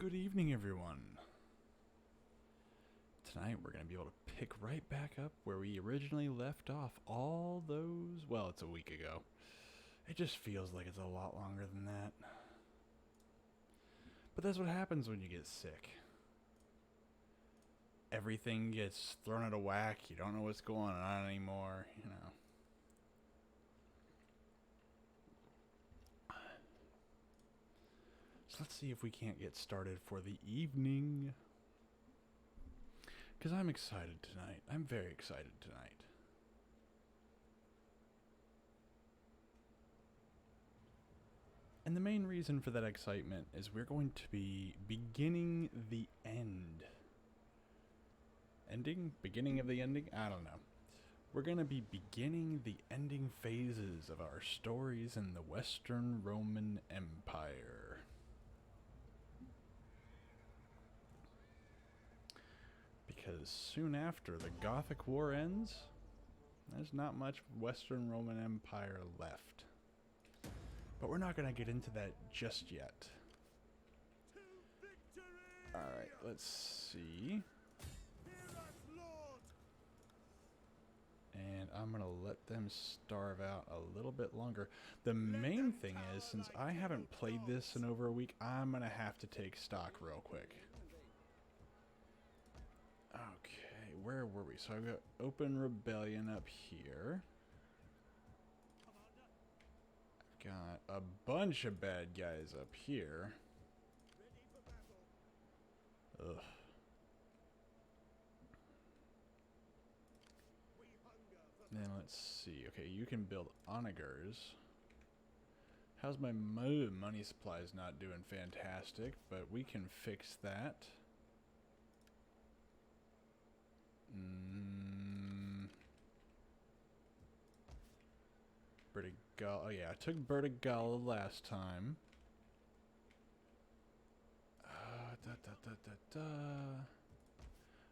Good evening, everyone. Tonight we're going to be able to pick right back up where we originally left off all those... Well, it's a week ago. It just feels like it's a lot longer than that. But that's what happens when you get sick. Everything gets thrown out of whack. You don't know what's going on anymore, you know. So let's see if we can't get started for the evening. Because I'm excited tonight. I'm very excited tonight. And the main reason for that excitement is we're going to be beginning the end. Ending? Beginning of the ending? I don't know. We're going to be beginning the ending phases of our stories in the Western Roman Empire. Because soon after the Gothic War ends, there's not much Western Roman Empire left. But we're not going to get into that just yet. Alright, let's see. And I'm going to let them starve out a little bit longer. The main thing is, since I haven't played this in over a week, I'm going to have to take stock real quick. Okay, where were we? So I've got Open Rebellion up here. I've got a bunch of bad guys up here. Ugh. Then let's see. Okay, you can build onagers. How's my money supplies not doing fantastic? But we can fix that. Bertigal. Oh yeah, I took Bertigal last time.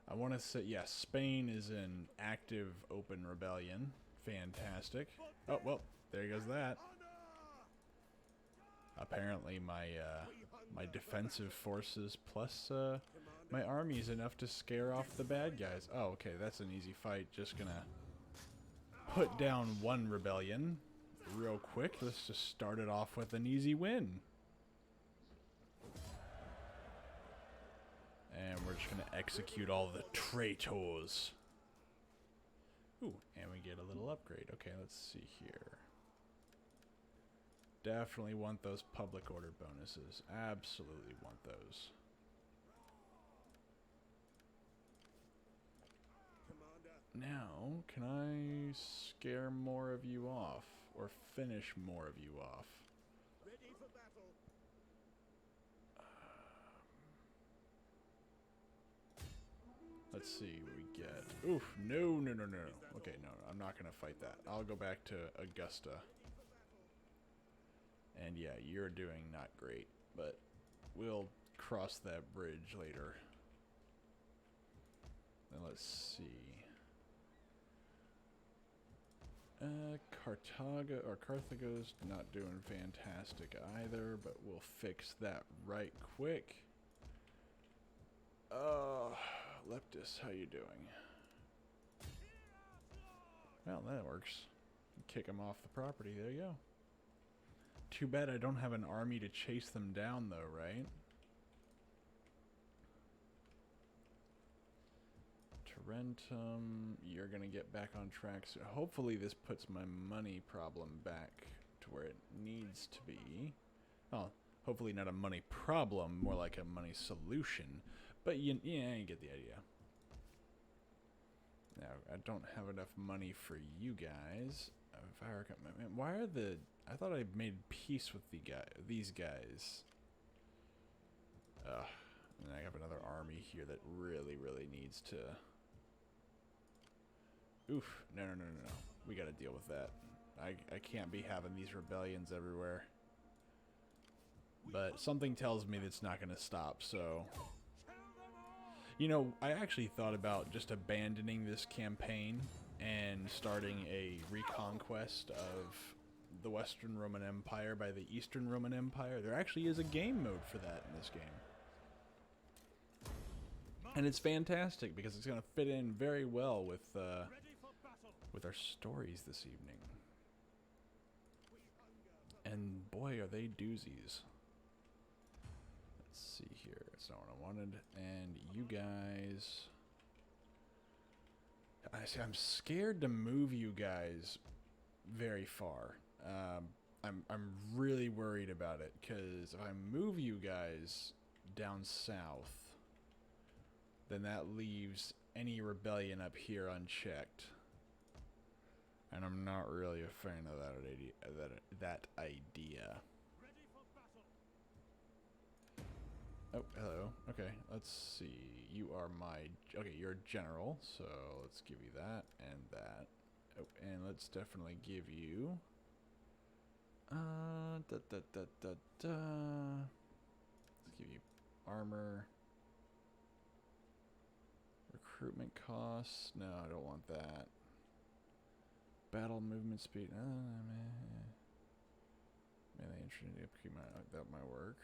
I want to say, yes, Spain is in active open rebellion. Fantastic. Oh, well, there goes that. Apparently my my defensive forces plus my army is enough to scare off the bad guys. Oh, okay, that's an easy fight. Just gonna put down one rebellion real quick. Let's just start it off with an easy win. And we're just gonna execute all the traitors. Ooh, and we get a little upgrade. Okay, let's see here. Definitely want those public order bonuses. Absolutely want those. Now, can I scare more of you off? Or finish more of you off? Ready for battle. Let's see what we get. Oof, no. Okay, no, I'm not going to fight that. I'll go back to Augusta. And yeah, you're doing not great, but we'll cross that bridge later. Then let's see. Carthago's not doing fantastic either, but we'll fix that right quick. Leptis, how you doing? Well, that works. Kick them off the property, there you go. Too bad I don't have an army to chase them down, though, right? Tarentum, you're gonna get back on track. So hopefully this puts my money problem back to where it needs to be. Oh, hopefully not a money problem, more like a money solution. But yeah, you get the idea. Now, I don't have enough money for you guys. If I recommend, why are the... I thought I made peace with these guys. Ugh. And I have another army here that really needs to... Oof. No. We gotta deal with that. I can't be having these rebellions everywhere. But something tells me that's not gonna stop, so... You know, I actually thought about just abandoning this campaign and starting a reconquest of the Western Roman Empire by the Eastern Roman Empire. There actually is a game mode for that in this game. And it's fantastic because it's going to fit in very well with our stories this evening. And boy, are they doozies. Let's see here. That's not what I wanted. And you guys... I'm scared to move you guys very far. I'm really worried about it, because if I move you guys down south, then that leaves any rebellion up here unchecked. And I'm not really a fan of that idea. Oh, hello. Okay, let's see. You are my... Okay, you're a general, so let's give you that and that. Oh, and let's definitely give you... Let's give you armor. Recruitment costs. No, I don't want that. Battle movement speed. Melee infantry upkeep. That might work.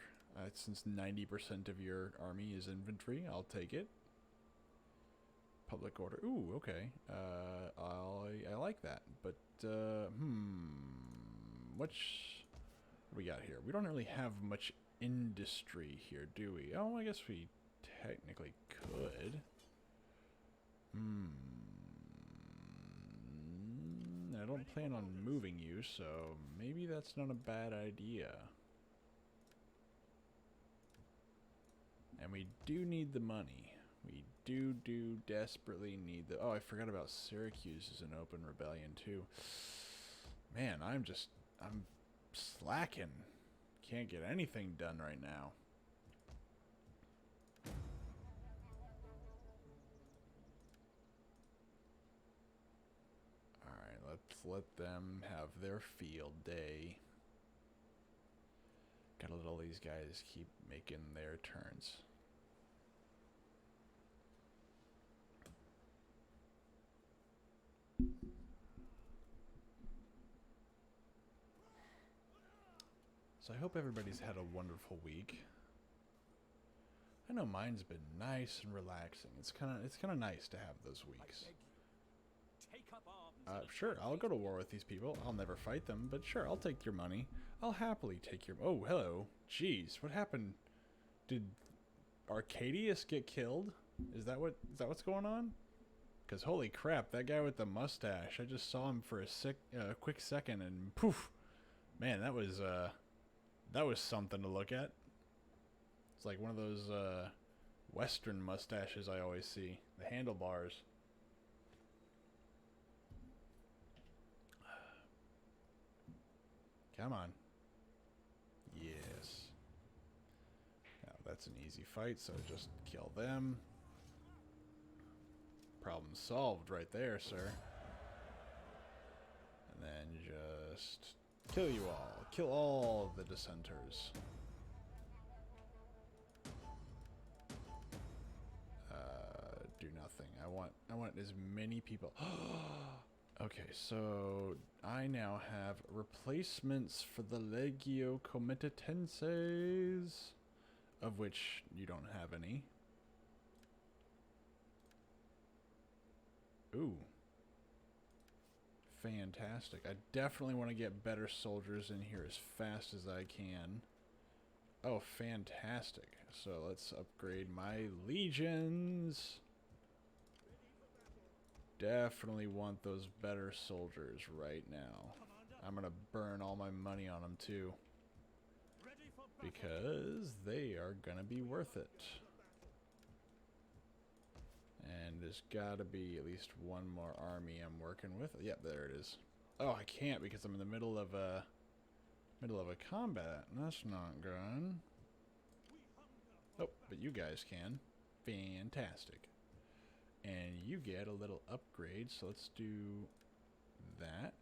Since 90% of your army is infantry, I'll take it. Public order. Ooh, okay. I like that. But what we got here? We don't really have much industry here, do we? Oh, I guess we technically could. I don't plan on moving you, so maybe that's not a bad idea. And we do need the money. We do desperately need the... Oh, I forgot about Syracuse as an open rebellion, too. Man, I'm slacking. Can't get anything done right now. Alright, let's let them have their field day. Gotta let all these guys keep making their turns. So I hope everybody's had a wonderful week. I know mine's been nice and relaxing. It's kind of nice to have those weeks. Sure, I'll go to war with these people. I'll never fight them, but sure, I'll take your money. I'll happily take your... Oh, hello. Jeez, what happened? Did Arcadius get killed? Is that what's going on? Because holy crap, that guy with the mustache. I just saw him for a quick second, and poof, man, that was something to look at. It's like one of those Western mustaches I always see. The handlebars. Come on. Yes. Now that's an easy fight, so just kill them. Problem solved right there, sir. And then just kill you all. Kill all of the dissenters. Do nothing. I want as many people. Okay, so I now have replacements for the Legio Comitatenses, of which you don't have any. Ooh. Fantastic. I definitely want to get better soldiers in here as fast as I can. Oh, fantastic. So let's upgrade my legions. Definitely want those better soldiers right now. I'm going to burn all my money on them too, because they are going to be worth it. And there's got to be at least one more army I'm working with. Yep, there it is. Oh, I can't because I'm in the middle of a combat. That's not good. Oh, but you guys can. Fantastic. And you get a little upgrade, so let's do that.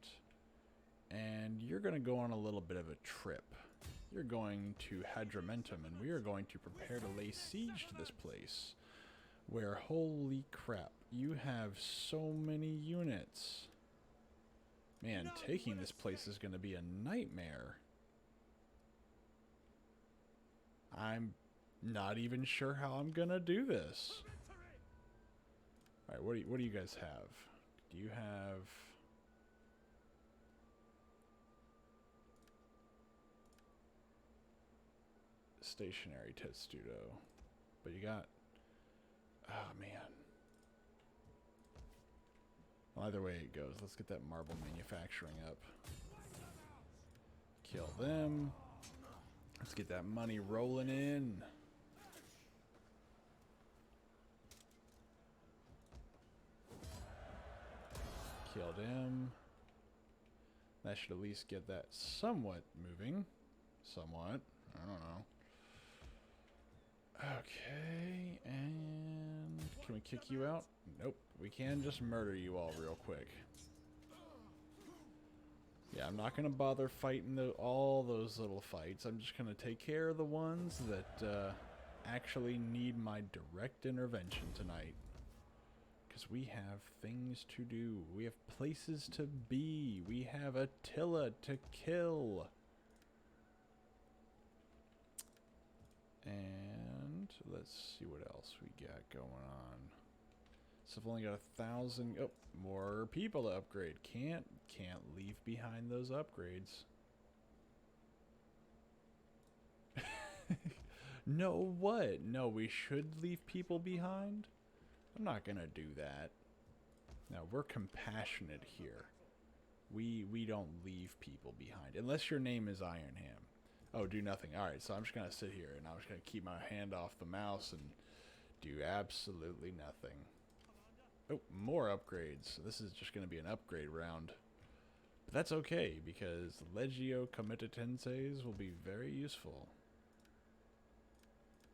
And you're going to go on a little bit of a trip. You're going to Hadramentum, and we are going to prepare to lay siege to this place. Where, holy crap, you have so many units. Man, taking this place is going to be a nightmare. I'm not even sure how I'm going to do this. Alright, what do you guys have? Do you have... stationary testudo? But you got... oh, man. Well, either way it goes, let's get that marble manufacturing up. Kill them. Let's get that money rolling in. Killed him. That should at least get that somewhat moving. Somewhat. I don't know. Okay, and can we kick you out? Nope. We can just murder you all real quick. Yeah, I'm not going to bother fighting all those little fights. I'm just going to take care of the ones that actually need my direct intervention tonight. Because we have things to do. We have places to be. We have Attila to kill. And let's see what else we got going on. So I've only got 1,000. Oh, more people to upgrade. Can't leave behind those upgrades. No, what? No, we should leave people behind? I'm not gonna do that. No, we're compassionate here. We don't leave people behind. Unless your name is Ironham. Oh, do nothing. Alright, so I'm just gonna sit here and I'm just gonna keep my hand off the mouse and do absolutely nothing. Oh, more upgrades. So this is just gonna be an upgrade round. But that's okay, because Legio Comitatenses will be very useful.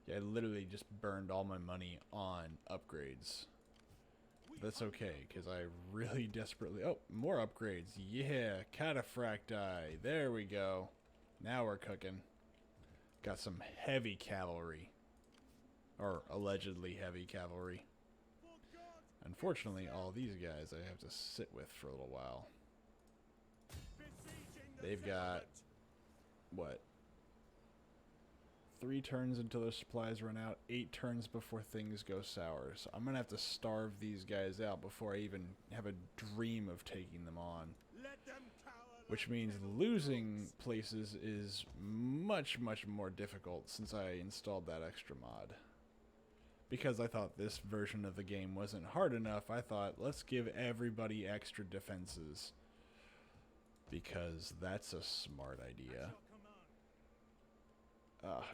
Yeah, I literally just burned all my money on upgrades. That's okay, because I really desperately... oh, more upgrades. Yeah, Cataphracti. There we go. Now we're cooking. Got some heavy cavalry. Or allegedly heavy cavalry. Unfortunately, all these guys I have to sit with for a little while. They've got... what? 3 turns until their supplies run out, 8 turns before things go sour. So I'm gonna have to starve these guys out before I even have a dream of taking them on. Which means losing places is much, much more difficult since I installed that extra mod. Because I thought this version of the game wasn't hard enough, I thought, let's give everybody extra defenses. Because that's a smart idea.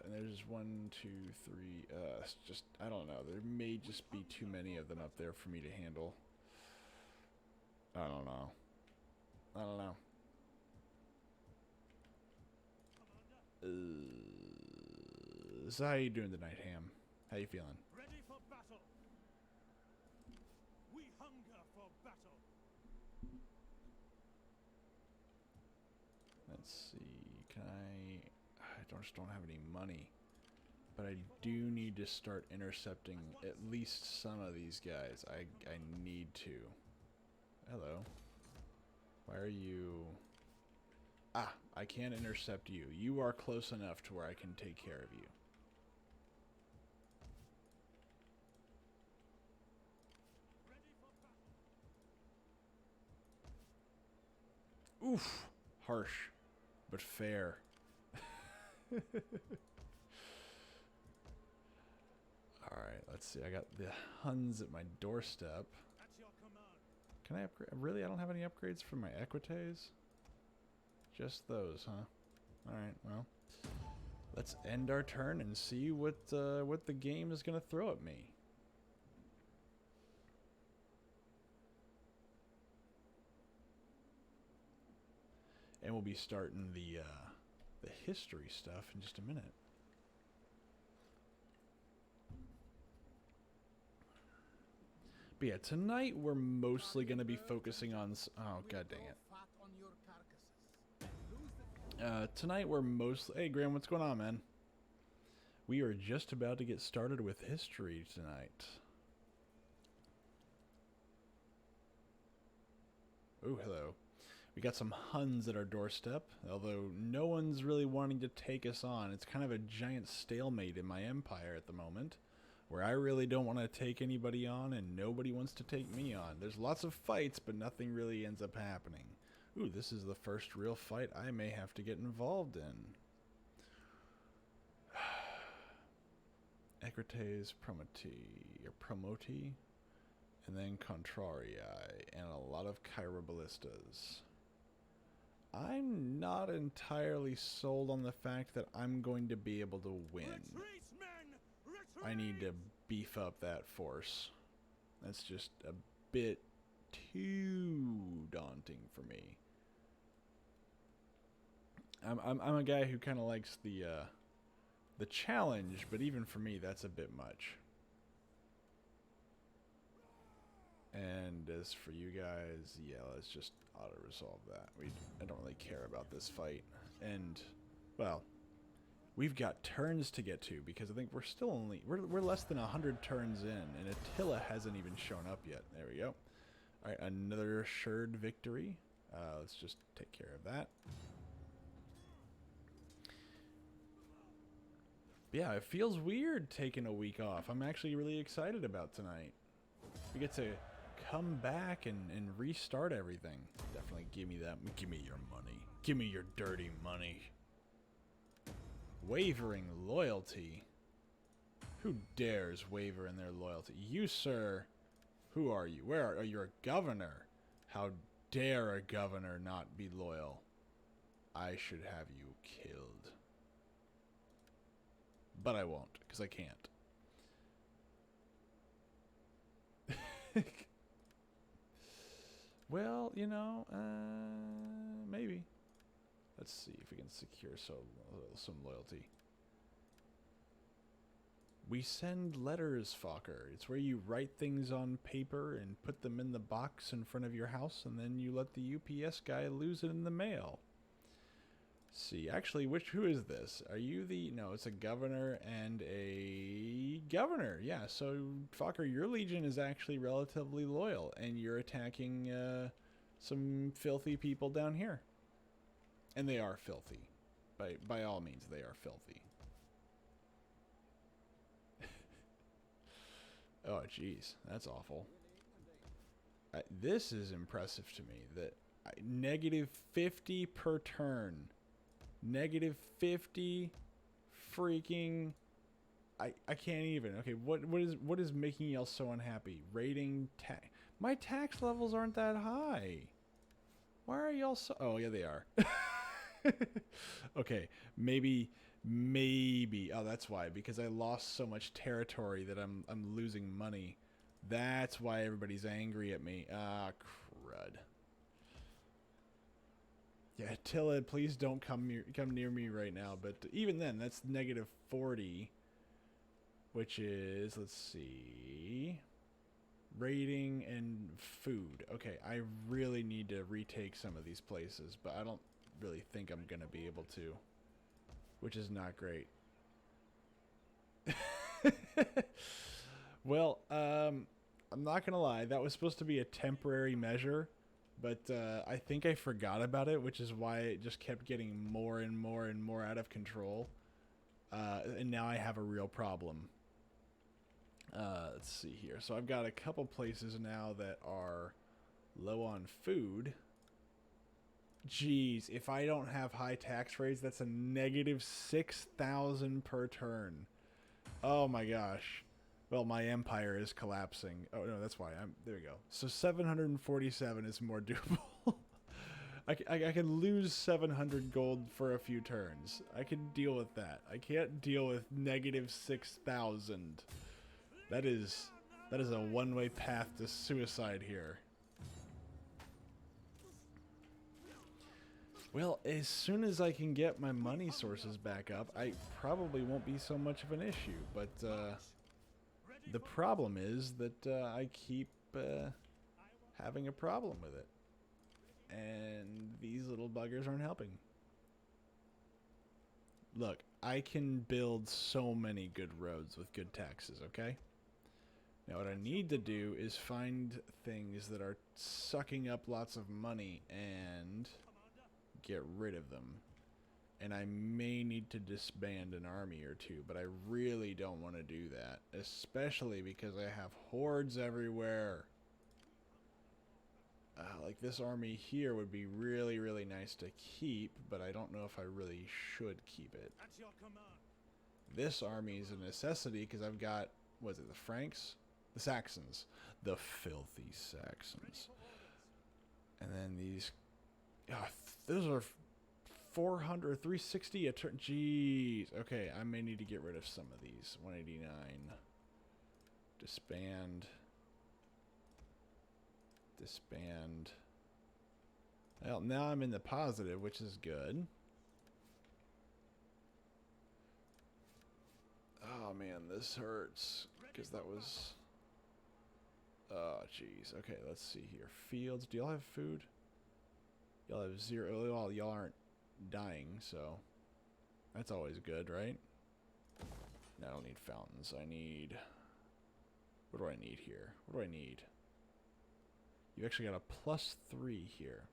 And there's 1, 2, 3, it's just, I don't know. There may just be too many of them up there for me to handle. I don't know. I don't know. So how you doing tonight, Ham? How you feeling? Ready for battle. We hunger for battle. Let's see. Can I just don't have any money. But I do need to start intercepting at least some of these guys. I need to. Hello. Why are you... ah, I can't intercept you. You are close enough to where I can take care of you. Oof. Harsh. But fair. Alright, let's see. I got the Huns at my doorstep. At your command. Can I upgrade? Really? I don't have any upgrades for my Equites? Just those, huh? Alright, well. Let's end our turn and see what the game is going to throw at me. And we'll be starting the history stuff in just a minute. But yeah, tonight we're mostly going to be focusing on... oh, god dang it. Tonight we're mostly... hey, Graham, what's going on, man? We are just about to get started with history tonight. Oh, hello. We got some Huns at our doorstep, although no one's really wanting to take us on. It's kind of a giant stalemate in my empire at the moment. where I really don't want to take anybody on and nobody wants to take me on. There's lots of fights, but nothing really ends up happening. Ooh, this is the first real fight I may have to get involved in. Ecrites Promoti, and then Contrarii, and a lot of Chiroballistas. I'm not entirely sold on the fact that I'm going to be able to win. Retreat, men! Retreat! I need to beef up that force. That's just a bit too daunting for me. I'm a guy who kind of likes the challenge, but even for me, that's a bit much. And as for you guys, yeah, let's just auto-resolve that. I don't really care about this fight. And, well, we've got turns to get to, because I think we're still only... We're less than 100 turns in, and Attila hasn't even shown up yet. There we go. Alright, another assured victory. Let's just take care of that. Yeah, it feels weird taking a week off. I'm actually really excited about tonight. We get to come back and restart everything. Definitely give me that. Give me your money. Give me your dirty money. Wavering loyalty. Who dares waver in their loyalty? You, sir. Who are you? Where are you? You're a governor. How dare a governor not be loyal? I should have you killed. But I won't, because I can't. Well, you know, maybe. Let's see if we can secure some loyalty. We send letters, Fokker. It's where you write things on paper and put them in the box in front of your house, and then you let the UPS guy lose it in the mail. See, actually, who is this? Are you the... No, it's a governor and a governor. Yeah, so, Fokker, your legion is actually relatively loyal, and you're attacking some filthy people down here. And they are filthy. By all means, they are filthy. Oh, jeez. That's awful. This is impressive to me. That negative 50 per turn. Negative 50 freaking... I can't even. Okay, what is making y'all so unhappy? Rating tax... My tax levels aren't that high. Why are y'all so... Oh, yeah, they are. Okay, maybe... Oh, that's why. Because I lost so much territory that I'm losing money. That's why everybody's angry at me. Ah, crud. Yeah, Attila, please don't come near me right now. But even then, that's negative 40, which is, let's see, rating and food. Okay, I really need to retake some of these places, but I don't really think I'm gonna be able to, which is not great. Well, I'm not gonna lie, that was supposed to be a temporary measure. But I think I forgot about it, which is why it just kept getting more and more and more out of control. And now I have a real problem. Let's see here. So I've got a couple places now that are low on food. Jeez, if I don't have high tax rates, that's a negative 6,000 per turn. Oh my gosh. Well, my empire is collapsing. Oh, no, that's why. There we go. So 747 is more doable. I can lose 700 gold for a few turns. I can deal with that. I can't deal with negative 6,000. That is a one-way path to suicide here. Well, as soon as I can get my money sources back up, I probably won't be so much of an issue. But, the problem is that I keep having a problem with it. And these little buggers aren't helping. Look, I can build so many good roads with good taxes, okay? Now what I need to do is find things that are sucking up lots of money and get rid of them. And I may need to disband an army or two, but I really don't want to do that. Especially because I have hordes everywhere. Like this army here would be really, really nice to keep, but I don't know if I really should keep it. At your command. This army is a necessity because I've got, what is it, the Franks? The Saxons. The filthy Saxons. And then these, those are 400, 360 a turn. Jeez. Okay, I may need to get rid of some of these. 189. Disband. Disband. Well, now I'm in the positive, which is good. Oh man, this hurts because that was. Oh jeez. Okay, let's see here. Fields. Do y'all have food? Y'all have 0. Well, y'all aren't dying, so that's always good, right? No, I don't need fountains. I need. What do I need here? What do I need? You actually got a +3 here.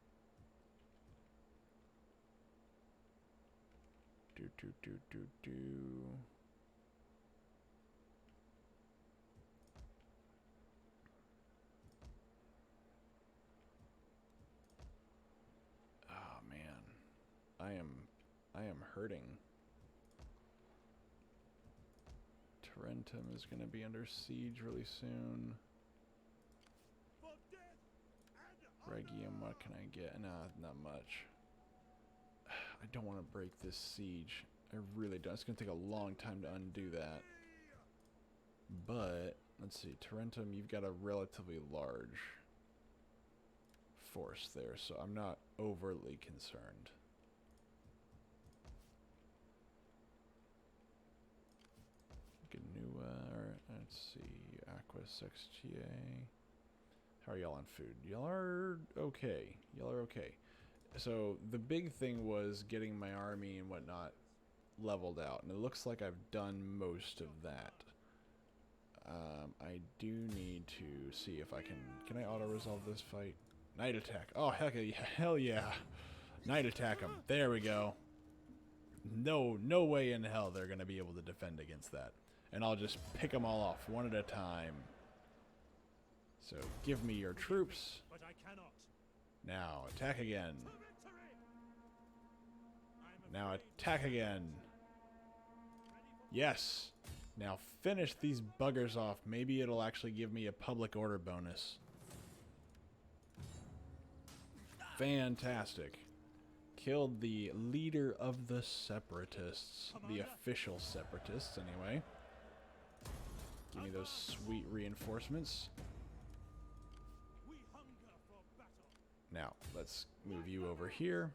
Do. Oh man, I am hurting. Tarentum is going to be under siege really soon. For death and Regium, what can I get? Nah, not much. I don't want to break this siege. I really don't. It's going to take a long time to undo that. But, let's see. Tarentum, you've got a relatively large force there, so I'm not overly concerned. Genua, let's see. Aquas XGA. How are y'all on food? Y'all are okay. Y'all are okay. So the big thing was getting my army and whatnot leveled out, and it looks like I've done most of that. I do need to see if I can I auto-resolve this fight? Night attack. Oh, hell yeah. Night attack them. There we go. No way in hell they're going to be able to defend against that. And I'll just pick them all off one at a time. So, give me your troops. but I cannot. Now, attack again. To victory. I'm Now, afraid. attack again. Yes. Now, finish these buggers off. Maybe it'll actually give me a public order bonus. Fantastic. Killed the leader of the separatists. The official separatists, anyway. Give me those sweet reinforcements. We hunger for battle. Now, let's move you over here.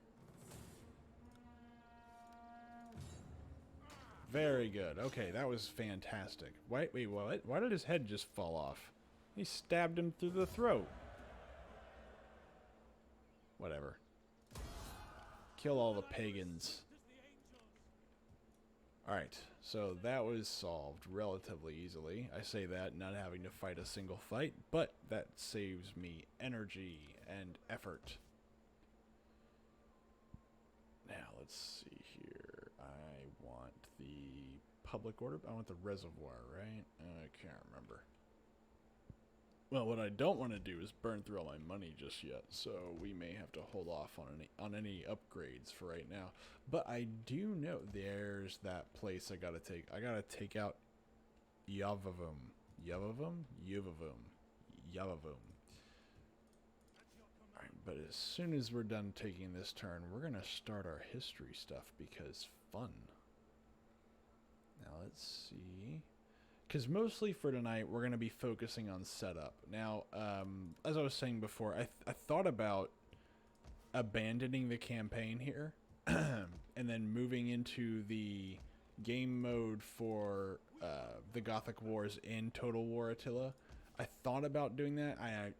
Very good. Okay, that was fantastic. Wait, what? Why did his head just fall off? He stabbed him through the throat. Whatever. Kill all the pagans. Alright, so that was solved relatively easily. I say that not having to fight a single fight, but that saves me energy and effort. Now, let's see here. I want the public order. I want the reservoir, right? I can't remember. Well, what I don't want to do is burn through all my money just yet, so we may have to hold off on any upgrades for right now. But I do know there's that place I gotta take. I gotta take out Yavavum. Yavavum? Yavavum. Yavavum. Alright, but as soon as we're done taking this turn, we're gonna start our history stuff because fun. Now let's see. Because mostly for tonight, we're going to be focusing on setup. Now, as I was saying before, I thought about abandoning the campaign here and then moving into the game mode for the Gothic Wars in Total War Attila. I thought about doing that. I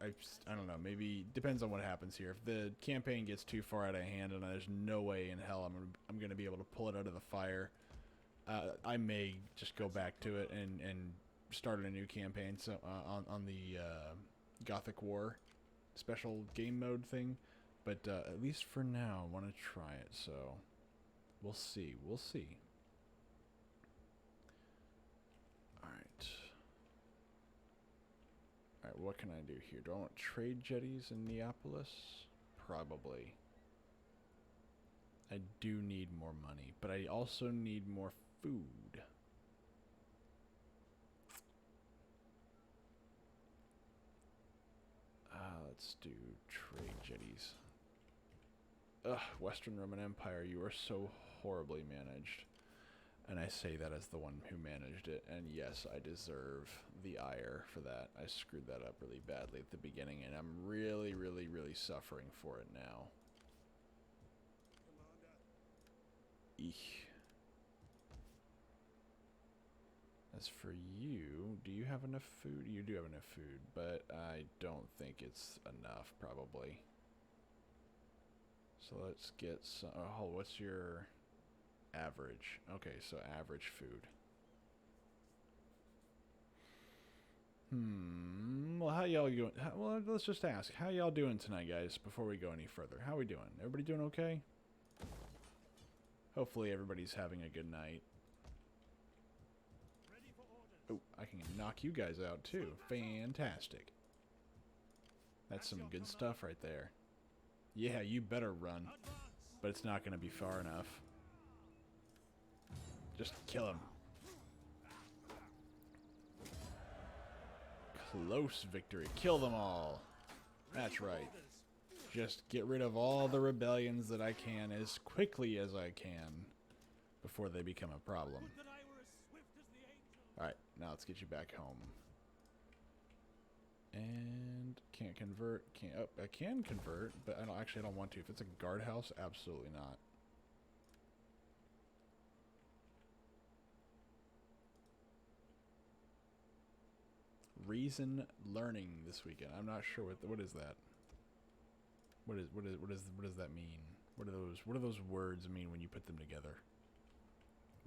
don't know. Maybe depends on what happens here. If the campaign gets too far out of hand and there's no way in hell I'm going to be able to pull it out of the fire, I may just go back to it and start a new campaign on the Gothic War special game mode thing. But at least for now, I want to try it. So We'll see. We'll see. Alright. Alright, what can I do here? Do I want trade jetties in Neapolis? Probably. I do need more money, but I also need more food. Let's do trade jetties. Ugh, Western Roman Empire, you are so horribly managed. And I say that as the one who managed it, and yes, I deserve the ire for that. I screwed that up really badly at the beginning, and I'm really, really, really suffering for it now. Eek. As for you, do you have enough food? You do have enough food, but I don't think it's enough, probably. So let's get some... Oh, what's your average? Okay, so average food. Well, how y'all doing? Well, let's just ask. How y'all doing tonight, guys, before we go any further? How we doing? Everybody doing okay? Hopefully everybody's having a good night. Oh, I can knock you guys out too. Fantastic. That's some good stuff right there. Yeah, you better run. But it's not going to be far enough. Just kill him. Close victory. Kill them all. That's right. Just get rid of all the rebellions that I can as quickly as I can before they become a problem. Alright, now let's get you back home. And can't convert. Can't. Oh, I can convert, but I don't want to. If it's a guardhouse, absolutely not. Reason learning this weekend. I'm not sure what is that. What does that mean? What do those words mean when you put them together?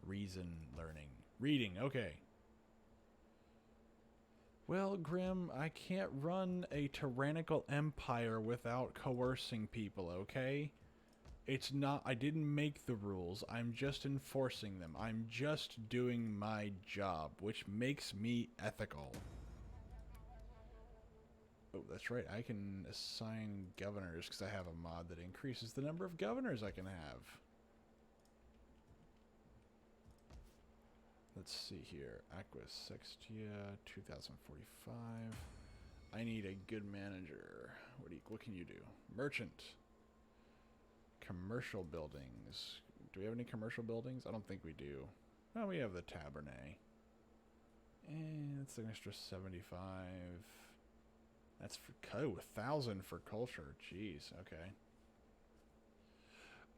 Reason learning. Reading, okay. Well, Grim, I can't run a tyrannical empire without coercing people, okay? It's not, I didn't make the rules, I'm just enforcing them. I'm just doing my job, which makes me ethical. Oh, that's right, I can assign governors because I have a mod that increases the number of governors I can have. Let's see here. Aqua Sextia, 2045. I need a good manager. What can you do? Merchant. Commercial buildings. Do we have any commercial buildings? I don't think we do. Oh, we have the Tabernet. And it's an extra 75. That's for 1,000 for culture. Jeez, okay.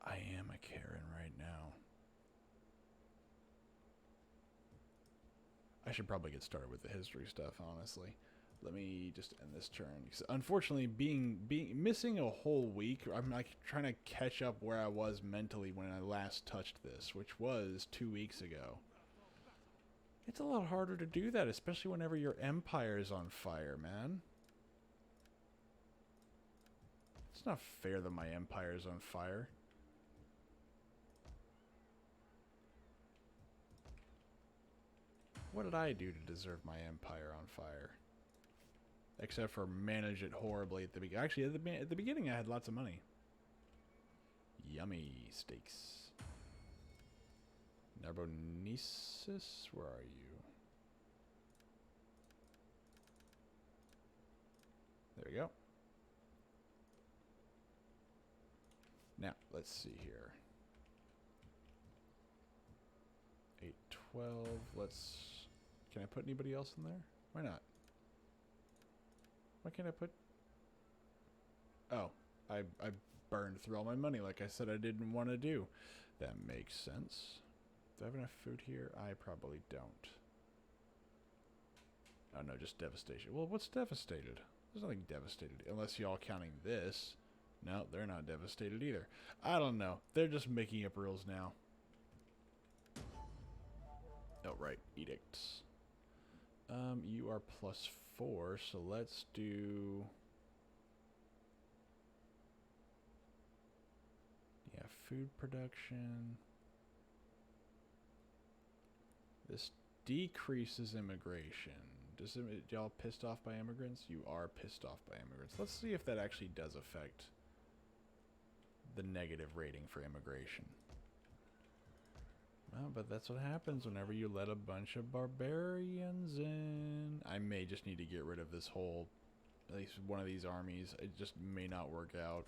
I am a Karen right now. I should probably get started with the history stuff, honestly. Let me just end this turn. Unfortunately, missing a whole week, I'm like trying to catch up where I was mentally when I last touched this, which was 2 weeks ago. It's a lot harder to do that, especially whenever your empire is on fire, man. It's not fair that my empire is on fire. What did I do to deserve my empire on fire? Except for manage it horribly at the beginning. Actually, at the beginning I had lots of money. Yummy steaks. Narbonensis, where are you? There we go. Now, let's see here. 812, let's... Can I put anybody else in there? Why not? Why can't I put... Oh, I burned through all my money like I said I didn't want to do. That makes sense. Do I have enough food here? I probably don't. Oh no, just devastation. Well, what's devastated? There's nothing devastated, unless y'all counting this. No, they're not devastated either. I don't know. They're just making up rules now. Oh, right. Edicts. You are +4, so let's do... Yeah, food production. This decreases immigration. Y'all pissed off by immigrants? You are pissed off by immigrants. Let's see if that actually does affect the negative rating for immigration. Well, but that's what happens whenever you let a bunch of barbarians in. I may just need to get rid of this whole, at least one of these armies. It just may not work out.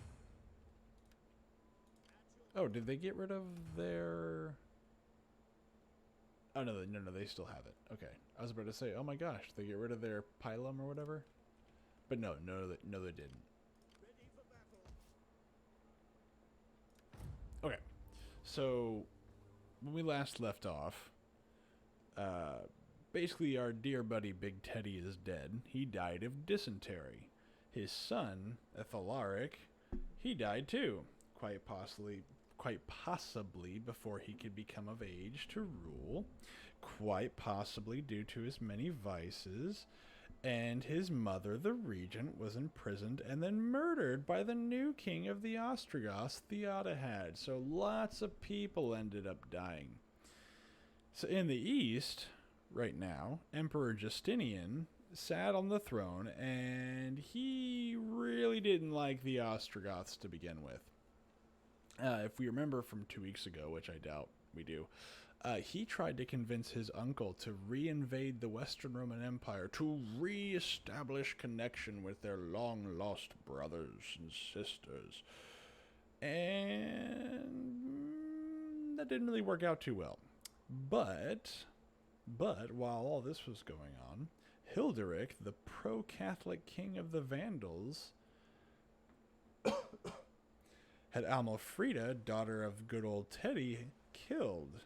Oh, did they get rid of their... Oh, no, they still have it. Okay. I was about to say, oh my gosh, they get rid of their pylum or whatever? But no, they didn't. Okay. So, when we last left off, basically our dear buddy Big Teddy is dead. He died of dysentery. His son, Ethelaric, he died too. Quite possibly before he could become of age to rule, quite possibly due to his many vices, and his mother, the regent, was imprisoned and then murdered by the new king of the Ostrogoths, Theodahad. So lots of people ended up dying. So in the east, right now, Emperor Justinian sat on the throne, and he really didn't like the Ostrogoths to begin with. If we remember from 2 weeks ago, which I doubt we do, he tried to convince his uncle to reinvade the Western Roman Empire to re-establish connection with their long-lost brothers and sisters. And that didn't really work out too well. But while all this was going on, Hilderic, the pro-Catholic king of the Vandals, had Amalfrida, daughter of good old Teddy, killed.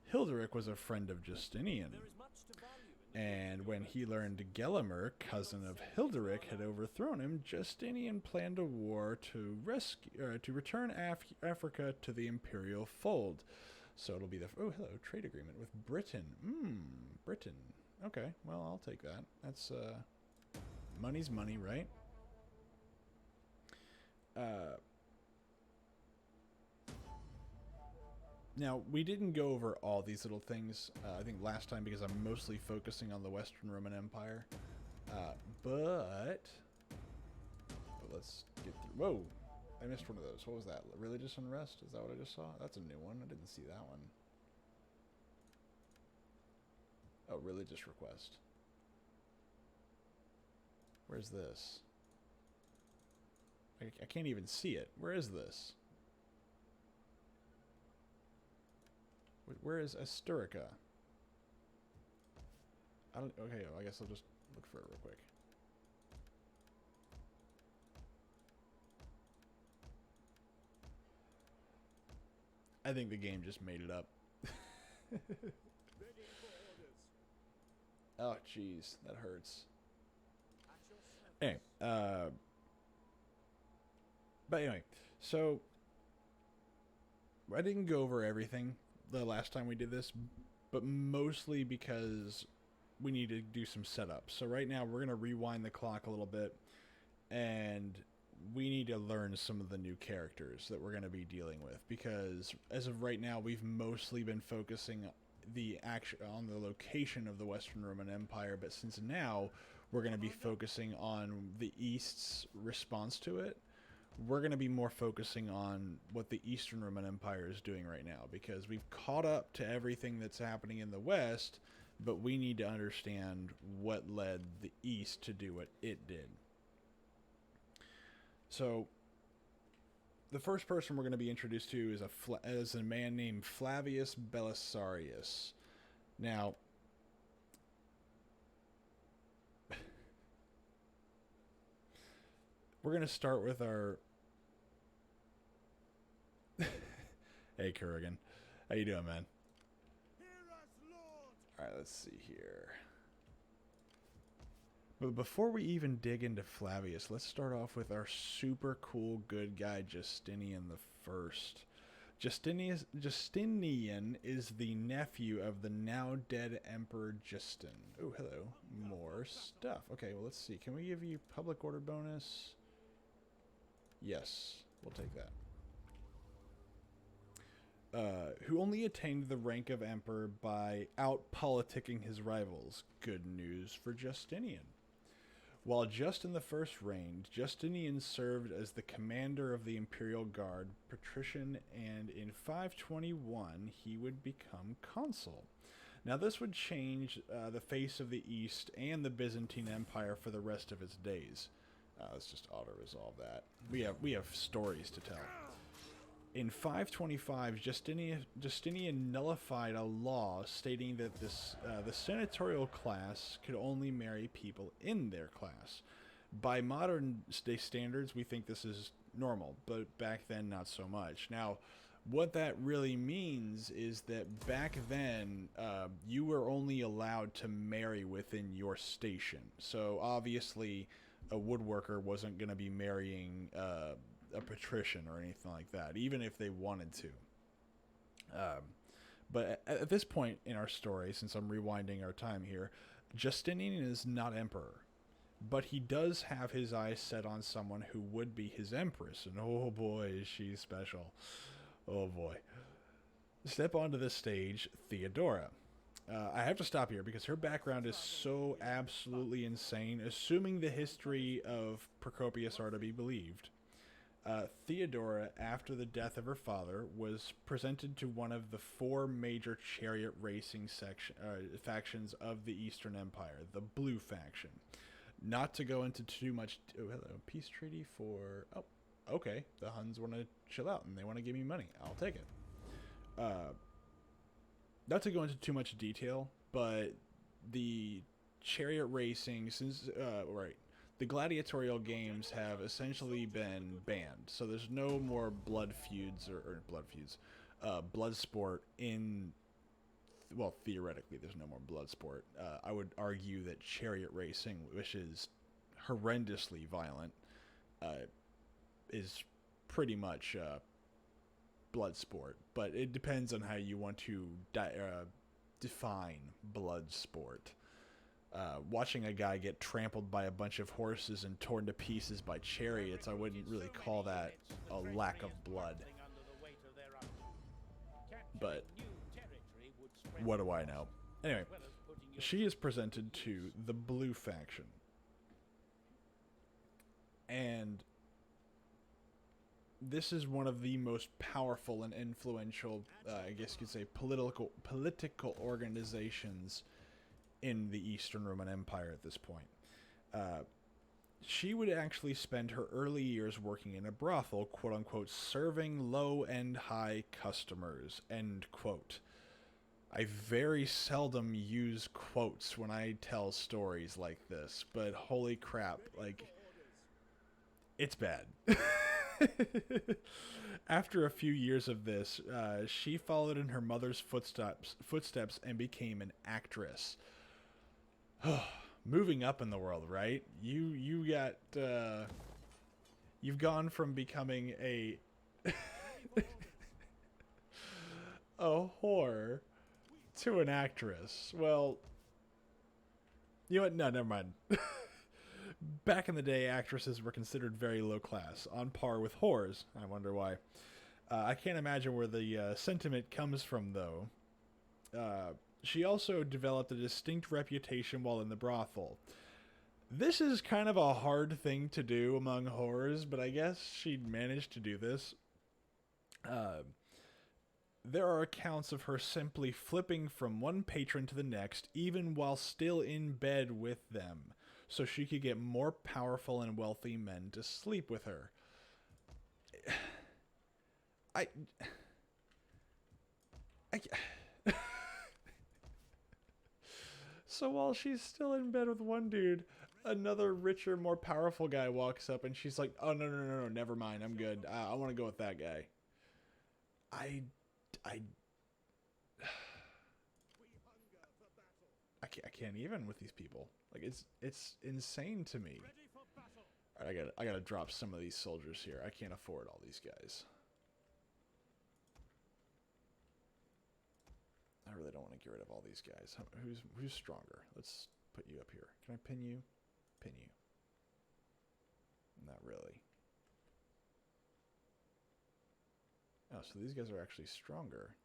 Hilderic was a friend of Justinian, and when he learned Gelimer, cousin of Hilderic, had overthrown him, Justinian planned a war to return Africa to the imperial fold. So it'll be the trade agreement with Britain. Britain. Okay, well, I'll take that. That's money's money, right? Now, we didn't go over all these little things, I think last time, because I'm mostly focusing on the Western Roman Empire. But let's get through. Whoa! I missed one of those. What was that? Religious unrest? Is that what I just saw? That's a new one. I didn't see that one. Oh, religious request. Where's this? I can't even see it. Where is this? Where is Asturica? Okay, well, I guess I'll just look for it real quick. I think the game just made it up. Oh, jeez, that hurts. Anyway, but anyway, so I didn't go over everything the last time we did this, but mostly because we need to do some setup. So right now we're going to rewind the clock a little bit, and we need to learn some of the new characters that we're going to be dealing with, because as of right now we've mostly been focusing on the location of the Western Roman Empire, but since now we're going to be focusing on the East's response to it, we're going to be more focusing on what the Eastern Roman Empire is doing right now, because we've caught up to everything that's happening in the West, but we need to understand what led the East to do what it did. So the first person we're going to be introduced to is a man named Flavius Belisarius. Now, we're going to start with our... Hey, Kurgan. How you doing, man? Alright, let's see here. But before we even dig into Flavius, let's start off with our super cool good guy, Justinian the First. Justinian is the nephew of the now dead Emperor Justin. Oh, hello. More stuff. Okay, well, let's see. Can we give you public order bonus? Yes, we'll take that. who only attained the rank of emperor by out-politicking his rivals. Good news for Justinian. While Justin I reigned, Justinian served as the commander of the imperial guard, patrician, and in 521 he would become consul. Now this would change the face of the East and the Byzantine Empire for the rest of its days. Let's just auto-resolve that. We have stories to tell. In 525, Justinian nullified a law stating that the senatorial class could only marry people in their class. By modern day standards, we think this is normal, but back then, not so much. Now, what that really means is that back then, you were only allowed to marry within your station. So, obviously, a woodworker wasn't going to be marrying a patrician or anything like that, even if they wanted to. But at this point in our story, since I'm rewinding our time here, Justinian is not emperor, but he does have his eyes set on someone who would be his empress, and oh boy, is she special. Oh boy. Step onto this stage, Theodora. I have to stop here because her background is so absolutely insane, assuming the history of Procopius are to be believed. Theodora, after the death of her father, was presented to one of the four major chariot racing factions of the Eastern Empire, the Blue faction. Not to go into too much... Oh, hello. Peace treaty for... Oh, okay. The Huns want to chill out and they want to give me money. I'll take it. Not to go into too much detail, but the chariot racing, since... right. The gladiatorial games have essentially been banned, so there's no more blood sport in, well, theoretically there's no more blood sport. I would argue that chariot racing, which is horrendously violent, is pretty much blood sport, but it depends on how you want to define blood sport. Watching a guy get trampled by a bunch of horses and torn to pieces by chariots, I wouldn't really call that a lack of blood. But what do I know? Anyway, she is presented to the Blue faction. And this is one of the most powerful and influential, I guess you could say, political organizations in the Eastern Roman Empire at this point. She would actually spend her early years working in a brothel, quote-unquote, serving low and high customers, end quote. I very seldom use quotes when I tell stories like this, but holy crap, like, it's bad. After a few years of this, she followed in her mother's footsteps and became an actress. Moving up in the world, right? You've gone from becoming a whore to an actress. Well, you know what? No, never mind. Back in the day, actresses were considered very low class, on par with whores. I wonder why. I can't imagine where the sentiment comes from, though. She also developed a distinct reputation while in the brothel. This is kind of a hard thing to do among whores, but I guess she'd managed to do this. There are accounts of her simply flipping from one patron to the next, even while still in bed with them, so she could get more powerful and wealthy men to sleep with her. So while she's still in bed with one dude, another richer, more powerful guy walks up and she's like, oh, no, never mind, I'm good. I want to go with that guy. I can't even with these people. Like, it's insane to me. All right, I gotta drop some of these soldiers here. I can't afford all these guys. I really don't want to get rid of all these guys. Who's stronger? Let's put you up here. Can I pin you? Pin you. Not really. Oh, so these guys are actually stronger.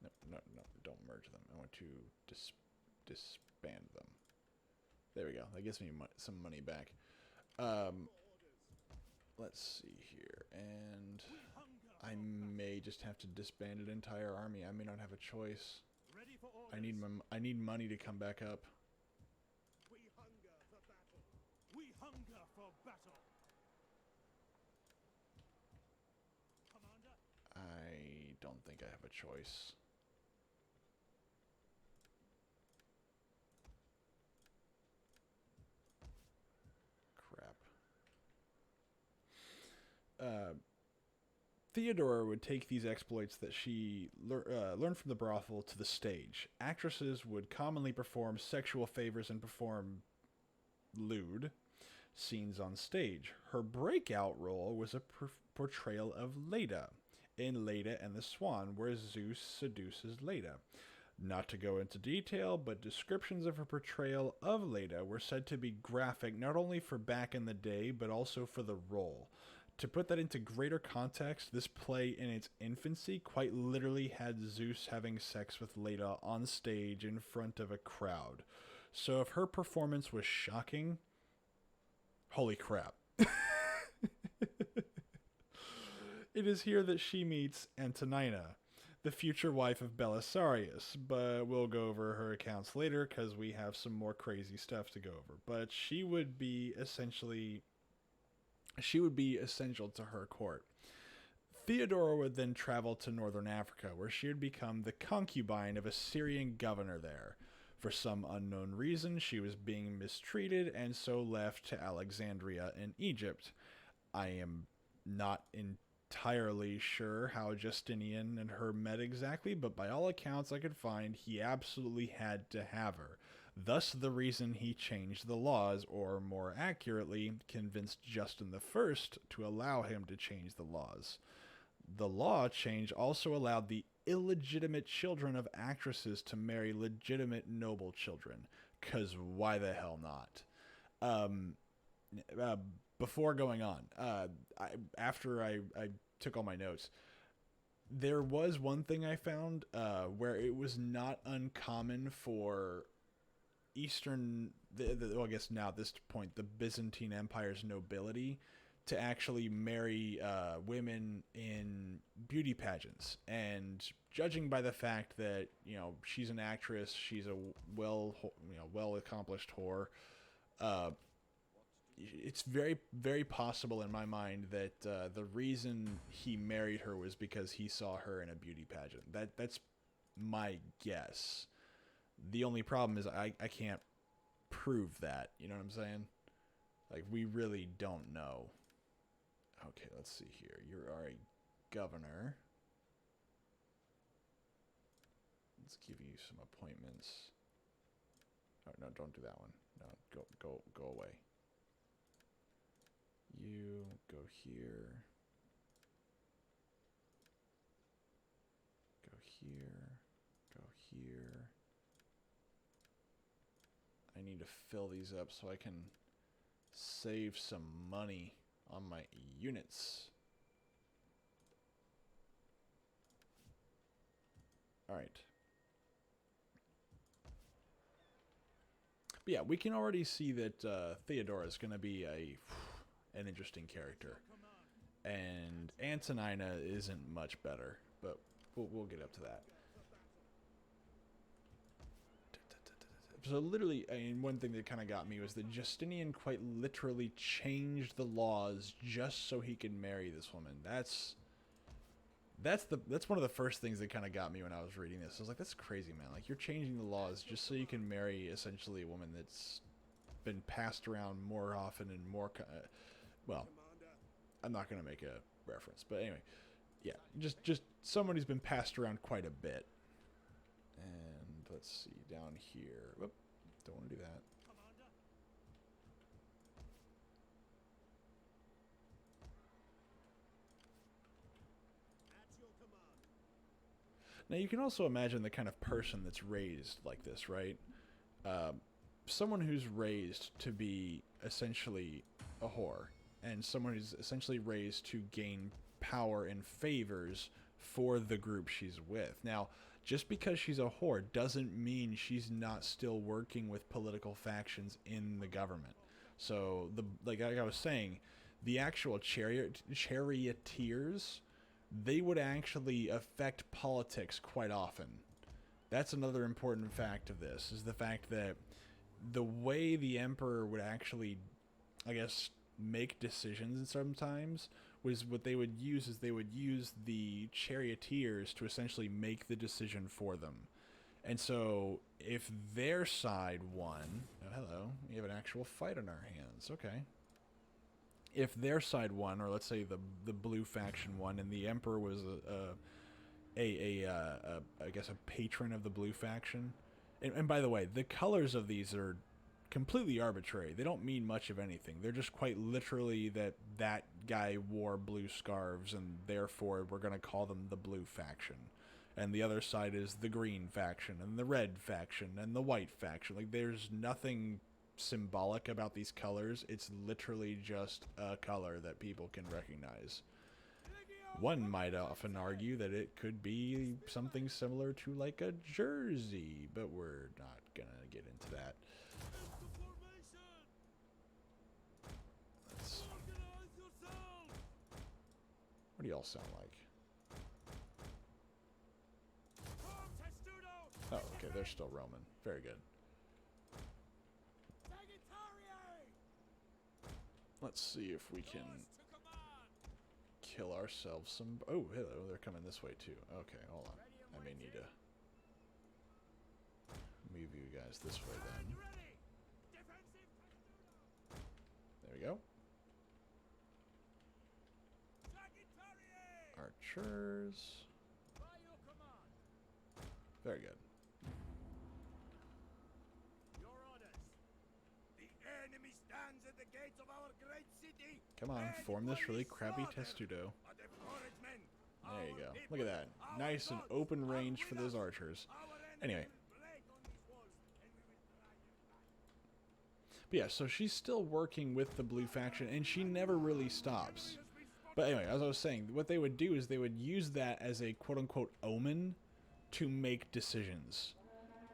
No, no, no, don't merge them. I want to disband them. There we go. That gives me some money back. Let's see here. And I may just have to disband an entire army. I may not have a choice. Ready for orders. I need money to come back up. We hunger for battle. We hunger for battle. Commander, I don't think I have a choice. Crap. Theodora would take these exploits that she learned from the brothel to the stage. Actresses would commonly perform sexual favors and perform lewd scenes on stage. Her breakout role was a portrayal of Leda in Leda and the Swan, where Zeus seduces Leda. Not to go into detail, but descriptions of her portrayal of Leda were said to be graphic not only for back in the day, but also for the role. To put that into greater context, this play in its infancy quite literally had Zeus having sex with Leda on stage in front of a crowd. So if her performance was shocking, holy crap. It is here that she meets Antonina, the future wife of Belisarius, but we'll go over her accounts later because we have some more crazy stuff to go over. But she would be essential to her court. Theodora would then travel to northern Africa, where she would become the concubine of a Syrian governor there. For some unknown reason, she was being mistreated and so left to Alexandria in Egypt. I am not entirely sure how Justinian and her met exactly, but by all accounts I could find, he absolutely had to have her. Thus the reason he changed the laws, or more accurately, convinced Justin I to allow him to change the laws. The law change also allowed the illegitimate children of actresses to marry legitimate noble children, 'cause why the hell not? Before going on, after I took all my notes, there was one thing I found where it was not uncommon for Eastern, well, I guess now at this point, the Byzantine Empire's nobility to actually marry women in beauty pageants. And judging by the fact that, you know, she's an actress, she's a well accomplished whore, it's very, very possible in my mind that the reason he married her was because he saw her in a beauty pageant. That's my guess. The only problem is I can't prove that. You know what I'm saying? Like, we really don't know. Okay, let's see here. You are a governor. Let's give you some appointments. Oh, no, don't do that one. No, go away. You go here. Go here. Go here. I need to fill these up so I can save some money on my units. Alright. But yeah, we can already see that Theodora is going to be an interesting character. And Antonina isn't much better, but we'll get up to that. So literally, I mean, one thing that kind of got me was that Justinian quite literally changed the laws just so he could marry this woman. That's one of the first things that kind of got me when I was reading this. I was like, that's crazy, man. Like, you're changing the laws just so you can marry essentially a woman that's been passed around more often and more. Well, I'm not gonna make a reference, but anyway, yeah, just someone who's been passed around quite a bit. And let's see down here. Whoop, don't want to do that. Now you can also imagine the kind of person that's raised like this, right? Someone who's raised to be essentially a whore and someone who's essentially raised to gain power and favors for the group she's with. Now, just because she's a whore doesn't mean she's not still working with political factions in the government. So, like I was saying, the actual charioteers, they would actually affect politics quite often. That's another important fact of this, is the fact that the way the emperor would actually, I guess, make decisions sometimes was what they would use is they would use the charioteers to essentially make the decision for them. And so if their side won, oh, hello, we have an actual fight on our hands. Okay. If their side won, or let's say the blue faction won, and the emperor was I guess a patron of the blue faction. And by the way, the colors of these are completely arbitrary. They don't mean much of anything. They're just quite literally that guy wore blue scarves, and therefore we're going to call them the blue faction. And the other side is the green faction, and the red faction, and the white faction. Like, there's nothing symbolic about these colors. It's literally just a color that people can recognize. One might often argue that it could be something similar to like a jersey, but we're not gonna get into that. What do y'all sound like? Oh, okay, they're still Roman. Very good. Let's see if we can kill ourselves some... Oh, hello, they're coming this way too. Okay, hold on. I may need to move you guys this way then. There we go. Archers. Very good. Come on, form this really crappy testudo. There you go. Look at that. Nice and open range for those archers. Anyway. But yeah, so she's still working with the blue faction, and she never really stops. But anyway, as I was saying, what they would do is they would use that as a quote-unquote omen to make decisions.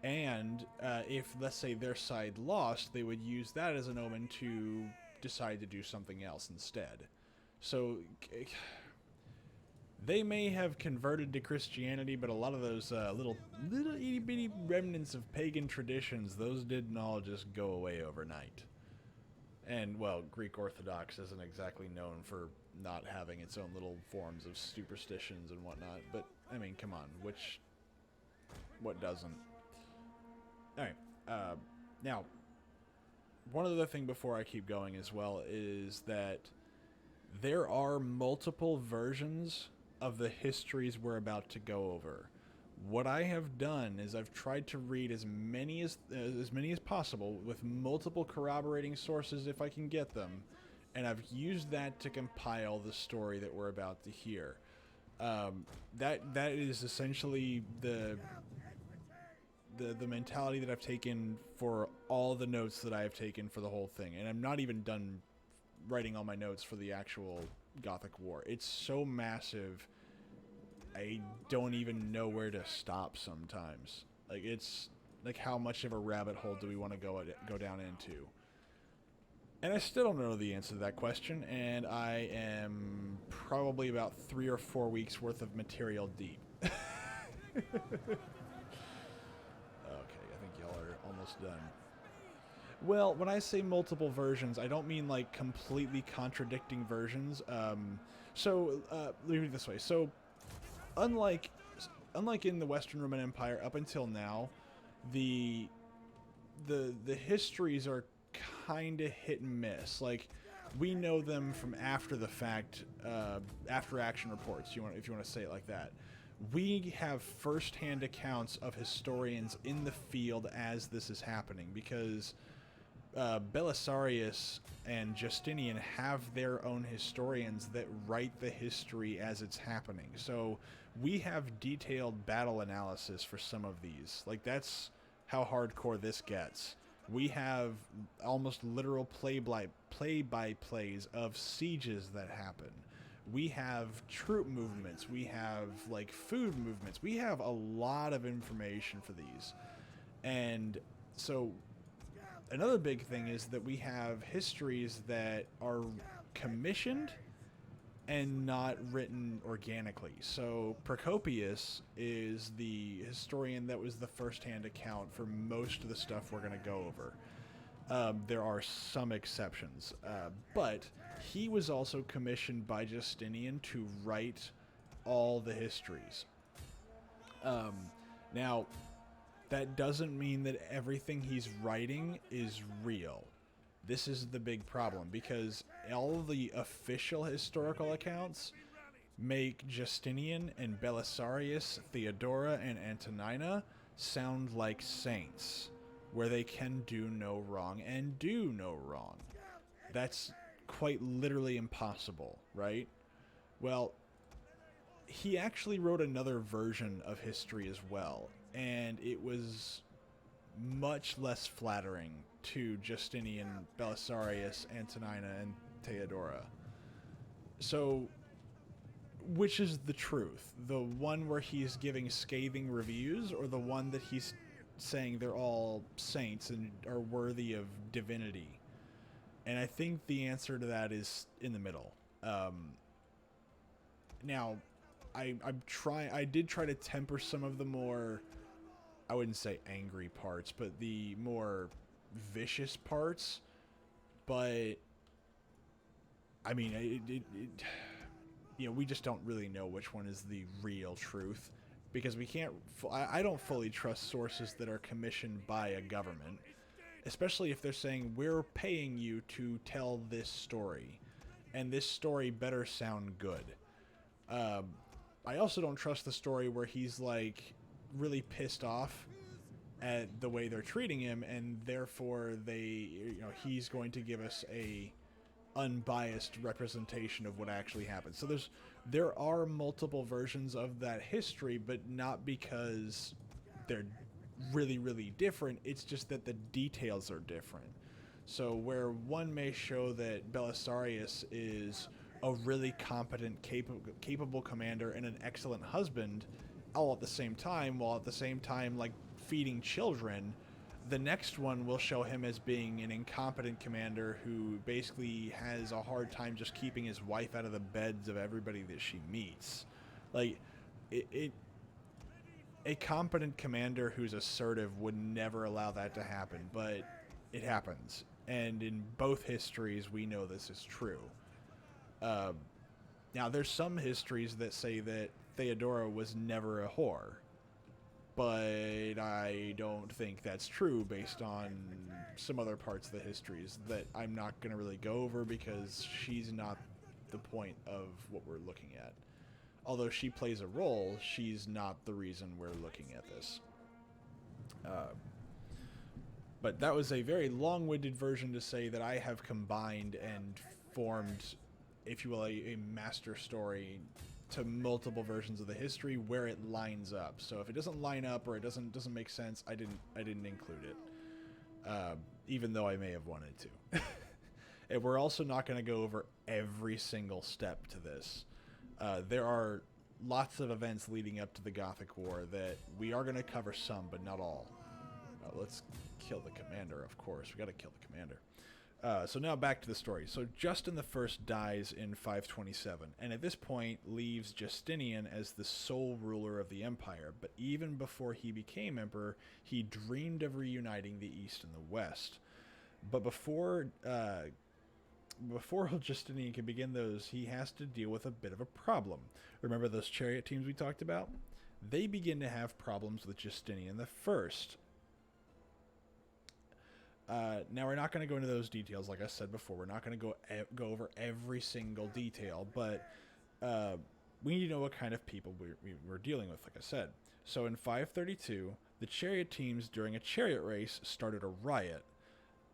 And if, let's say, their side lost, they would use that as an omen to decide to do something else instead. So they may have converted to Christianity, but a lot of those little itty-bitty remnants of pagan traditions, those didn't all just go away overnight. And, well, Greek Orthodox isn't exactly known for not having its own little forms of superstitions and whatnot. But, I mean, come on, what doesn't? Alright, now, one other thing before I keep going as well is that there are multiple versions of the histories we're about to go over. What I have done is I've tried to read as many as possible with multiple corroborating sources if I can get them, and I've used that to compile the story that we're about to hear. That is essentially the mentality that I've taken for all the notes that I have taken for the whole thing. And I'm not even done writing all my notes for the actual Gothic War. It's so massive, I don't even know where to stop sometimes. Like, it's like, how much of a rabbit hole do we want to go down into? And I still don't know the answer to that question, and I am probably about 3 or 4 weeks worth of material deep. Done. Well, when I say multiple versions, I don't mean like completely contradicting versions. Let me read it this way. So, unlike in the Western Roman Empire up until now, the histories are kind of hit and miss. Like, we know them from after the fact, after action reports. If you want to say it like that. We have first-hand accounts of historians in the field as this is happening, because Belisarius and Justinian have their own historians that write the history as it's happening. So we have detailed battle analysis for some of these. Like, that's how hardcore this gets. We have almost literal play-by-plays of sieges that happen. We have troop movements. We have like food movements. We have a lot of information for these. And so another big thing is that we have histories that are commissioned and not written organically. So Procopius is the historian that was the first-hand account for most of the stuff we're going to go over. There are some exceptions, but he was also commissioned by Justinian to write all the histories. Now, that doesn't mean that everything he's writing is real. This is the big problem, because all of the official historical accounts make Justinian and Belisarius, Theodora, and Antonina sound like saints, where they can do no wrong and do no wrong. That's quite literally impossible, right? Well, he actually wrote another version of history as well, and it was much less flattering to Justinian, Belisarius, Antonina, and Theodora. So, which is the truth? The one where he's giving scathing reviews, or the one that he's saying they're all saints and are worthy of divinity? And I think the answer to that is in the middle. Now, I did try to temper some of the more, I wouldn't say angry parts, but the more vicious parts. But I mean, you know, we just don't really know which one is the real truth, because we can't. I don't fully trust sources that are commissioned by a government, especially if they're saying we're paying you to tell this story, and this story better sound good. I also don't trust the story where he's like really pissed off at the way they're treating him, and therefore he's going to give us a unbiased representation of what actually happened. So there are multiple versions of that history, but not because they're really, really different. It's just that the details are different. So where one may show that Belisarius is a really competent, capable commander and an excellent husband, all at the same time, while at the same time, like, feeding children, the next one will show him as being an incompetent commander who basically has a hard time just keeping his wife out of the beds of everybody that she meets. Like, a competent commander who's assertive would never allow that to happen, but it happens. And in both histories, we know this is true. Now, there's some histories that say that Theodora was never a whore, but I don't think that's true based on some other parts of the histories that I'm not going to really go over, because she's not the point of what we're looking at. Although she plays a role, she's not the reason we're looking at this. But that was a very long-winded version to say that I have combined and formed, if you will, a master story to multiple versions of the history where it lines up. So if it doesn't line up or it doesn't make sense, I didn't include it, even though I may have wanted to. And we're also not going to go over every single step to this. There are lots of events leading up to the Gothic War that we are going to cover some, but not all. Let's kill the commander, of course. We got to kill the commander. So now back to the story. So Justin I dies in 527, and at this point leaves Justinian as the sole ruler of the empire. But even before he became emperor, he dreamed of reuniting the East and the West. But before Justinian can begin those, he has to deal with a bit of a problem. Remember those chariot teams we talked about? They begin to have problems with Justinian the First. Now, we're not going to go into those details, like I said before. We're not going to go over every single detail, but we need to know what kind of people we're dealing with, like I said. So in 532, the chariot teams, during a chariot race, started a riot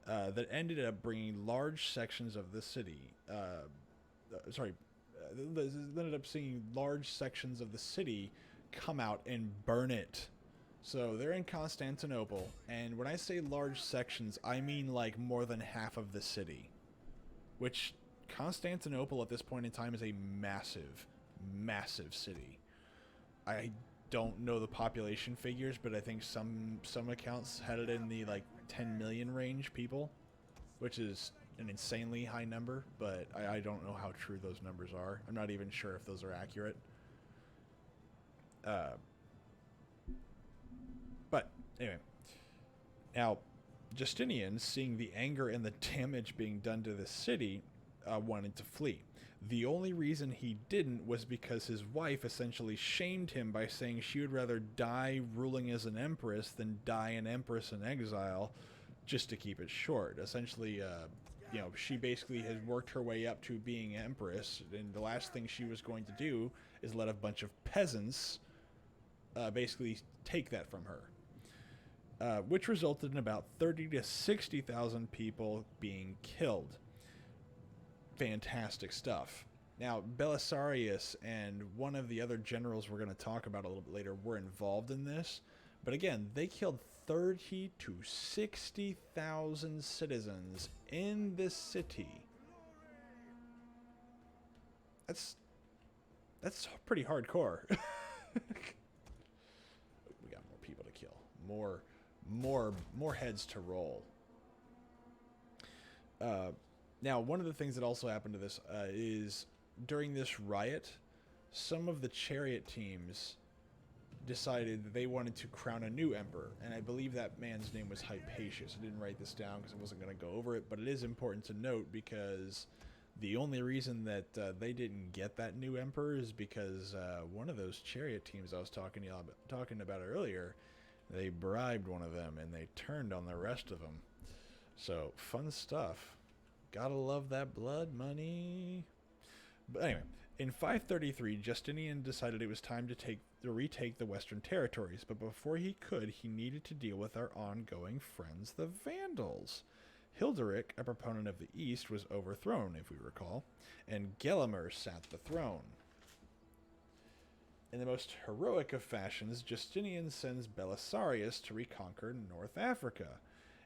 that ended up bringing large sections of the city. Ended up seeing large sections of the city come out and burn it So they're in Constantinople, and when I say large sections, I mean like more than half of the city. Which, Constantinople at this point in time is a massive, massive city. I don't know the population figures, but I think some accounts had it in the like 10 million range people, which is an insanely high number, but I don't know how true those numbers are. I'm not even sure if those are accurate. But anyway, now Justinian, seeing the anger and the damage being done to the city, wanted to flee. The only reason he didn't was because his wife essentially shamed him by saying she would rather die ruling as an empress than die an empress in exile, just to keep it short. Essentially, she basically has worked her way up to being empress, and the last thing she was going to do is let a bunch of peasants basically take that from her. Which resulted in about 30 to 60,000 people being killed. Fantastic stuff. Now, Belisarius and one of the other generals we're going to talk about a little bit later were involved in this. But again, they killed 30 to 60,000 citizens in this city. That's pretty hardcore. We got more people to kill. More heads to roll. Now, one of the things that also happened to this is during this riot, some of the chariot teams decided that they wanted to crown a new emperor, and I believe that man's name was Hypatius. I didn't write this down because I wasn't going to go over it, but it is important to note because the only reason that they didn't get that new emperor is because one of those chariot teams I was talking about earlier, they bribed one of them and they turned on the rest of them. So, fun stuff. Gotta love that blood money. But anyway, in 533, Justinian decided it was time to retake the western territories, but before he could, he needed to deal with our ongoing friends, the Vandals. Hilderic, a proponent of the East, was overthrown, if we recall, and Gelimer sat the throne. In the most heroic of fashions, Justinian sends Belisarius to reconquer North Africa.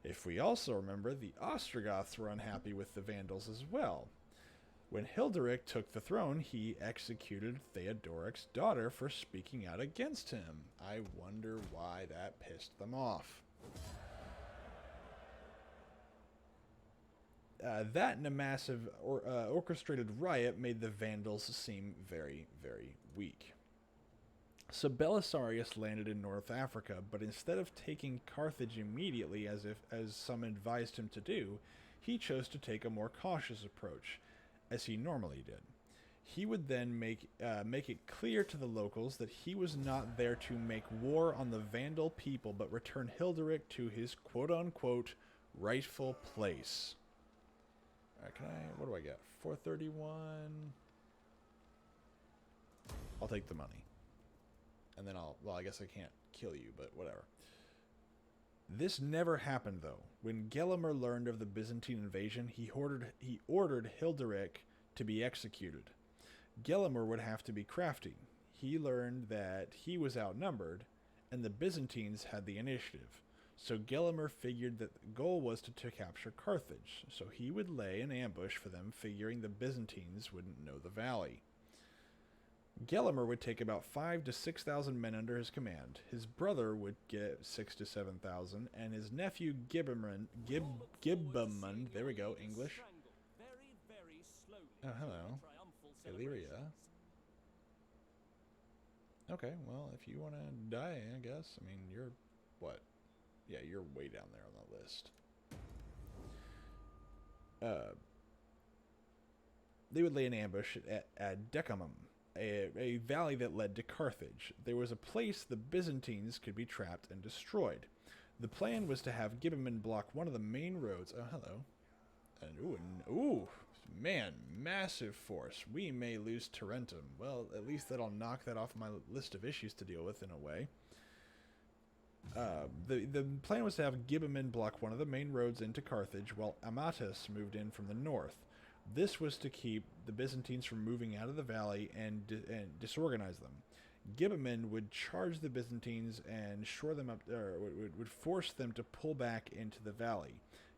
If we also remember, the Ostrogoths were unhappy with the Vandals as well. When Hilderic took the throne, he executed Theodoric's daughter for speaking out against him. I wonder why that pissed them off. That and a massive orchestrated riot made the Vandals seem very, very weak. So Belisarius landed in North Africa, but instead of taking Carthage immediately as some advised him to do, he chose to take a more cautious approach, as he normally did. He would then make it clear to the locals that he was not there to make war on the Vandal people, but return Hilderic to his quote-unquote rightful place. What do I get? 431. I'll take the money. And then I guess I can't kill you, but whatever. This never happened, though. When Gelimer learned of the Byzantine invasion, he ordered Hilderic to be executed. Gelimer would have to be crafty. He learned that he was outnumbered, and the Byzantines had the initiative. So Gelimer figured that the goal was to capture Carthage, so he would lay an ambush for them, figuring the Byzantines wouldn't know the valley. Gelimer would take about 5,000 to 6,000 men under his command. His brother would get 6,000 to 7,000, and his nephew Gibamund, there we go, English. Oh, hello. Illyria. Okay, well, if you want to die, I guess. I mean, you're, what? Yeah, you're way down there on the list. They would lay an ambush at Decamum, a valley that led to Carthage. There was a place the Byzantines could be trapped and destroyed. The plan was to have Gibamund block one of the main roads. Oh, hello. And man, massive force. We may lose Tarentum. Well, at least that'll knock that off my list of issues to deal with in a way. The plan was to have Gibamund block one of the main roads into Carthage, while Amatus moved in from the north. This was to keep the Byzantines from moving out of the valley and disorganize them. Gibberman would charge the Byzantines and shore them up, or would force them to pull back into the valley.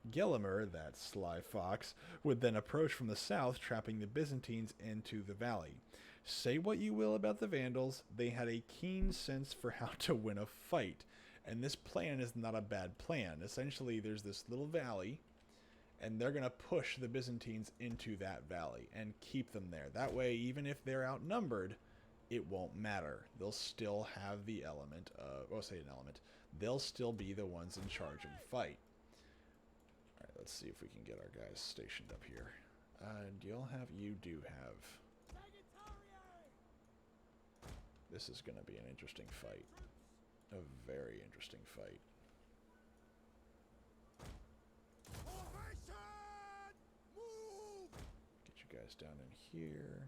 Gelimer, that sly fox, would then approach from the south, trapping the Byzantines into the valley. Say what you will about the Vandals, they had a keen sense for how to win a fight. And this plan is not a bad plan. Essentially, there's this little valley, and they're going to push the Byzantines into that valley and keep them there. That way, even if they're outnumbered, it won't matter. They'll still have the element of, oh, say an element. They'll still be the ones in charge of the fight. Alright, let's see if we can get our guys stationed up here. Do y'all have, you do have. This is going to be an interesting fight. A very interesting fight. Get you guys down in here.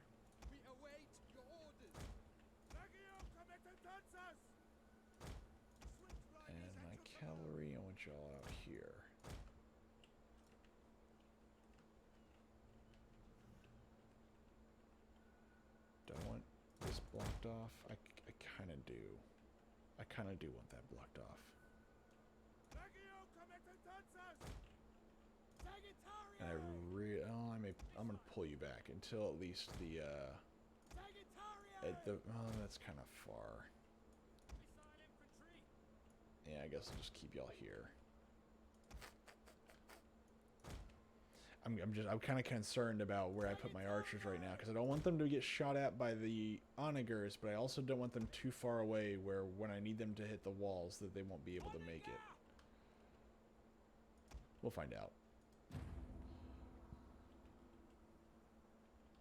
We await your orders. And my cavalry, I want y'all out here. Do I want this blocked off? I kind of do. I kind of do want that blocked off. And I'm gonna pull you back until at least the oh, that's kind of far. Yeah, I guess I'll just keep y'all here. I'm kind of concerned about where I put my archers right now, because I don't want them to get shot at by the onagers, but I also don't want them too far away where when I need them to hit the walls that they won't be able to make it. We'll find out.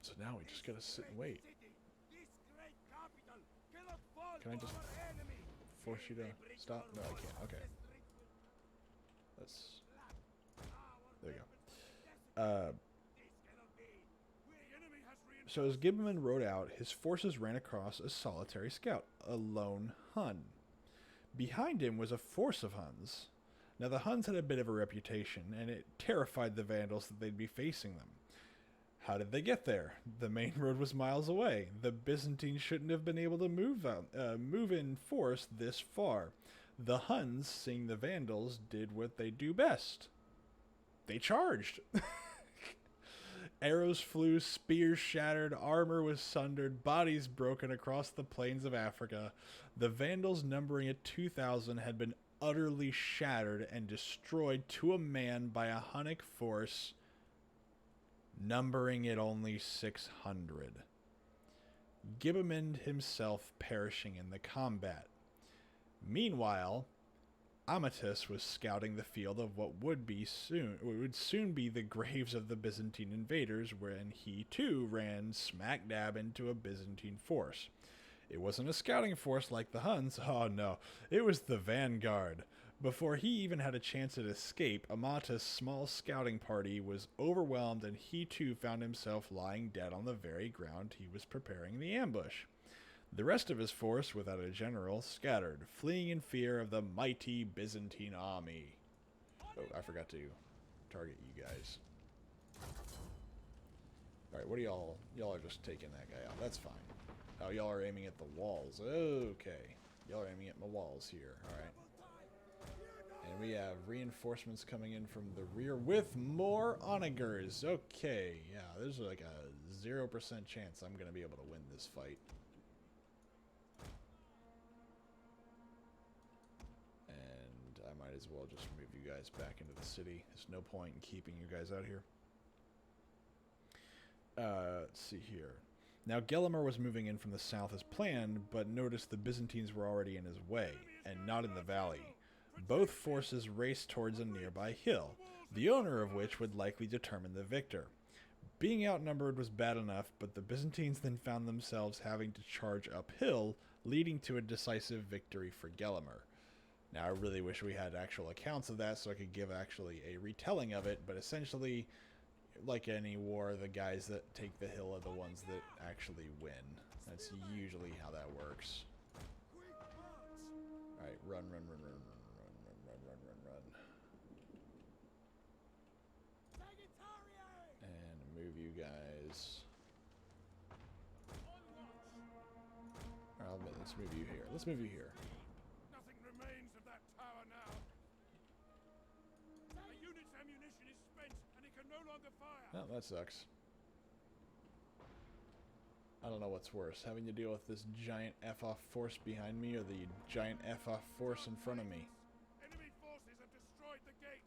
So now we just gotta sit and wait. Can I just force you to stop? No, I can't. Okay. Let's... There we go. So as Gibberman rode out, his forces ran across a solitary scout, a lone Hun. Behind him was a force of Huns. Now the Huns had a bit of a reputation, and it terrified the Vandals that they'd be facing them. How did they get there? The main road was miles away. The Byzantines shouldn't have been able to move in force this far. The Huns, seeing the Vandals, did what they do best. They charged. Arrows flew, spears shattered, armor was sundered, bodies broken across the plains of Africa. The Vandals, numbering at 2,000, had been utterly shattered and destroyed to a man by a Hunnic force numbering at only 600. Gibberman himself perishing in the combat. Meanwhile, Amatus was scouting the field of what would soon be the graves of the Byzantine invaders, when he too ran smack dab into a Byzantine force. It wasn't a scouting force like the Huns, oh no, it was the vanguard. Before he even had a chance at escape, Amatus' small scouting party was overwhelmed, and he too found himself lying dead on the very ground he was preparing the ambush. The rest of his force, without a general, scattered, fleeing in fear of the mighty Byzantine army. Oh, I forgot to target you guys. Alright, what are y'all? Y'all are just taking that guy out. That's fine. Oh, y'all are aiming at the walls. Okay. Y'all are aiming at my walls here. Alright. And we have reinforcements coming in from the rear with more onagers. Okay. Yeah, there's like a 0% chance I'm going to be able to win this fight. I might as well just move you guys back into the city. There's no point in keeping you guys out here. Let's see here. Now, Gelimer was moving in from the south as planned, but noticed the Byzantines were already in his way, and not in the valley. Both forces raced towards a nearby hill, the owner of which would likely determine the victor. Being outnumbered was bad enough, but the Byzantines then found themselves having to charge uphill, leading to a decisive victory for Gelimer. Now, I really wish we had actual accounts of that so I could give actually a retelling of it, but essentially, like any war, the guys that take the hill are the ones that actually win. That's usually how that works. Alright, run. And move you guys. Alright, Let's move you here. Let's move you here. Nothing remains of that tower now. A unit's ammunition is spent, and it can no longer fire. Oh, that sucks. I don't know what's worse, having to deal with this giant F-off force behind me or the giant F-off force in front of me. Enemy forces have destroyed the gate.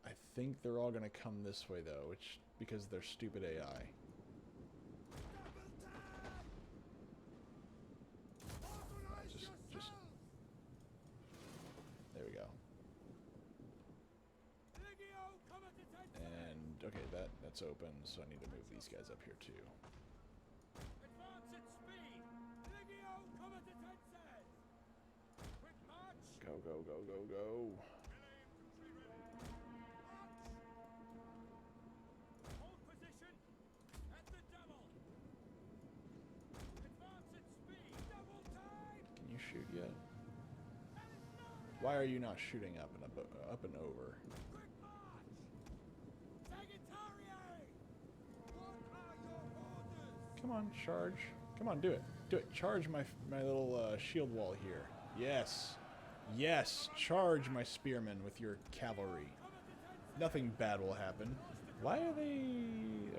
I think they're all gonna come this way though, which because they're stupid AI. Just there we go. And okay, that's open, so I need to move these guys up here too. Advance at speed. Legio comitatenses. Quick march. Go, go, go, go, go. Hold position at the double. Advance at speed. Double time. Can you shoot yet? Why are you not shooting up and over? Quick march. Sagittarius. What are your orders? Come on, charge. Come on, do it. Do it. Charge my little shield wall here. Yes. Yes. Charge my spearmen with your cavalry. Nothing bad will happen. Why are they...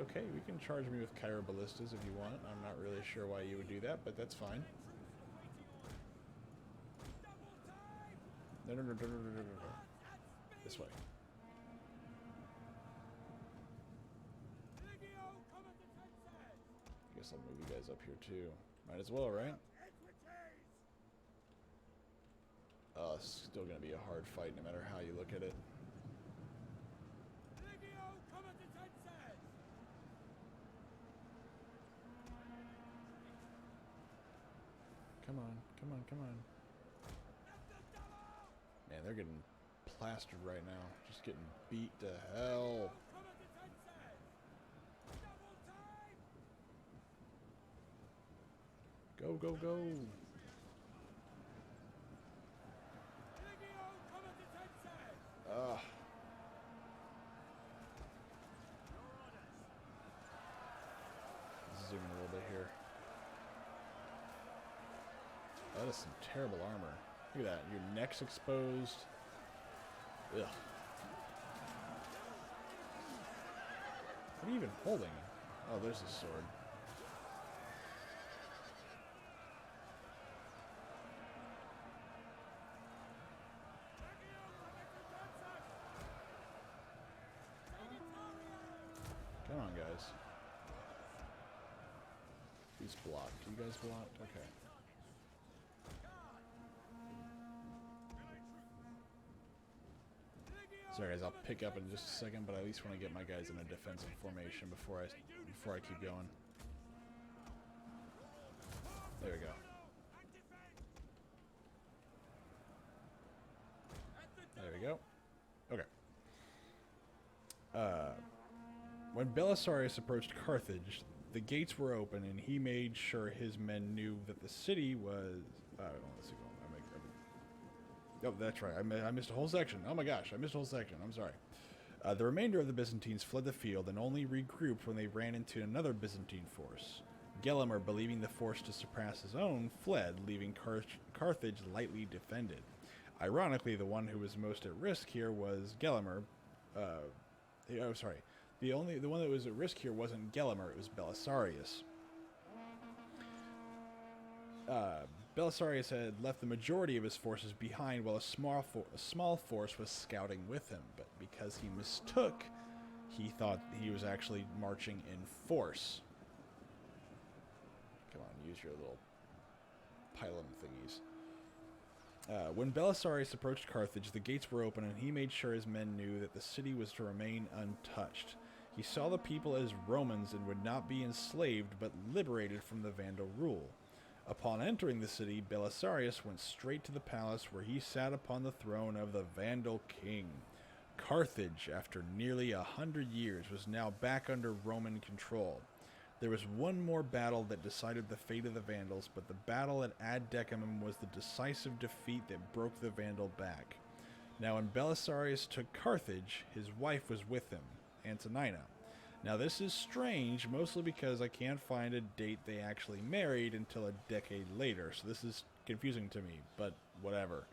Okay, we can charge me with Cairo ballistas if you want. I'm not really sure why you would do that, but that's fine. No, no, no, no, no, no, no, no. This way. I guess I'll move you guys up here too. Might as well, right? It's still gonna be a hard fight no matter how you look at it. Come on, come on, come on. Man, they're getting plastered right now. Just getting beat to hell. Go, go, go. Ugh. Zoom in a little bit here. That is some terrible armor. Look at that. Your neck's exposed. Ugh. What are you even holding? Oh, there's a sword. Come on, guys. Who's blocked? You guys blocked? Okay. Sorry guys, I'll pick up in just a second, but I at least want to get my guys in a defensive formation before I keep going. There we go. There we go. Okay. When Belisarius approached Carthage, the gates were open, and he made sure his men knew that the city was... let's see. Oh, that's right. I missed a whole section. Oh my gosh, I missed a whole section. I'm sorry. The remainder of the Byzantines fled the field and only regrouped when they ran into another Byzantine force. Gelimer, believing the force to surpass his own, fled, leaving Carthage lightly defended. Ironically, the one who was most at risk here was Gelimer. The one that was at risk here wasn't Gelimer, it was Belisarius. Belisarius had left the majority of his forces behind while a small force was scouting with him, but because he mistook, he thought he was actually marching in force. Come on, use your little pylon thingies. When Belisarius approached Carthage, the gates were open, and he made sure his men knew that the city was to remain untouched. He saw the people as Romans and would not be enslaved, but liberated from the Vandal rule. Upon entering the city, Belisarius went straight to the palace where he sat upon the throne of the Vandal king. Carthage, after nearly 100 years, was now back under Roman control. There was one more battle that decided the fate of the Vandals, but the battle at Ad Decimum was the decisive defeat that broke the Vandal back. Now when Belisarius took Carthage, his wife was with him, Antonina. Now this is strange, mostly because I can't find a date they actually married until a decade later, so this is confusing to me, but whatever.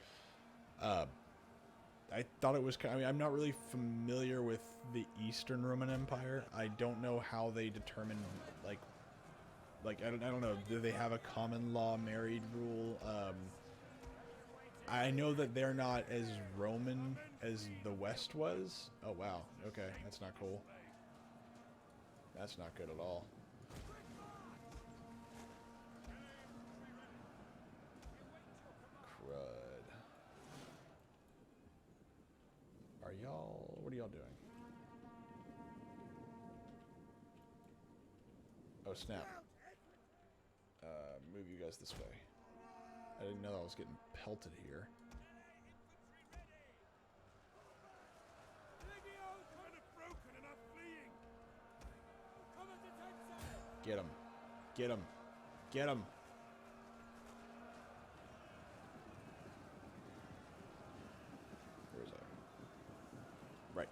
I thought it was I mean, I'm not really familiar with the Eastern Roman Empire. I don't know how they determine, like I don't know, do they have a common law married rule? I know that they're not as Roman as the West was. Oh wow, okay, that's not cool. That's not good at all. Crud. Are y'all... what are y'all doing? Oh, snap. Move you guys this way. I didn't know I was getting pelted here. Get him. Get him. Get him. Where is that? Right.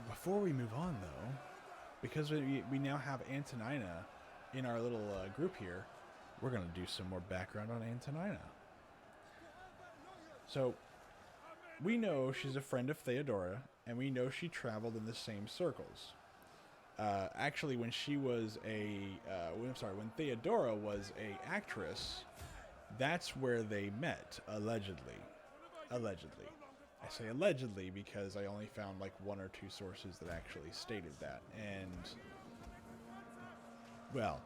Before we move on, though, because we now have Antonina in our little group here, we're going to do some more background on Antonina. So, we know she's a friend of Theodora, and we know she traveled in the same circles. Actually, when she was when Theodora was a actress, that's where they met, allegedly. Allegedly. I say allegedly because I only found like one or two sources that actually stated that. And, well,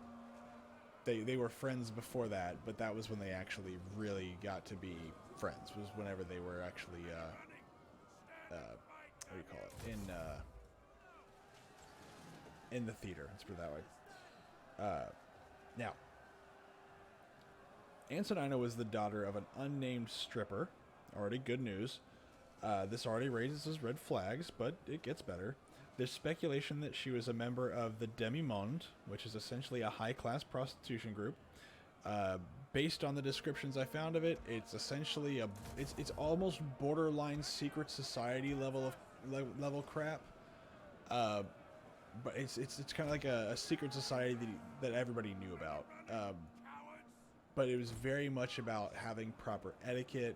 they were friends before that, but that was when they actually really got to be friends, was whenever they were actually, what do you call it, in the theater, let's put it that way. Now, Antonina was the daughter of an unnamed stripper. Already good news. This already raises red flags, but it gets better. There's speculation that she was a member of the Demi-Monde, which is essentially a high-class prostitution group. Based on the descriptions I found of it, it's essentially it's almost borderline secret society level crap. But it's kind of like a secret society that everybody knew about. But it was very much about having proper etiquette.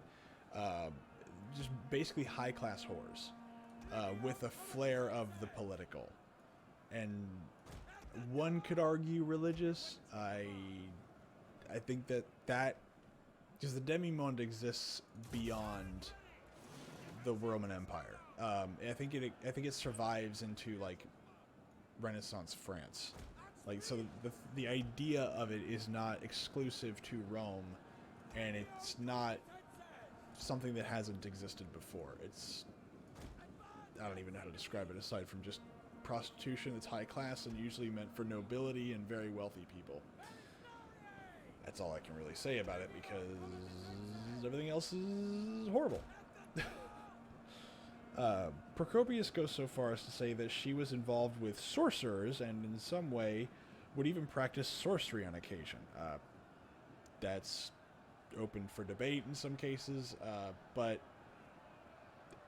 Just basically high-class whores, with a flair of the political, and one could argue religious. I think that because the Demi-Monde exists beyond the Roman Empire. I think it survives into like Renaissance France. Like, so the idea of it is not exclusive to Rome, and it's not something that hasn't existed before. I don't even know how to describe it aside from just prostitution that's high class and usually meant for nobility and very wealthy people. That's all I can really say about it because everything else is horrible. Procopius goes so far as to say that she was involved with sorcerers and in some way would even practice sorcery on occasion. That's open for debate in some cases, but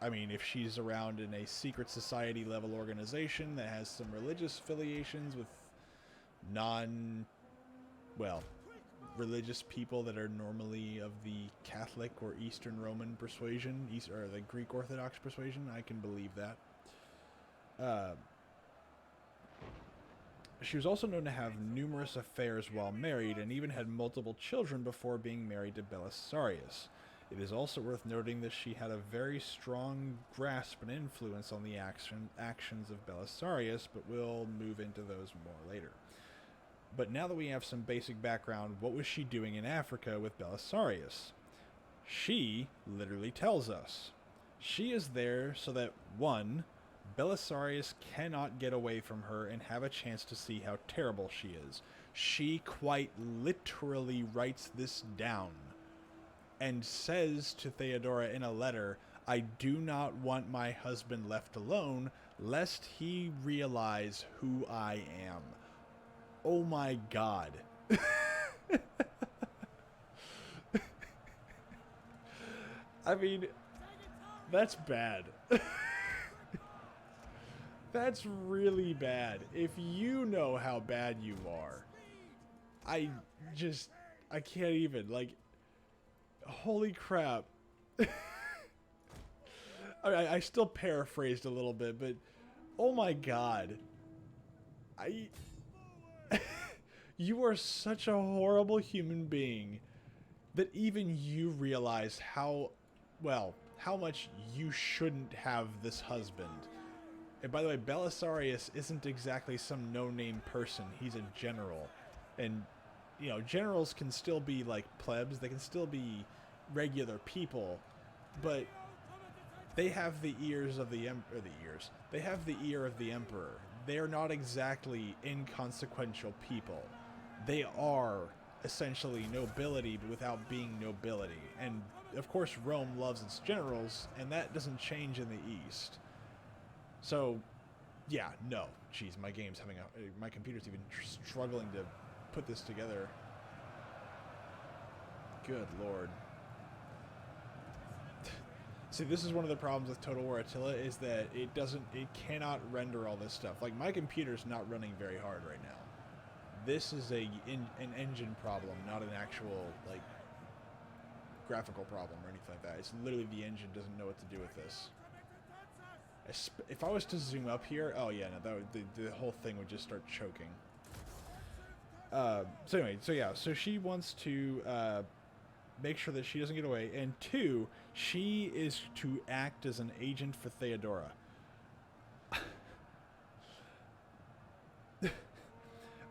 I mean, if she's around in a secret society level organization that has some religious affiliations with religious people that are normally of the Catholic or Eastern Roman persuasion, or the Greek Orthodox persuasion, I can believe that. She was also known to have numerous affairs while married, and even had multiple children before being married to Belisarius. It is also worth noting that she had a very strong grasp and influence on the actions of Belisarius, but we'll move into those more later. But now that we have some basic background, what was she doing in Africa with Belisarius? She literally tells us. She is there so that, 1, Belisarius cannot get away from her and have a chance to see how terrible she is. She quite literally writes this down and says to Theodora in a letter, "I do not want my husband left alone, lest he realize who I am." Oh my God. I mean, That's bad. That's really bad. If you know how bad you are, I can't even, like, holy crap. I still paraphrased a little bit, but oh my god. You are such a horrible human being that even you realize how much you shouldn't have this husband. And by the way, Belisarius isn't exactly some no-name person. He's a general. And, you know, generals can still be, like, plebs. They can still be regular people. But they have the ears of the They have the ear of the emperor. They are not exactly inconsequential people. They are essentially nobility, but without being nobility. And, of course, Rome loves its generals, and that doesn't change in the East. So, yeah, no. Jeez, my game's having my computer's even struggling to put this together. Good lord. See, this is one of the problems with Total War Attila, is that it cannot render all this stuff. Like, my computer's not running very hard right now. This is an engine problem, not an actual, like, graphical problem or anything like that. It's literally the engine doesn't know what to do with this. If I was to zoom up here, oh yeah, no, the whole thing would just start choking. So anyway, so she wants to make sure that she doesn't get away, and 2, she is to act as an agent for Theodora.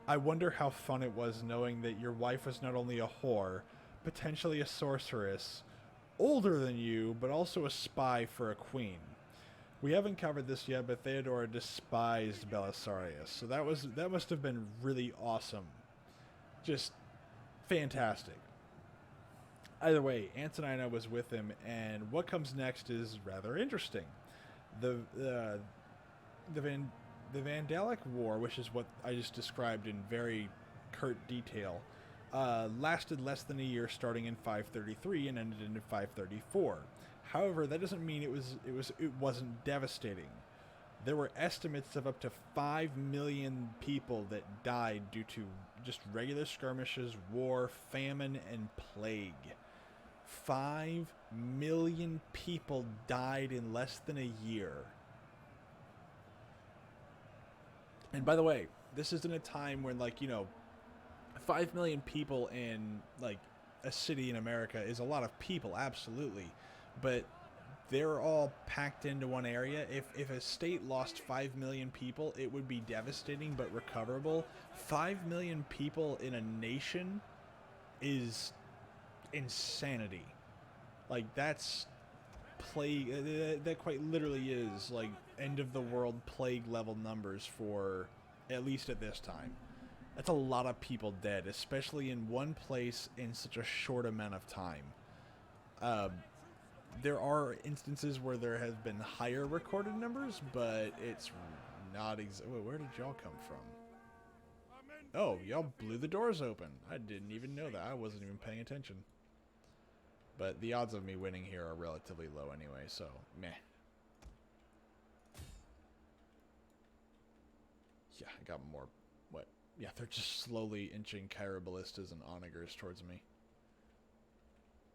I wonder how fun it was knowing that your wife was not only a whore, potentially a sorceress, older than you, but also a spy for a queen. We haven't covered this yet, but Theodora despised Belisarius, so that must have been really awesome. Just fantastic. Either way, Antonina was with him, and what comes next is rather interesting. The Vandalic War, which is what I just described in very curt detail, lasted less than a year, starting in 533 and ended in 534. However, that doesn't mean it wasn't devastating. There were estimates of up to 5 million people that died due to just regular skirmishes, war, famine, and plague. 5 million people died in less than a year. And by the way, this isn't a time when, like, you know, 5 million people in, like, a city in America is a lot of people, absolutely. But they're all packed into one area. If a state lost 5 million people, it would be devastating but recoverable. 5 million people in a nation is insanity. Like, that's plague. That quite literally is, like, end of the world plague level numbers for, at least at this time. That's a lot of people dead, especially in one place in such a short amount of time. There are instances where there have been higher recorded numbers, but it's not where did y'all come from? Oh, y'all blew the doors open. I didn't even know that. I wasn't even paying attention. But the odds of me winning here are relatively low anyway, so meh. Yeah, I got more. What? Yeah, they're just slowly inching Kyroballistas and Onagers towards me.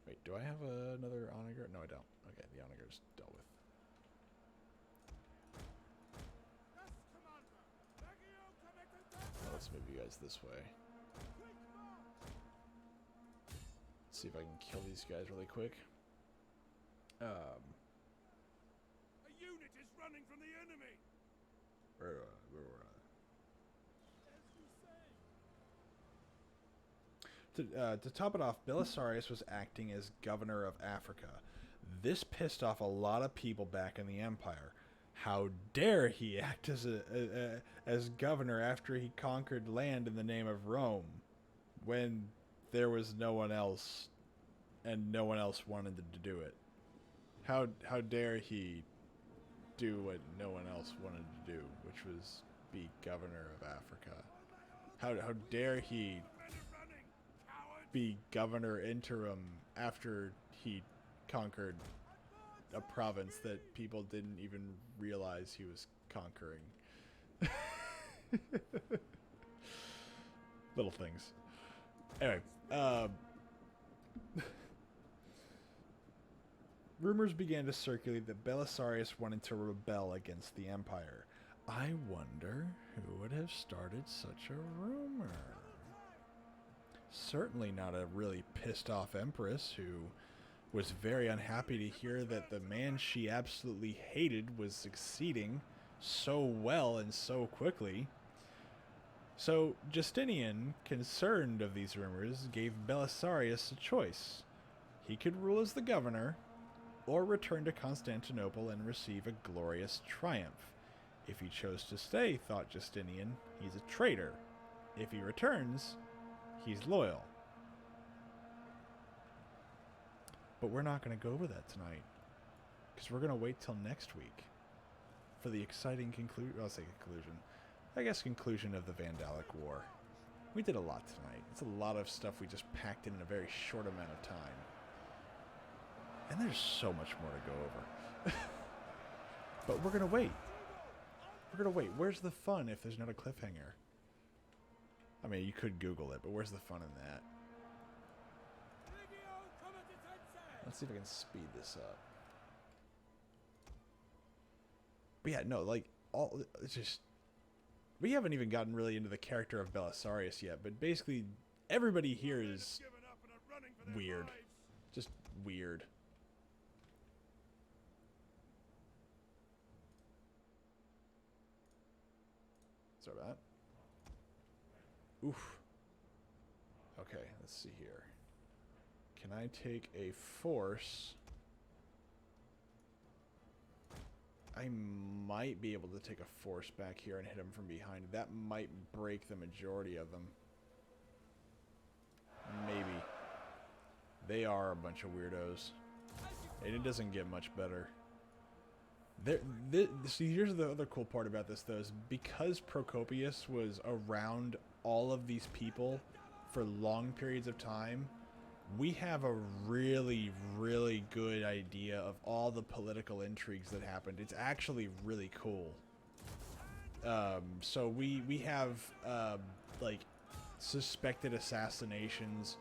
Wait, do I have another Onager? No, I don't. Okay, the Onager's dealt with. Well, let's move you guys this way. Let's see if I can kill these guys really quick. A unit is running from the enemy. To top it off, Belisarius was acting as governor of Africa. This pissed off a lot of people back in the Empire. How dare he act as governor after he conquered land in the name of Rome, when there was no one else, and no one else wanted to do it. How dare he do what no one else wanted to do, which was be governor of Africa. How dare he be governor interim after he conquered a province that people didn't even realize he was conquering. Little things. Anyway, rumors began to circulate that Belisarius wanted to rebel against the Empire. I wonder who would have started such a rumor. Certainly not a really pissed off empress who was very unhappy to hear that the man she absolutely hated was succeeding so well and so quickly. So Justinian, concerned of these rumors, gave Belisarius a choice. He could rule as the governor, or return to Constantinople and receive a glorious triumph. If he chose to stay, thought Justinian, he's a traitor. If he returns, he's loyal. But we're not going to go over that tonight, because we're going to wait till next week for the exciting conclusion. I'll say conclusion. I guess conclusion of the Vandalic War. We did a lot tonight. It's a lot of stuff we just packed in a very short amount of time. And there's so much more to go over. But we're going to wait. We're going to wait. Where's the fun if there's not a cliffhanger? I mean, you could Google it, but where's the fun in that? Let's see if I can speed this up. But yeah, no, like, it's just... We haven't even gotten really into the character of Belisarius yet, but basically, everybody here is weird. Just weird. Sorry about that. Oof. Okay, let's see here. Can I take a force? I might be able to take a force back here and hit them from behind. That might break the majority of them. Maybe. They are a bunch of weirdos. And it doesn't get much better. See, here's the other cool part about this, though, is because Procopius was around all of these people for long periods of time, we have a really, really good idea of all the political intrigues that happened. It's actually really cool. So we have, like, suspected assassinations.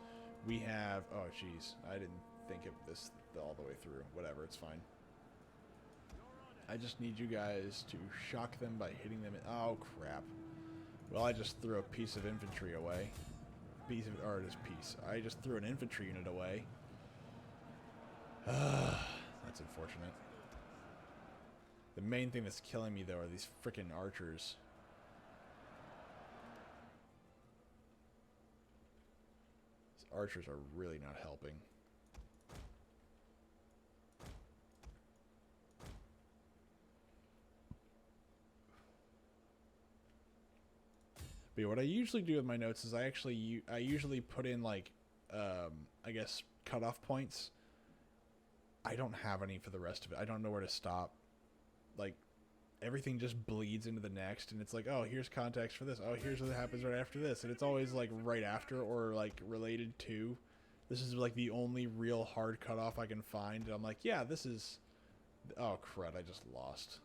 We have... Oh, jeez. I didn't think of this all the way through. Whatever, it's fine. I just need you guys to shock them by hitting them. Oh, crap. Well, I just threw a piece of infantry away. I just threw an infantry unit away. That's unfortunate. The main thing that's killing me, though, are these frickin' archers. These archers are really not helping. But what I usually do with my notes is I usually put in, like, I guess, cutoff points. I don't have any for the rest of it. I don't know where to stop. Like, everything just bleeds into the next, and it's like, oh, here's context for this. Oh, here's what happens right after this. And it's always, like, right after or, like, related to. This is, like, the only real hard cutoff I can find. And I'm like, yeah, this is... Oh, crud, I just lost.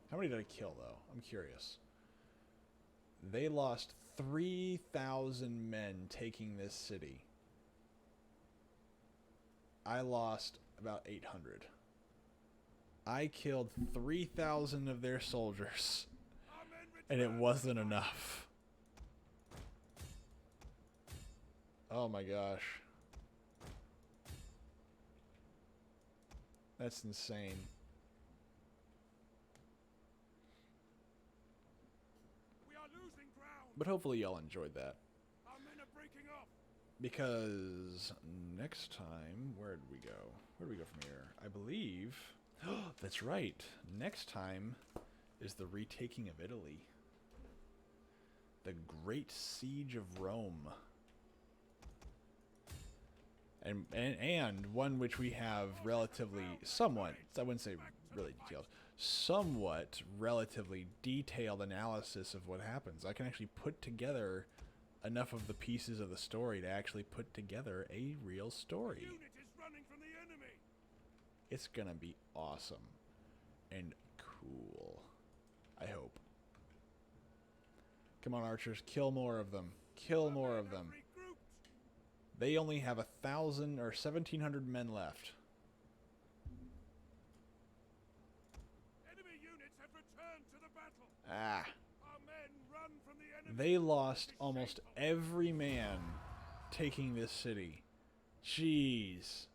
How many did I kill, though? I'm curious. They lost 3,000 men taking this city. I lost about 800. I killed 3,000 of their soldiers, and it wasn't enough. Oh my gosh. That's insane. But hopefully y'all enjoyed that. Our men are breaking off. Because next time, where did we go? Where do we go from here? I believe... That's right. Next time is the retaking of Italy. The Great Siege of Rome. And one which we have relatively, somewhat, I wouldn't say really detailed, somewhat relatively detailed analysis of what happens. I can actually put together enough of the pieces of the story to actually put together a real story. Unit is running from the enemy. It's gonna be awesome and cool. I hope. Come on, archers, kill more of them. Kill more of them. They only have 1,000 or 1,700 men left. Enemy units have returned to the battle. Ah. Our men run from the enemy. They lost almost every man taking this city. Jeez.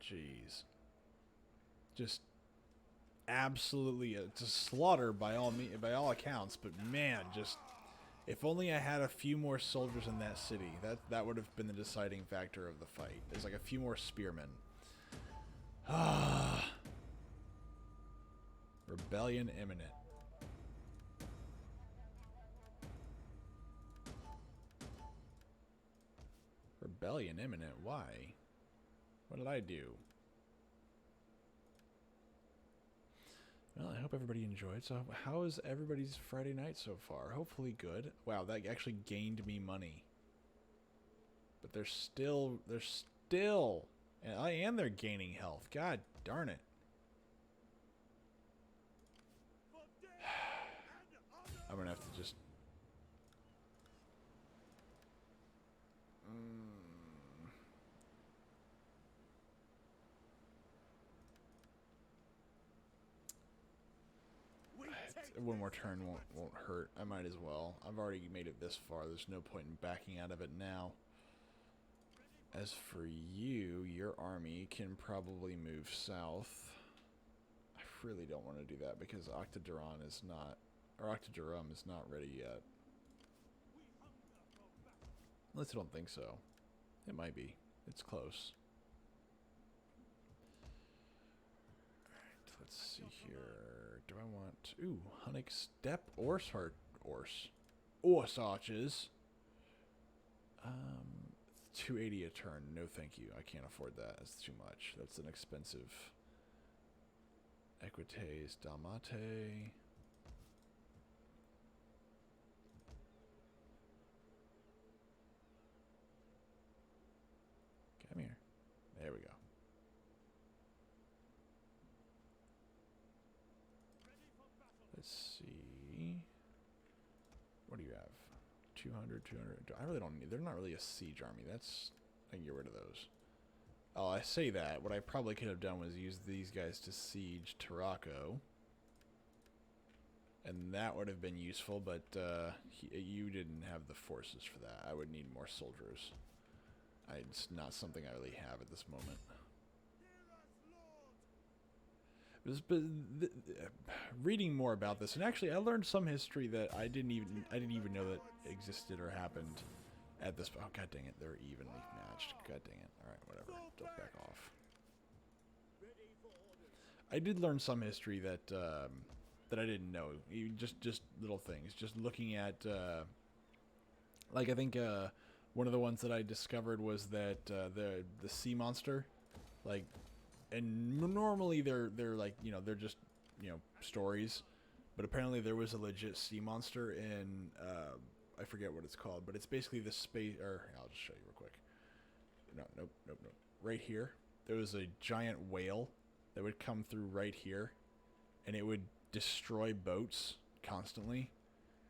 Jeez. Just absolutely it's a slaughter by all accounts, but man, just if only I had a few more soldiers in that city. That would have been the deciding factor of the fight. There's like a few more spearmen. Rebellion imminent. Rebellion imminent? Why? What did I do? Well, I hope everybody enjoyed. So how is everybody's Friday night so far? Hopefully good. Wow, that actually gained me money. But they're still, and they're gaining health. God darn it. I'm gonna have to just... One more turn won't hurt. I might as well. I've already made it this far. There's no point in backing out of it now. As for you, your army can probably move south. I really don't want to do that because Octoduron is not, or Octodurum is not ready yet. At least I don't think so. It might be. It's close. Alright, let's see here. Do I want... Ooh, Hunnic Steppe Orse arches. 280 a turn. No thank you. I can't afford that. That's too much. That's an expensive... Equites Dalmate. Come here. There we go. Let's see. What do you have? 200, 200. I really don't need... They're not really a siege army. That's... I can get rid of those. Oh, I say that. What I probably could have done was use these guys to siege Tarraco. And that would have been useful, but you didn't have the forces for that. I would need more soldiers. It's not something I really have at this moment. Reading more about this, and actually I learned some history that I didn't even know that existed or happened at this. Oh, god dang it, they're evenly matched. God dang it. All right, whatever. Don't back off. I did learn some history that that I didn't know. Just little things. Just looking at like I think one of the ones that I discovered was that the sea monster, like. And normally they're like, you know, they're just, you know, stories. But apparently there was a legit sea monster in, I forget what it's called. But it's basically this space, or I'll just show you real quick. Nope. Right here, there was a giant whale that would come through right here. And it would destroy boats constantly.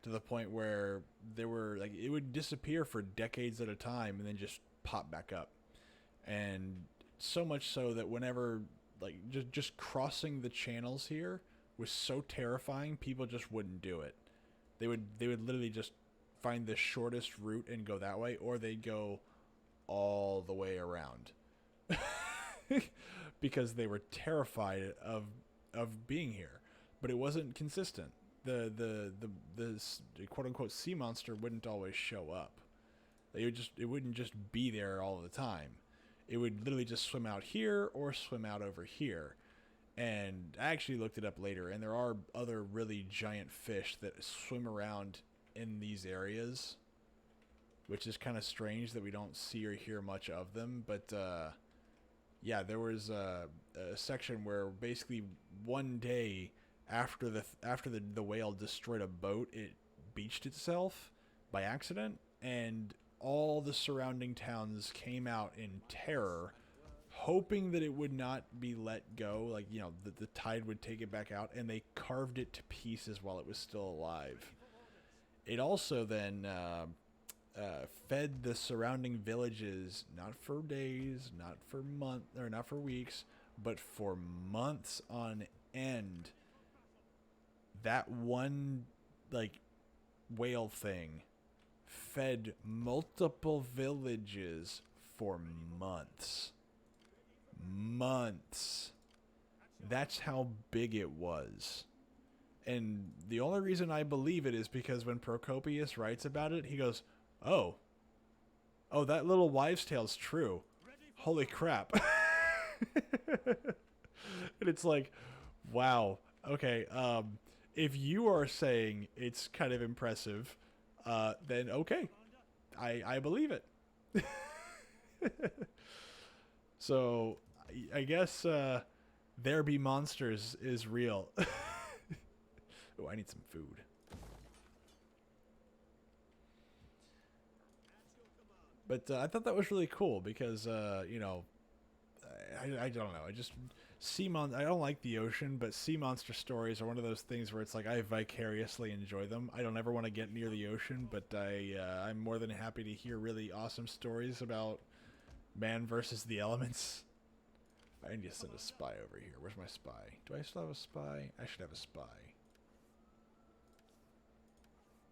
To the point where they were, like, it would disappear for decades at a time and then just pop back up. And... so much so that whenever, like, just crossing the channels here was so terrifying, people just wouldn't do it. They would literally just find the shortest route and go that way, or they'd go all the way around. Because they were terrified of being here. But it wasn't consistent. The quote unquote sea monster wouldn't always show up. It wouldn't just be there all the time. It would literally just swim out here or swim out over here. And I actually looked it up later, and there are other really giant fish that swim around in these areas, which is kind of strange that we don't see or hear much of them. But yeah, there was a section where basically one day after the whale destroyed a boat, it beached itself by accident, and all the surrounding towns came out in terror, hoping that it would not be let go, like, you know, that the tide would take it back out, and they carved it to pieces while it was still alive. It also then fed the surrounding villages, not for days, not for months, or not for weeks, but for months on end. That one, like, whale thing fed multiple villages for months. Months. That's how big it was. And the only reason I believe it is because when Procopius writes about it, he goes, oh, that little wives' tale's true. Holy crap. And it's like, wow, okay, if you are saying it's kind of impressive, then okay, I believe it. So I guess There Be Monsters is real. Oh, I need some food. But I thought that was really cool because, you know, I don't know. I just I don't like the ocean, but sea monster stories are one of those things where it's like I vicariously enjoy them. I don't ever want to get near the ocean, but I'm more than happy to hear really awesome stories about man versus the elements. I need to send a spy over here. Where's my spy? Do I still have a spy? I should have a spy.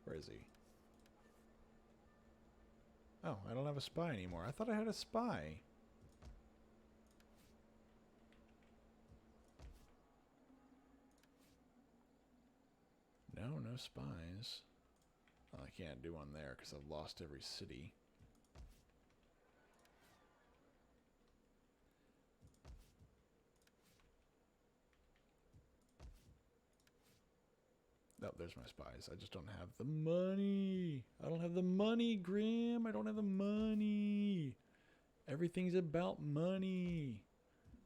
Where is he? Oh, I don't have a spy anymore. I thought I had a spy. No spies. Well, I can't do one there because I've lost every city. Oh, there's my spies. I just don't have the money. I don't have the money, Grim. I don't have the money. Everything's about money.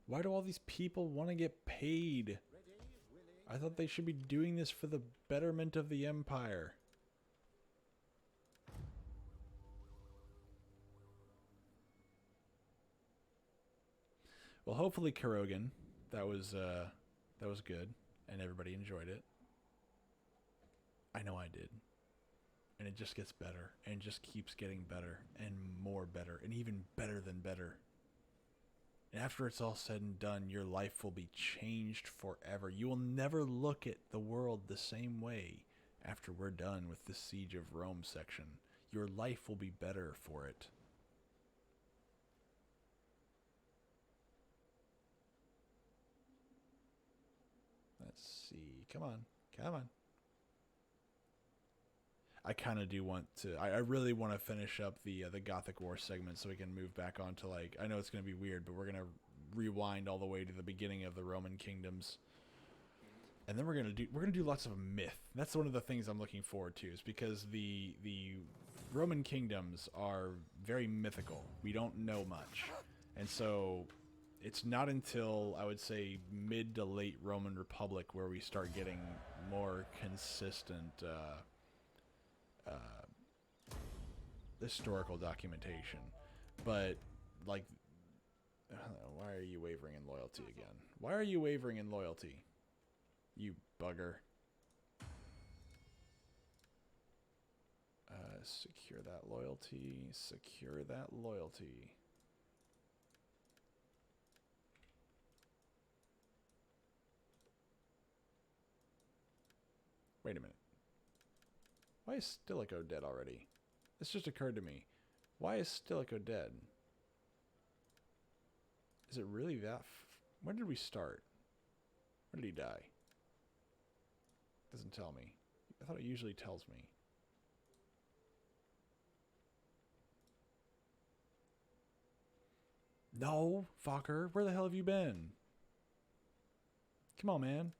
Why do all these people want to get paid? I thought they should be doing this for the betterment of the Empire. Well, hopefully Kurogen, that was good, and everybody enjoyed it. I know I did. And it just gets better, and just keeps getting better, and more better, and even better than better. And after it's all said and done, your life will be changed forever. You will never look at the world the same way after we're done with the Siege of Rome section. Your life will be better for it. Let's see. Come on. Come on. I kind of do want to... I really want to finish up the Gothic War segment so we can move back on to, like... I know it's going to be weird, but we're going to rewind all the way to the beginning of the Roman kingdoms. And then we're going to do lots of myth. That's one of the things I'm looking forward to, is because the Roman kingdoms are very mythical. We don't know much. And so it's not until, I would say, mid to late Roman Republic where we start getting more consistent... historical documentation. But, like, why are you wavering in loyalty again? Why are you wavering in loyalty? You bugger. Secure that loyalty. Secure that loyalty. Wait a minute. Why is Stilicho dead already? This just occurred to me. Why is Stilicho dead? Is it really that... when did we start? When did he die? Doesn't tell me. I thought it usually tells me. No, fucker. Where the hell have you been? Come on, man.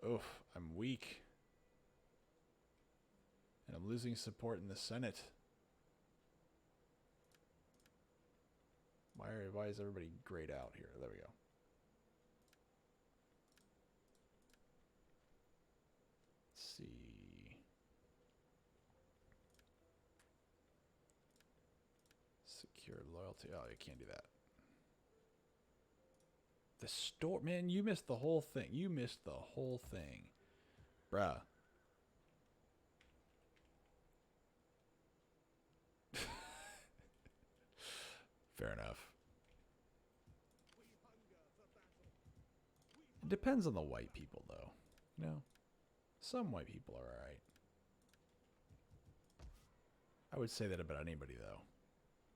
Oof, I'm weak. And I'm losing support in the Senate. Why is everybody grayed out here? There we go. Let's see. Oh, you can't do that. The store, man, you missed the whole thing. You missed the whole thing. Bruh. Fair enough. It depends on the white people, though. You know? Some white people are alright. I would say that about anybody, though.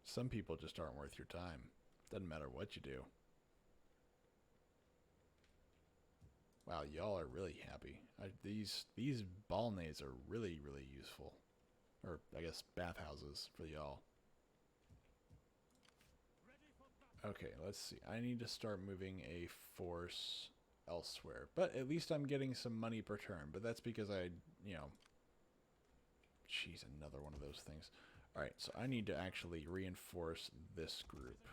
Some people just aren't worth your time. Doesn't matter what you do. Wow, y'all are really happy. These ball nades are really, really useful. Or, I guess, bathhouses for y'all. Okay, let's see. I need to start moving a force elsewhere. But at least I'm getting some money per turn. But that's because I, you know... Jeez, another one of those things. Alright, so I need to actually reinforce this group.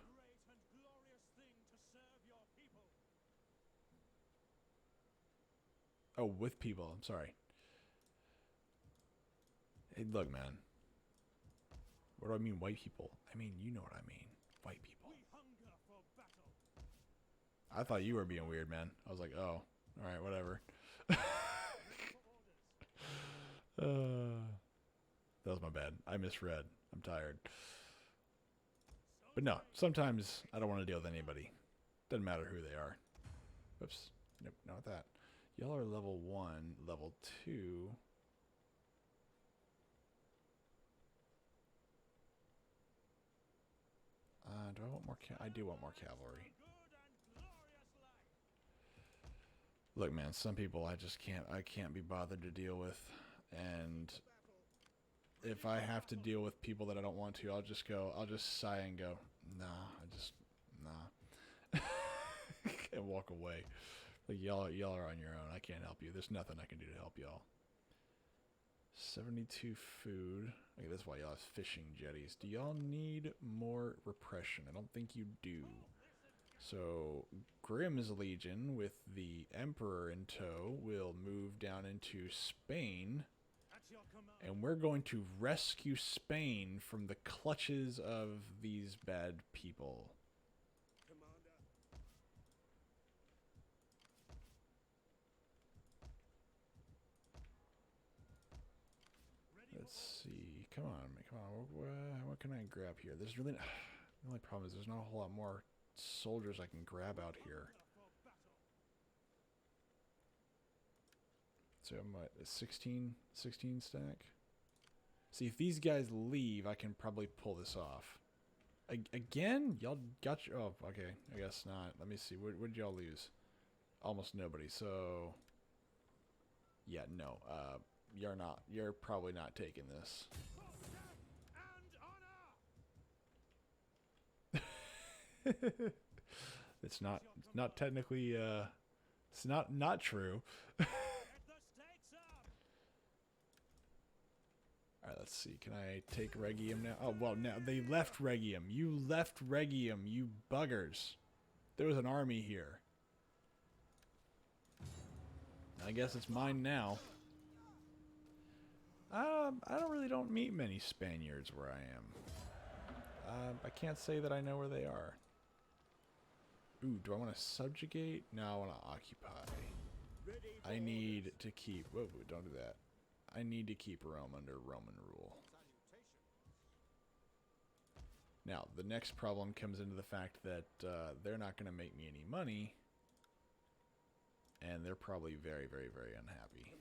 Oh, with people. I'm sorry. Hey, look, man. What do I mean, white people? I mean, you know what I mean. White people. I thought you were being weird, man. I was like, oh, alright, whatever. That was my bad. I misread. I'm tired. But no, sometimes I don't want to deal with anybody. Doesn't matter who they are. Oops. Nope, not that. Y'all are level 1, level 2. Do I want more I do want more cavalry. Look, man, some people I can't be bothered to deal with. And if I have to deal with people that I don't want to, I'll just sigh and go, nah. And walk away. Like, y'all are on your own. I can't help you. There's nothing I can do to help y'all. 72 food. Okay, that's why y'all have fishing jetties. Do y'all need more repression? I don't think you do. So, Grimm's Legion, with the Emperor in tow, will move down into Spain. And we're going to rescue Spain from the clutches of these bad people. Let's see. Come on. What can I grab here? There's really... The only problem is there's not a whole lot more soldiers I can grab out here. So I'm at a 16 stack. See, if these guys leave, I can probably pull this off. Again? Y'all got your... Oh, okay. I guess not. Let me see. What did y'all lose? Almost nobody. So... Yeah, no. You're probably not taking this. It's not technically it's not true. Alright, let's see. Can I take Regium now? Oh, well, now they left Regium. You left Regium, you buggers. There was an army here. I guess it's mine now. I don't meet many Spaniards where I am. I can't say that I know where they are. Ooh, do I want to subjugate? No, I want to occupy. I need to keep... Whoa, don't do that. I need to keep Rome under Roman rule. Now, the next problem comes into the fact that they're not going to make me any money. And they're probably very, very, very unhappy.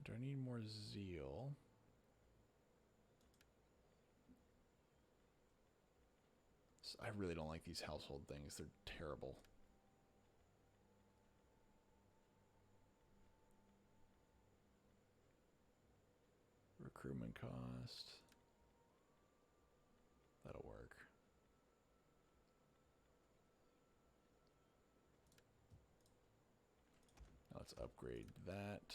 Do I need more zeal? I really don't like these household things. They're terrible. Recruitment cost. That'll work. Now let's upgrade that.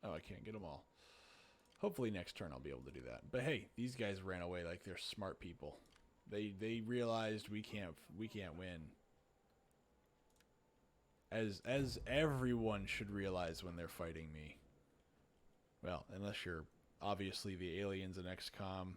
Oh, I can't get them all. Hopefully next turn I'll be able to do that. But hey, these guys ran away like they're smart people. They realized we can't win. As everyone should realize when they're fighting me. Well, unless you're obviously the aliens in XCOM,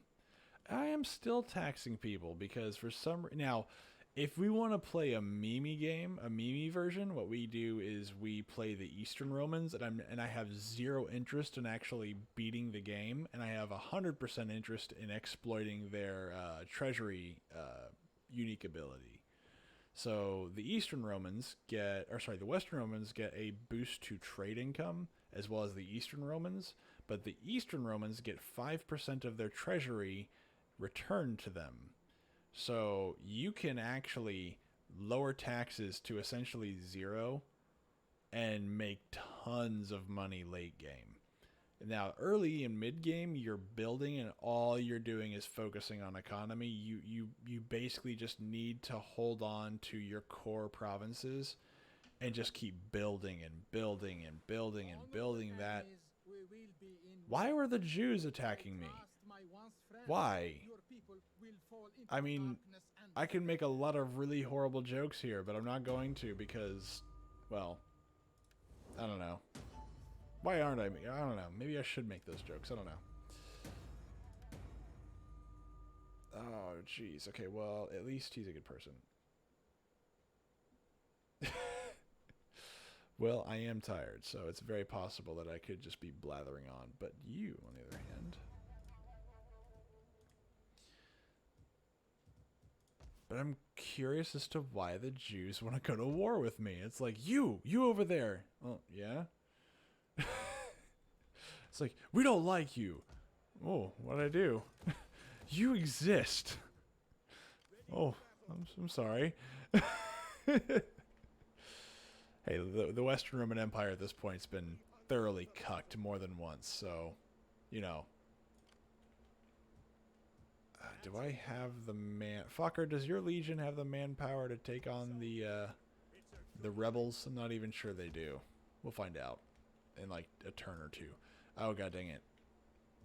I am still taxing people because for some now, if we want to play a Mimi game, a Mimi version, what we do is we play the Eastern Romans, and I have zero interest in actually beating the game, and I have 100% interest in exploiting their treasury unique ability. So the Eastern Romans get, or sorry, the Western Romans get a boost to trade income as well as the Eastern Romans, but the Eastern Romans get 5% of their treasury returned to them. So you can actually lower taxes to essentially zero and make tons of money late game. Now, early and mid game, you're building, and all you're doing is focusing on economy. You basically just need to hold on to your core provinces and just keep building and building and building and building that. Why were the Jews attacking me? Why? I mean, I can make a lot of really horrible jokes here, but I'm not going to because, well, I don't know. Why aren't I? I don't know. Maybe I should make those jokes. I don't know. Oh, jeez. Okay, well, at least he's a good person. Well, I am tired, so it's very possible that I could just be blathering on. But you, on the other hand... But I'm curious as to why the Jews want to go to war with me. It's like, you over there. Oh, yeah? It's like, we don't like you. Oh, what'd I do? You exist. Oh, I'm sorry. Hey, the Western Roman Empire at this point has been thoroughly cucked more than once, so, you know. Do I have the man... Fucker, does your legion have the manpower to take on the rebels? I'm not even sure they do. We'll find out in, like, a turn or two. Oh, god dang it.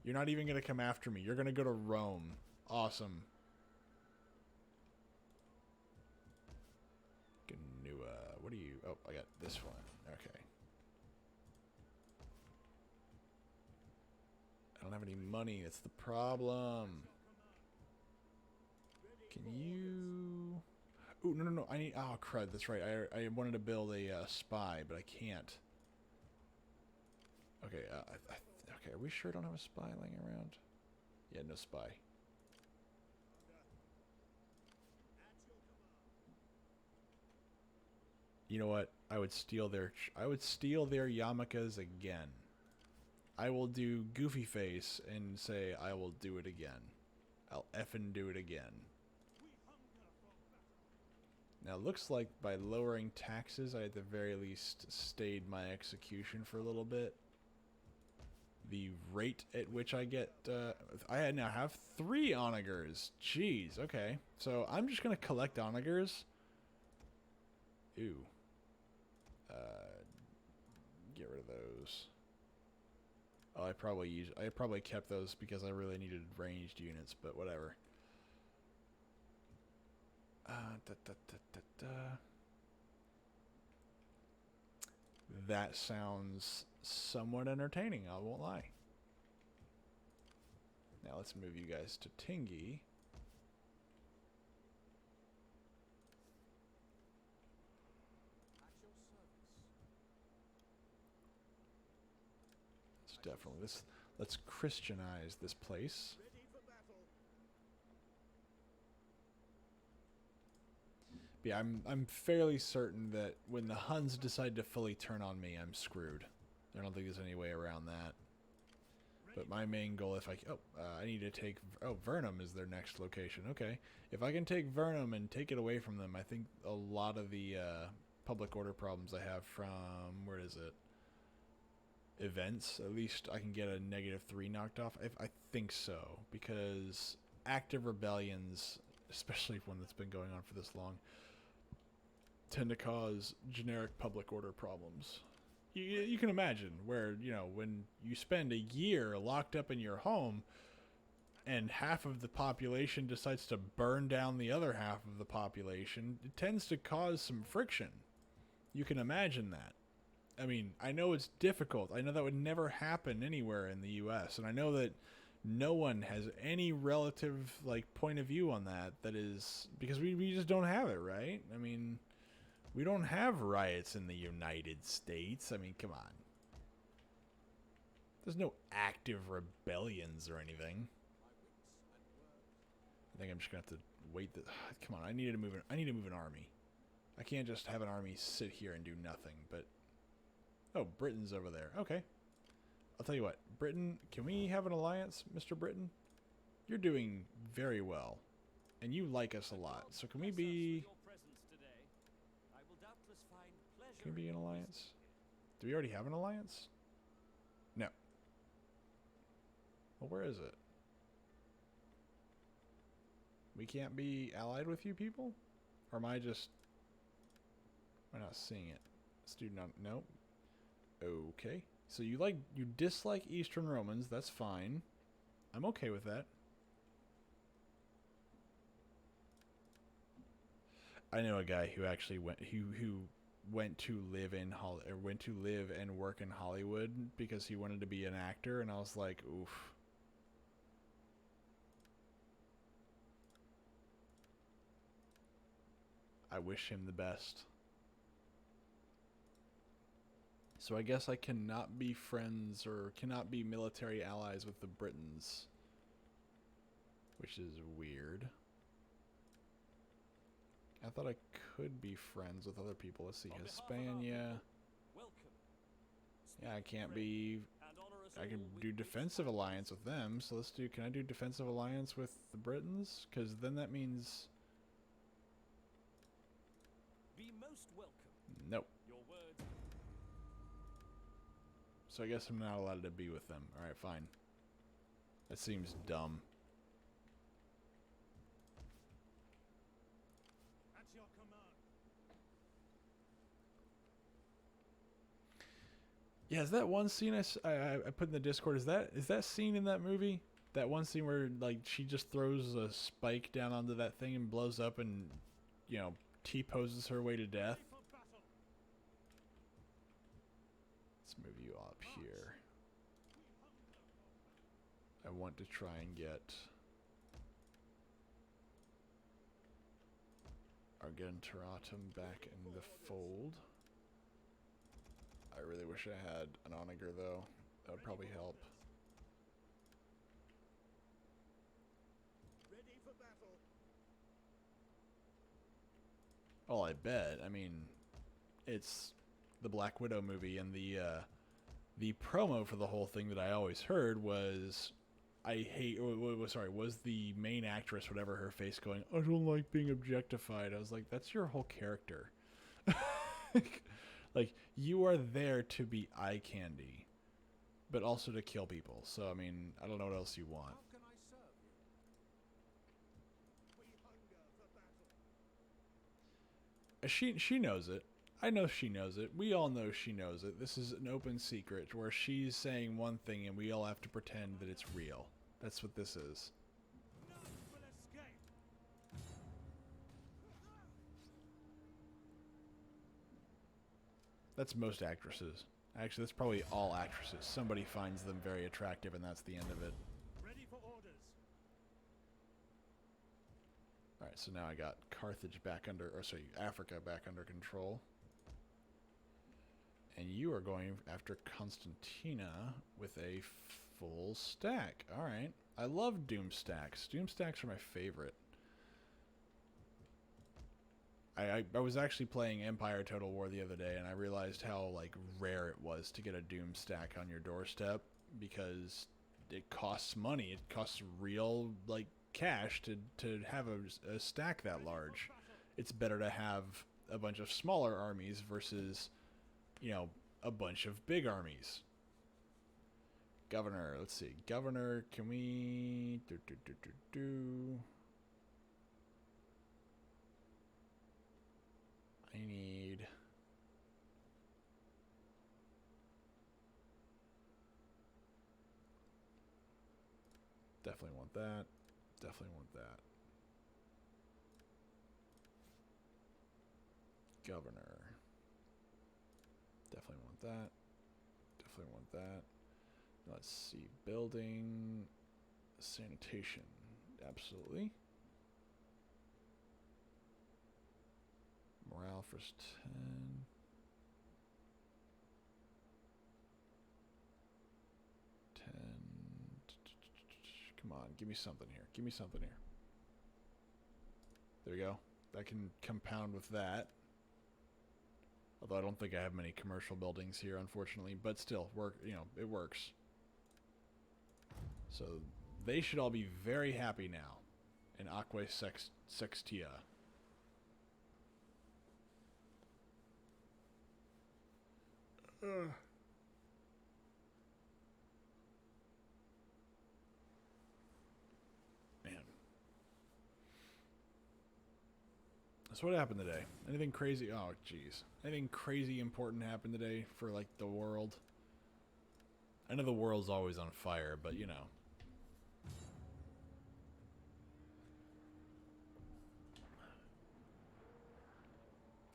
You're not even going to come after me. You're going to go to Rome. Awesome. What are you... Oh, I got this one. Okay. I don't have any money. That's the problem. Can you... Ooh, no. I need... Oh, crud. That's right. I wanted to build a spy, but I can't. Okay, okay, are we sure I don't have a spy laying around? Yeah, no spy. You know what? I would steal their yarmulkes again. I will do Goofy Face and say I will do it again. I'll effing do it again. Now, it looks like by lowering taxes, I at the very least stayed my execution for a little bit. The rate at which I get... I now have 3 onagers. Jeez, okay. So I'm just going to collect onagers. Ooh. Get rid of those. Oh, I probably kept those because I really needed ranged units, but whatever. That sounds somewhat entertaining, I won't lie. Now let's move you guys to Tingy. Definitely. Let's Christianize this place. But yeah, I'm fairly certain that when the Huns decide to fully turn on me, I'm screwed. I don't think there's any way around that. But my main goal, if I need to take... Oh, Vernum is their next location. Okay. If I can take Vernum and take it away from them, I think a lot of the public order problems I have from... Where is it? Events, at least I can get a -3 knocked off. I think so, because active rebellions, especially one that's been going on for this long, tend to cause generic public order problems. You can imagine where, you know, when you spend a year locked up in your home and half of the population decides to burn down the other half of the population, it tends to cause some friction. You can imagine that. I mean, I know it's difficult. I know that would never happen anywhere in the U.S., and I know that no one has any relative like point of view on that. That is because we just don't have it, right? I mean, we don't have riots in the United States. I mean, come on. There's no active rebellions or anything. I think I'm just gonna have to wait. Come on, I need to move an army. I can't just have an army sit here and do nothing. But oh, Britain's over there. Okay, I'll tell you what, Britain. Can we have an alliance, Mr. Britain? You're doing very well, and you like us a lot. So can we be? Can we be an alliance? Do we already have an alliance? No. Well, where is it? We can't be allied with you people? Or am I not seeing it? Student on, nope. Okay. So you dislike Eastern Romans, that's fine. I'm okay with that. I know a guy who actually went to live and work in Hollywood because he wanted to be an actor, and I was like, oof. I wish him the best. So I guess I cannot be friends or cannot be military allies with the Britons, which is weird. I thought I could be friends with other people. Let's see, Hispania. Yeah, I can't be. I can do defensive alliance with them. So let's do. Can I do defensive alliance with the Britons? Because then that means. Be most welcome. Nope. Your words. So I guess I'm not allowed to be with them. All right, fine. That seems dumb. At your command. Yeah, is that one scene I put in the Discord? Is that scene in that movie? That one scene where like she just throws a spike down onto that thing and blows up and, you know, T-poses her way to death. Let's move you up here. I want to try and get Argenteratum back in the fold. I really wish I had an onager though. That would probably help. Ready for battle. Oh, I bet. I mean, it's the Black Widow movie, and the promo for the whole thing that I always heard was, was the main actress, whatever her face, going, I don't like being objectified. I was like, that's your whole character. Like, you are there to be eye candy, but also to kill people. So, I mean, I don't know what else you want. How can I serve you? We hunger for battle. She knows it. I know she knows it. We all know she knows it. This is an open secret where she's saying one thing and we all have to pretend that it's real. That's what this is. None will escape. That's most actresses. Actually, that's probably all actresses. Somebody finds them very attractive and that's the end of it. Ready for orders. Alright, so now I got Carthage back under, or sorry, Africa back under control. And you are going after Constantina with a full stack. Alright. I love Doom stacks. Doom stacks are my favorite. I was actually playing Empire Total War the other day, and I realized how like rare it was to get a Doom stack on your doorstep because it costs money. It costs real like cash to have a stack that large. It's better to have a bunch of smaller armies versus, you know, a bunch of big armies. Governor, let's see. Governor, can we I need definitely want that. Definitely want that. Governor. Definitely want that. Definitely want that. Let's see. Building. Sanitation. Absolutely. Morale first 10. Come on, give me something here. Give me something here. There we go. That can compound with that. Although I don't think I have many commercial buildings here, unfortunately. But still, it works. So they should all be very happy now in Aquae Sextia. Man. So what happened today? Anything crazy? Oh, jeez. Anything crazy important happened today for, like, the world? I know the world's always on fire, but, you know.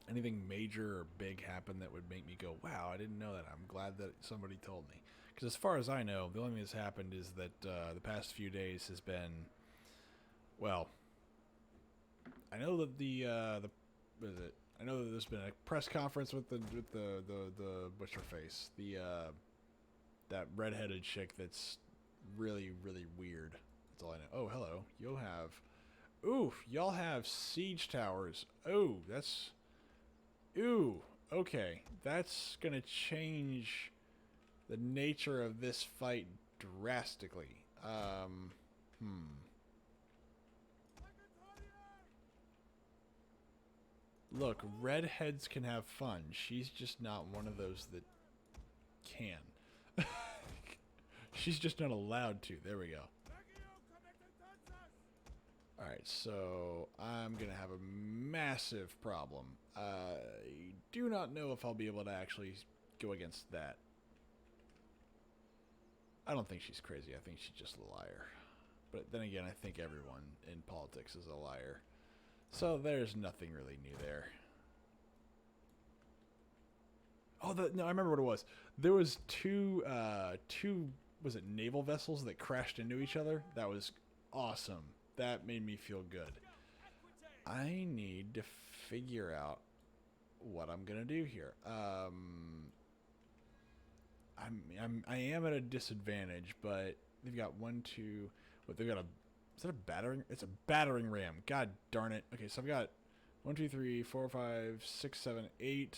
Anything major or big happened that would make me go, wow, I didn't know that. I'm glad that somebody told me. Because as far as I know, the only thing that's happened is that the past few days has been, well, I know that what is it? I know that there's been a press conference with the what's her face? That redheaded chick that's really, really weird. That's all I know. Oh, hello. Y'all have siege towers. Oh, that's... Ooh, okay. That's gonna change the nature of this fight drastically. Look, redheads can have fun. She's just not one of those that can. She's just not allowed to. There we go. Alright, so I'm going to have a massive problem. I do not know if I'll be able to actually go against that. I don't think she's crazy. I think she's just a liar. But then again, I think everyone in politics is a liar. So there's nothing really new there. Oh, no, I remember what it was. There was two, was it naval vessels that crashed into each other? That was awesome. That made me feel good. I need to figure out what I'm gonna do here. I am at a disadvantage, but they've got they've got is that a battering? It's a battering ram. God darn it. Okay, so I've got 1, 2, 3, 4, 5, 6, 7, 8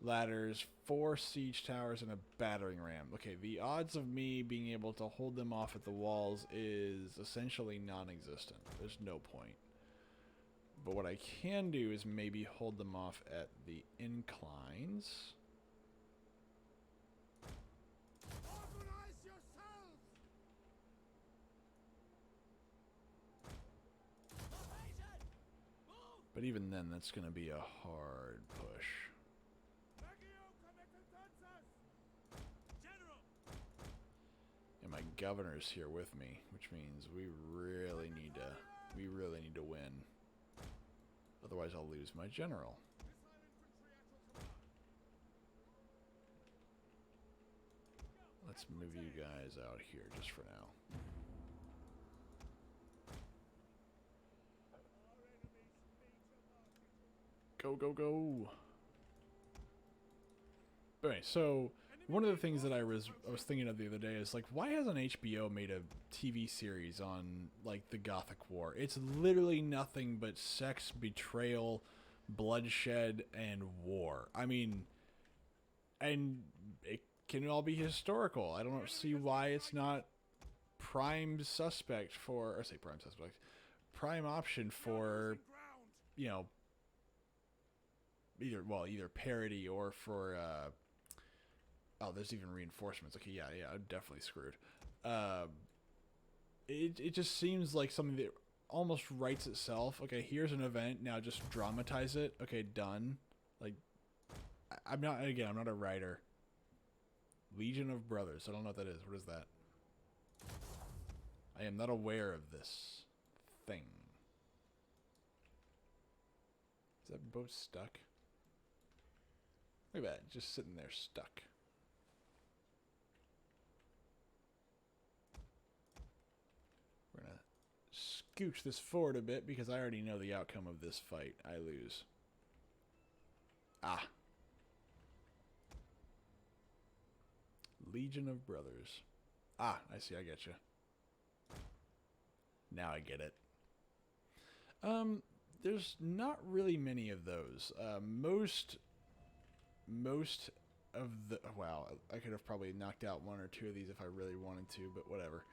ladders, 4 siege towers, and a battering ram. Okay, the odds of me being able to hold them off at the walls is essentially non-existent. There's no point. But what I can do is maybe hold them off at the inclines. But even then, that's going to be a hard push. And my governor's here with me, which means we really need to win. Otherwise, I'll lose my general. Let's move you guys out here just for now. Go, go, go. But anyway, so one of the things that I was thinking of the other day is, like, why hasn't HBO made a TV series on, like, the Gothic War? It's literally nothing but sex, betrayal, bloodshed, and war. I mean, and it can all be historical. I don't see why it's not prime suspect for, or say prime suspect, prime option for, you know, either parody or for, oh, there's even reinforcements. Okay, yeah, I'm definitely screwed. It just seems like something that almost writes itself. Okay, here's an event, now just dramatize it. Okay, done. Like, I'm not a writer. Legion of Brothers. I don't know what that is. What is that? I am not aware of this thing. Is that boat stuck? Look at that, just sitting there stuck. We're gonna scooch this forward a bit because I already know the outcome of this fight. I lose. Ah. Legion of Brothers. Ah, I see, I get you. Now I get it. There's not really many of those. Most of the... Wow, I could have probably knocked out one or two of these if I really wanted to, but whatever.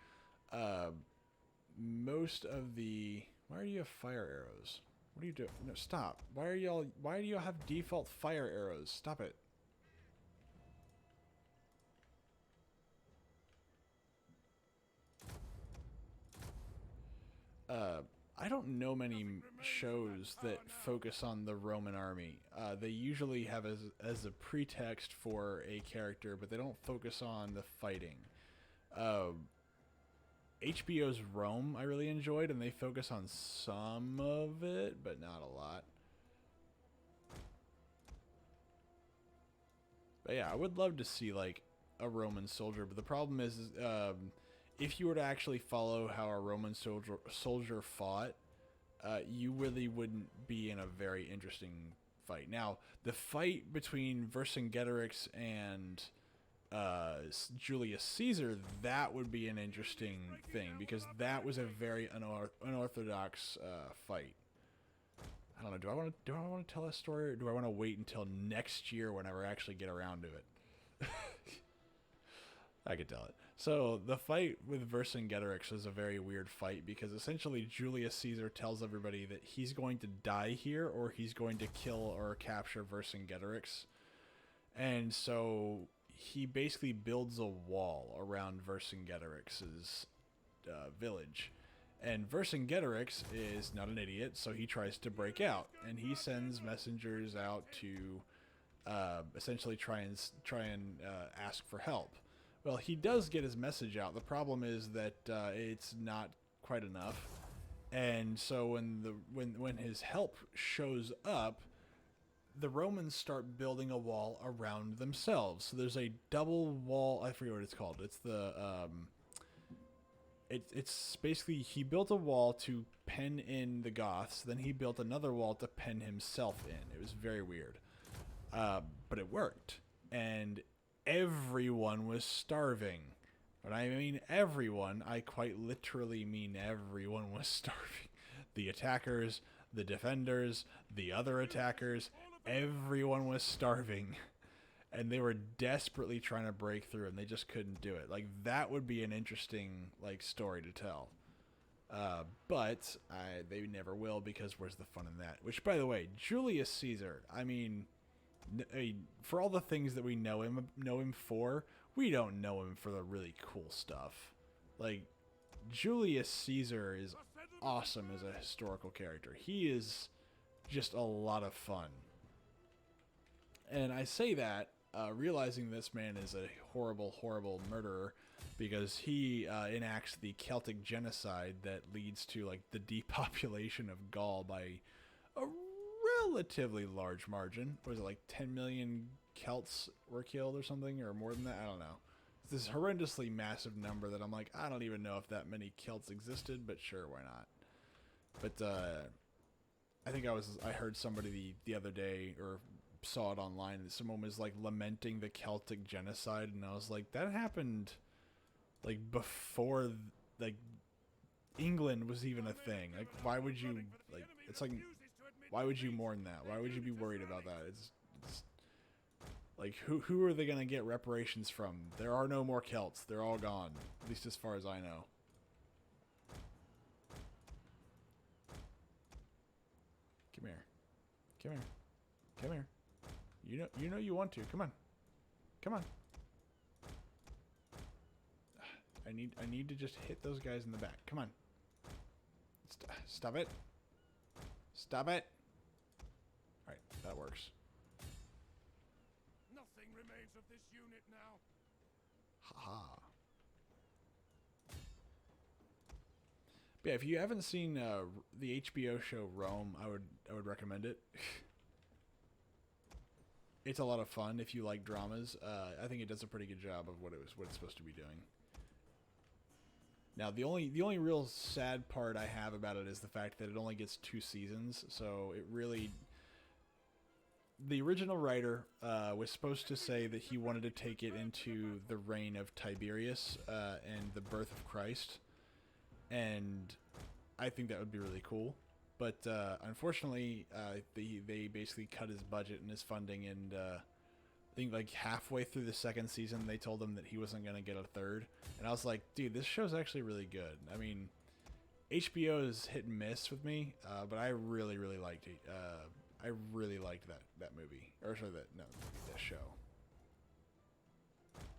Most of the... Why do you have fire arrows? What are you doing? No, stop. Why do y'all have default fire arrows? Stop it. I don't know many shows that focus on the Roman army. They usually have as a pretext for a character, but they don't focus on the fighting. HBO's Rome I really enjoyed, and they focus on some of it, but not a lot. But yeah, I would love to see like a Roman soldier, but the problem is if you were to actually follow how a Roman soldier fought, you really wouldn't be in a very interesting fight. Now, the fight between Vercingetorix and Julius Caesar, that would be an interesting thing, because that was a very unorthodox fight. I don't know. Do I want to tell that story, or do I want to wait until next year whenever I actually get around to it? I could tell it. So the fight with Vercingetorix was a very weird fight, because essentially Julius Caesar tells everybody that he's going to die here, or he's going to kill or capture Vercingetorix. And so he basically builds a wall around Vercingetorix's village. And Vercingetorix is not an idiot, so he tries to break out, and he sends messengers out to essentially try and ask for help. Well, he does get his message out. The problem is that it's not quite enough, and so when his help shows up, the Romans start building a wall around themselves. So there's a double wall. I forget what it's called. It's the it's basically, he built a wall to pen in the Goths. Then he built another wall to pen himself in. It was very weird, but it worked, and everyone was starving. When I mean everyone, I quite literally mean everyone was starving. The attackers, the defenders, the other attackers, everyone was starving. And they were desperately trying to break through, and they just couldn't do it. Like, that would be an interesting, like, story to tell. But they never will, because where's the fun in that? Which, by the way, Julius Caesar, I mean, for all the things that we know him for, we don't know him for the really cool stuff. Like, Julius Caesar is awesome as a historical character. He is just a lot of fun. And I say that realizing this man is a horrible, horrible murderer, because he enacts the Celtic genocide that leads to like the depopulation of Gaul by a relatively large margin. Was it like 10 million Celts were killed or something, or more than that? I don't know. It's this horrendously massive number that I'm like, I don't even know if that many Celts existed, but sure, why not? But I think I heard somebody the other day, or saw it online, and someone was like lamenting the Celtic genocide, and I was like, that happened like before like England was even a thing. Like, why would you, like, it's like, why would you mourn that? Why would you be worried about that? It's like, who are they gonna get reparations from? There are no more Celts. They're all gone, at least as far as I know. Come here. Come here. Come here. You know you want to. Come on. Come on. I need to just hit those guys in the back. Come on. Stop it. Stop it. Alright, that works. Nothing remains of this unit now. Haha. But yeah, if you haven't seen the HBO show Rome, I would recommend it. It's a lot of fun if you like dramas. I think it does a pretty good job of what it's supposed to be doing. Now, the only real sad part I have about it is the fact that it only gets 2 seasons, so it really... The original writer was supposed to say that he wanted to take it into the reign of Tiberius and the birth of Christ, and I think that would be really cool. But unfortunately, they basically cut his budget and his funding, and I think like halfway through the 2nd season, they told him that he wasn't going to get a 3rd. And I was like, dude, this show's actually really good. I mean, HBO is hit and miss with me, but I really, really liked it. I really liked that movie. Or sorry, that show.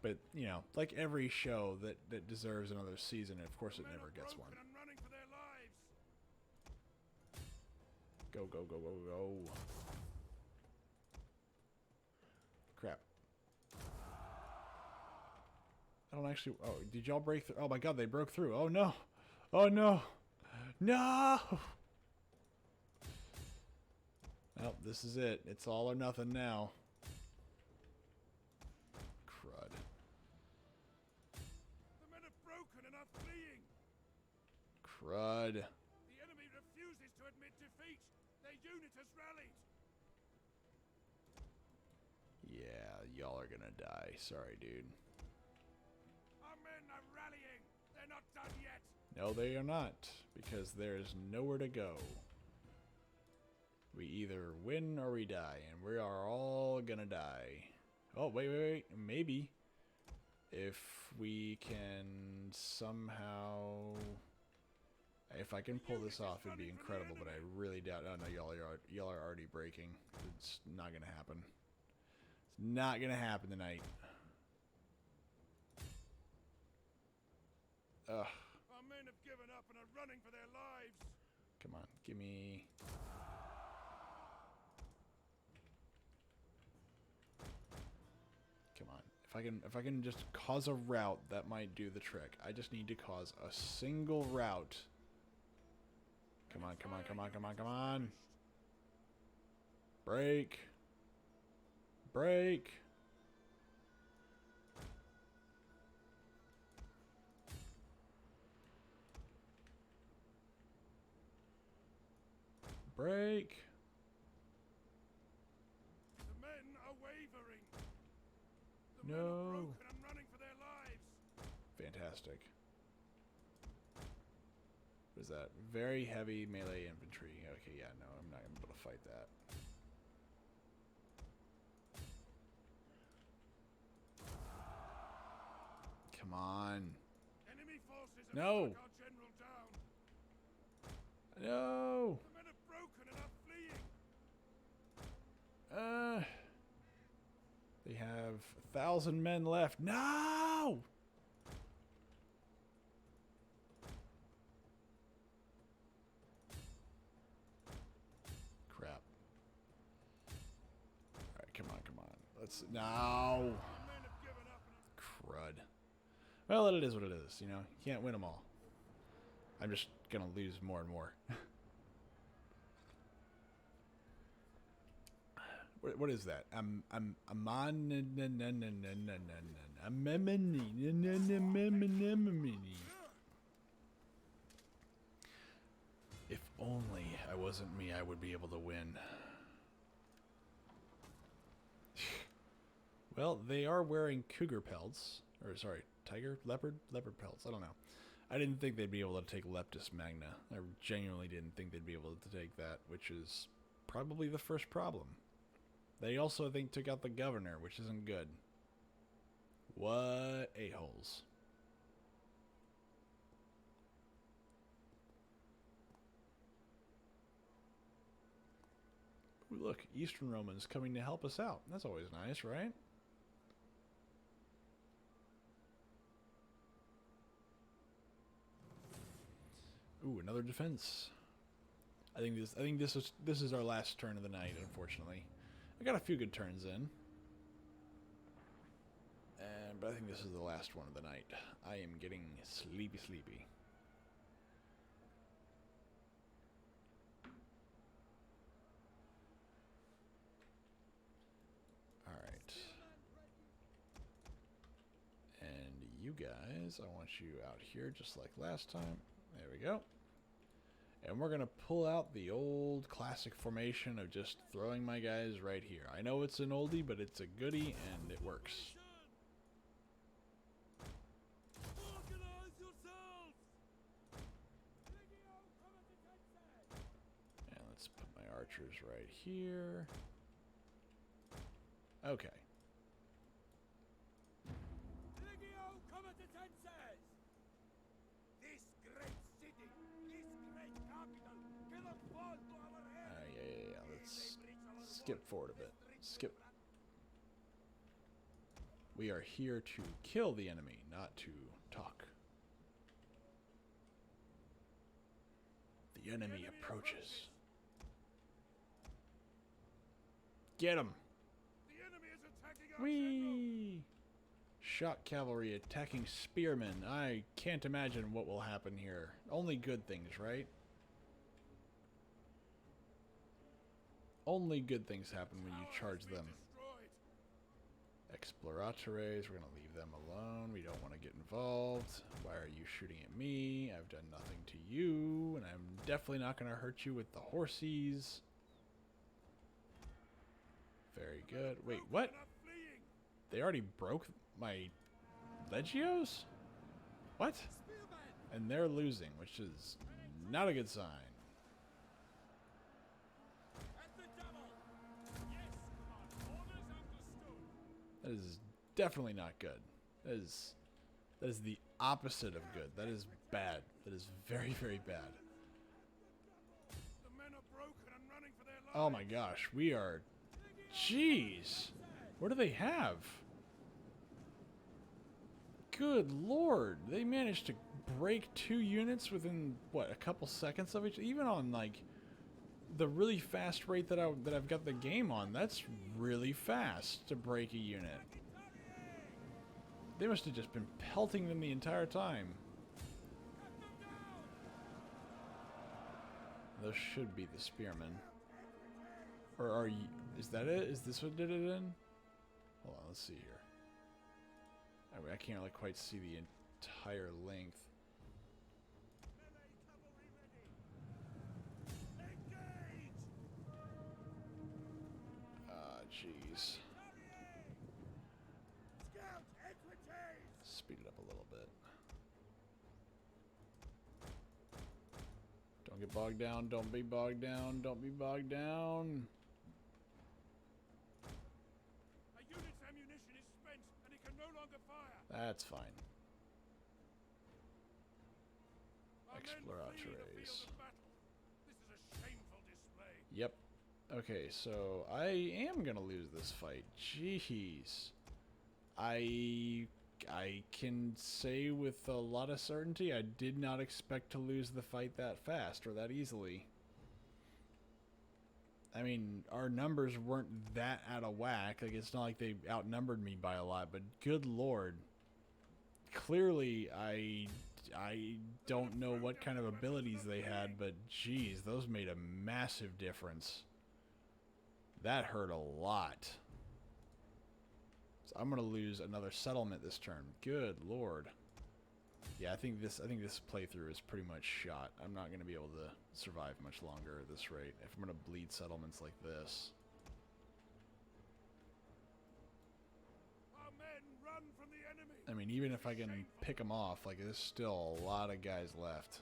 But, you know, like every show that deserves another season, of course it never gets one. Go, go, go, go, go. Crap. I don't actually... Oh, did y'all break through? Oh my god, they broke through. Oh no. Oh no. No! Well, this is it. It's all or nothing now. Crud. The men have broken and are fleeing. Crud. The enemy refuses to admit defeat. Their unit has rallied. Yeah, y'all are gonna die. Sorry, dude. Our men are rallying. They're not done yet. No, they are not, because there's nowhere to go. We either win or we die, and we are all gonna die. Oh, wait. Maybe. If we can somehow... If I can pull this off, it'd be incredible, but I really doubt... Oh, no, y'all are already breaking. It's not gonna happen. It's not gonna happen tonight. Ugh. Our men have given up and are running for their lives. Come on, give me... Come on. If I can just cause a rout, that might do the trick. I just need to cause a single rout. Come on, come on, come on, come on, come on. Break. Break. Break. The men are wavering. The No. men are broken and running for their lives. Fantastic. What is that? Very heavy melee infantry. Okay, yeah, no, I'm not going to be able to fight that. Come on. Enemy forces have No. struck our general down. No. The men have broken and are fleeing. They have 1,000 men left. No! Crap. Alright, come on, come on. Let's... No! Our men have given up and Crud. Well, it is what it is, you know? You can't win them all. I'm just gonna lose more and more. What is that? If only I wasn't me, I would be able to win. Well, they are wearing cougar pelts. Or, sorry, tiger? Leopard? Leopard pelts. I don't know. I didn't think they'd be able to take Leptis Magna. I genuinely didn't think they'd be able to take that, which is probably the first problem. They also, I think, took out the governor, which isn't good. What a-holes. Ooh, look, Eastern Romans coming to help us out. That's always nice, right? Ooh, another defense. I think this is our last turn of the night, unfortunately. I got a few good turns in. But I think this is the last one of the night. I am getting sleepy. guys, I want you out here just like last time. There we go. And we're going to pull out the old classic formation of just throwing my guys right here. I know it's an oldie, but it's a goodie, and it works. Organize yourselves! And let's put my archers right here. Okay. This great city, this great capital cannot fall to our hands. Yeah. Let's skip forward a bit. Skip. We are here to kill the enemy, not to talk. The enemy approaches. Get him! The enemy is attacking our general. Whee! Shock cavalry attacking spearmen. I can't imagine what will happen here. Only good things, right? Only good things happen when you charge them. Exploratores, we're going to leave them alone. We don't want to get involved. Why are you shooting at me? I've done nothing to you, and I'm definitely not going to hurt you with the horsies. Very good. Wait, what? They already broke my Legios? What? And they're losing, which is not a good sign. That is definitely not good. That is the opposite of good. That is bad. That is very, very bad. The men are broken and running for their lives. Oh my gosh, we are... Jeez! What do they have? Good lord, they managed to break 2 units within, what, a couple seconds of each... Even on, like, the really fast rate that I've got the game on, that's really fast to break a unit. They must have just been pelting them the entire time. Those should be the spearmen. Or are you... Is that it? Is this what did it in? Hold on, let's see here. I can't really quite see the entire length. Jeez. Speed it up a little bit. Don't get bogged down. Don't be bogged down. Don't be bogged down. A unit's ammunition is spent and it can no longer fire. That's fine. Our men flee the Exploratores. field of battle. This is a shameful display. Yep. Okay, so I am gonna lose this fight. Jeez. I can say with a lot of certainty I did not expect to lose the fight that fast or that easily. I mean, our numbers weren't that out of whack. Like, it's not like they outnumbered me by a lot, but good lord. Clearly, I don't know what kind of abilities they had, but geez, those made a massive difference. That hurt a lot. So I'm gonna lose another settlement this turn. Good lord. Yeah, I think this playthrough is pretty much shot. I'm not gonna be able to survive much longer at this rate if I'm gonna bleed settlements like this. Our men run from the enemy. I mean, even if I can pick them off, like, there's still a lot of guys left.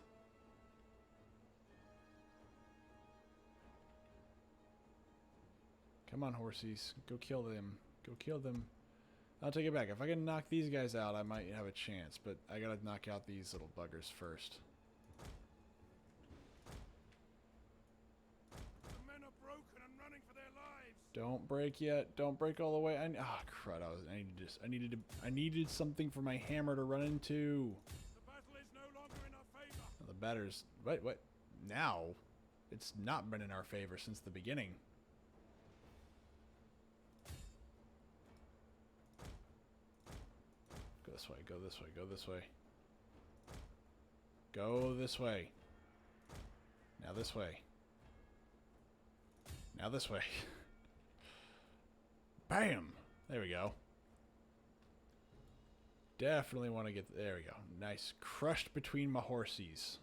Come on, horsies. Go kill them. Go kill them. I'll take it back. If I can knock these guys out, I might have a chance. But I gotta knock out these little buggers first. The men are broken and running for their lives. Don't break yet. Don't break all the way. Crud. I needed something for my hammer to run into. The battle is no longer in our favor. The batter's... What? Now? It's not been in our favor since the beginning. Go this way, go this way, go this way. Go this way. Now this way. Now this way. Bam! There we go. definitely want to get... There we go. Nice. Crushed between my horsies.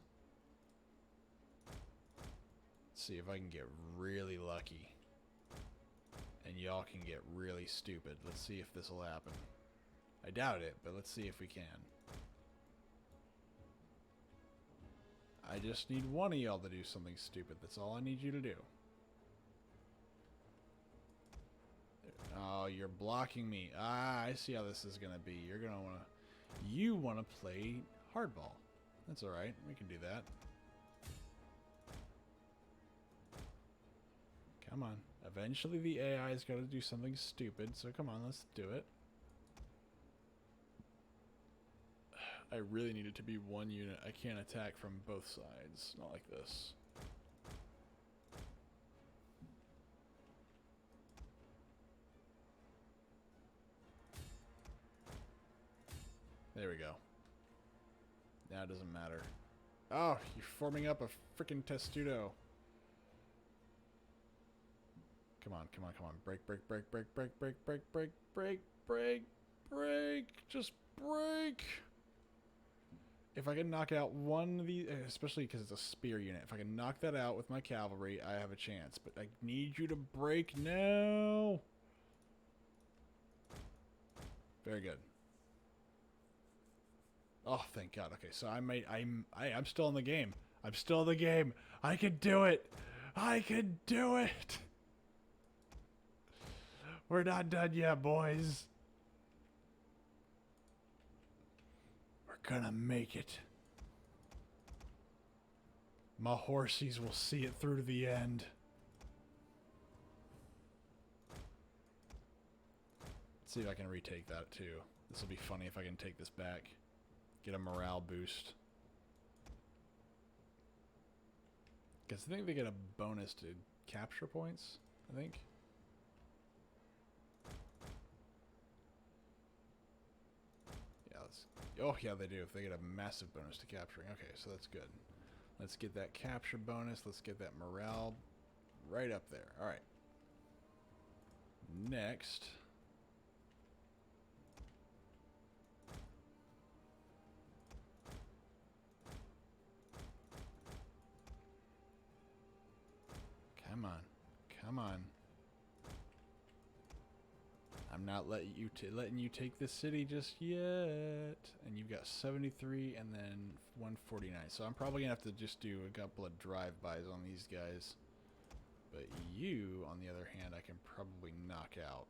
Let's see if I can get really lucky. And y'all can get really stupid. Let's see if this will happen. I doubt it, but let's see if we can. I just need one of y'all to do something stupid. That's all I need you to do. Oh, you're blocking me. Ah, I see how this is going to be. You're going to want to... You want to play hardball. That's alright. We can do that. Come on. Eventually the AI is going to do something stupid, so come on, let's do it. I really need it to be one unit. I can't attack from both sides. Not like this. There we go. Now it doesn't matter. Oh, you're forming up a freaking testudo. Come on, come on, come on. Break, break, break, break, break, break, break, break, break, break, break. Just break. If I can knock out one of these, especially because it's a spear unit, if I can knock that out with my cavalry, I have a chance. But I need you to break now. Very good. Oh, thank God. Okay, so I'm still in the game. I'm still in the game. I can do it. I can do it. We're not done yet, boys. We're gonna make it. My horsies will see it through to the end. Let's see if I can retake that too. This will be funny if I can take this back. Get a morale boost. Because I think they get a bonus to capture points, I think. Yeah, let's... Oh, yeah, they do. If they get a massive bonus to capturing. Okay, so that's good. Let's get that capture bonus. Let's get that morale right up there. All right. Next... Come on. Come on. I'm not letting you take this city just yet. And you've got 73 and then 149. So I'm probably going to have to just do a couple of drive-bys on these guys. But you, on the other hand, I can probably knock out.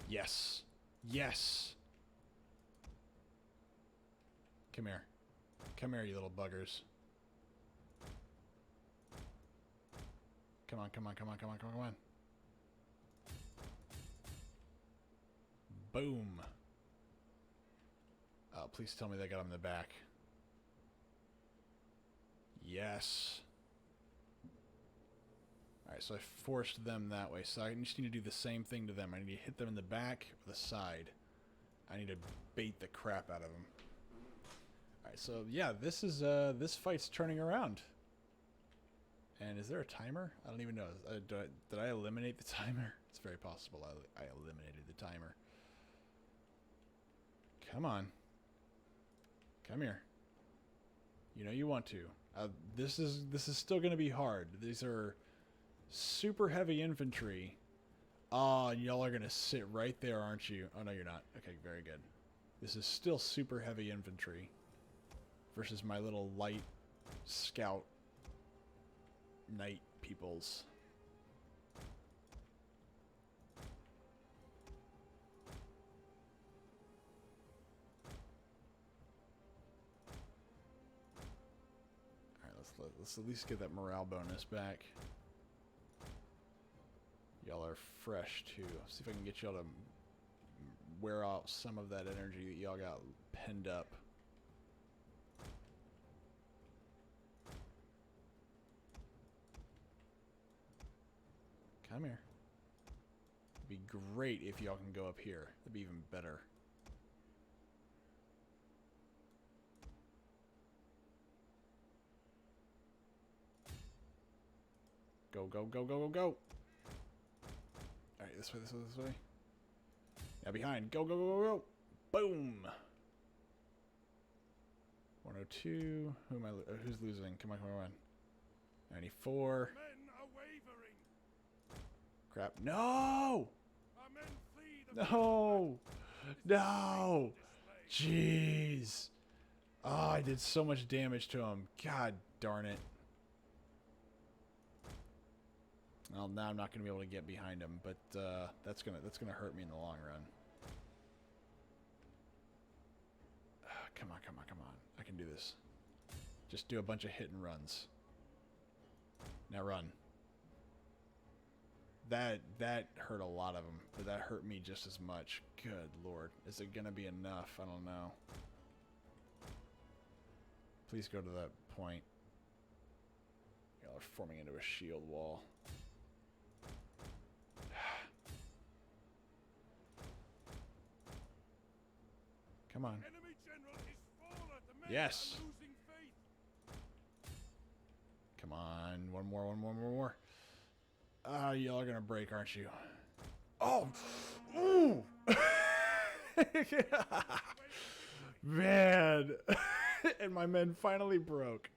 Yes. Yes. Come here. Come here, you little buggers. Come on, come on, come on, come on, come on, come on. Boom. Oh, please tell me they got him in the back. Yes. Alright, so I forced them that way. So I just need to do the same thing to them. I need to hit them in the back or the side. I need to bait the crap out of them. Alright, so yeah, this is this fight's turning around. And is there a timer? I don't even know. Did I eliminate the timer? It's very possible I eliminated the timer. Come on. Come here. You know you want to. This is still going to be hard. These are super heavy infantry. Oh, and y'all are going to sit right there, aren't you? Oh, no, you're not. Okay, very good. This is still super heavy infantry versus my little light scout knight peoples. Alright, let's at least get that morale bonus back. Y'all are fresh too. See if I can get y'all to wear out some of that energy that y'all got penned up. Come here. It'd be great if y'all can go up here. That'd be even better. Go, go, go, go, go, go. Alright, this way, this way, this way. Now behind. Go, go, go, go, go. Boom. 102. Who am I? Who's losing? Come on, come on. 94. Men are wavering. Crap. No! Our men flee the No! No! Jeez. Oh, I did so much damage to him. God darn it. Well, now I'm not going to be able to get behind him, but that's gonna hurt me in the long run. Come on, come on, come on. I can do this. Just do a bunch of hit and runs. Now run. That hurt a lot of them, but that hurt me just as much. Good lord. Is it gonna be enough? I don't know. Please go to that point. Y'all are forming into a shield wall. Come on. enemy general is fallen. The men Yes. are losing faith. Come on. One more, one more, one more. Ah, y'all are gonna break, aren't you? Oh! Ooh! Man! And my men finally broke.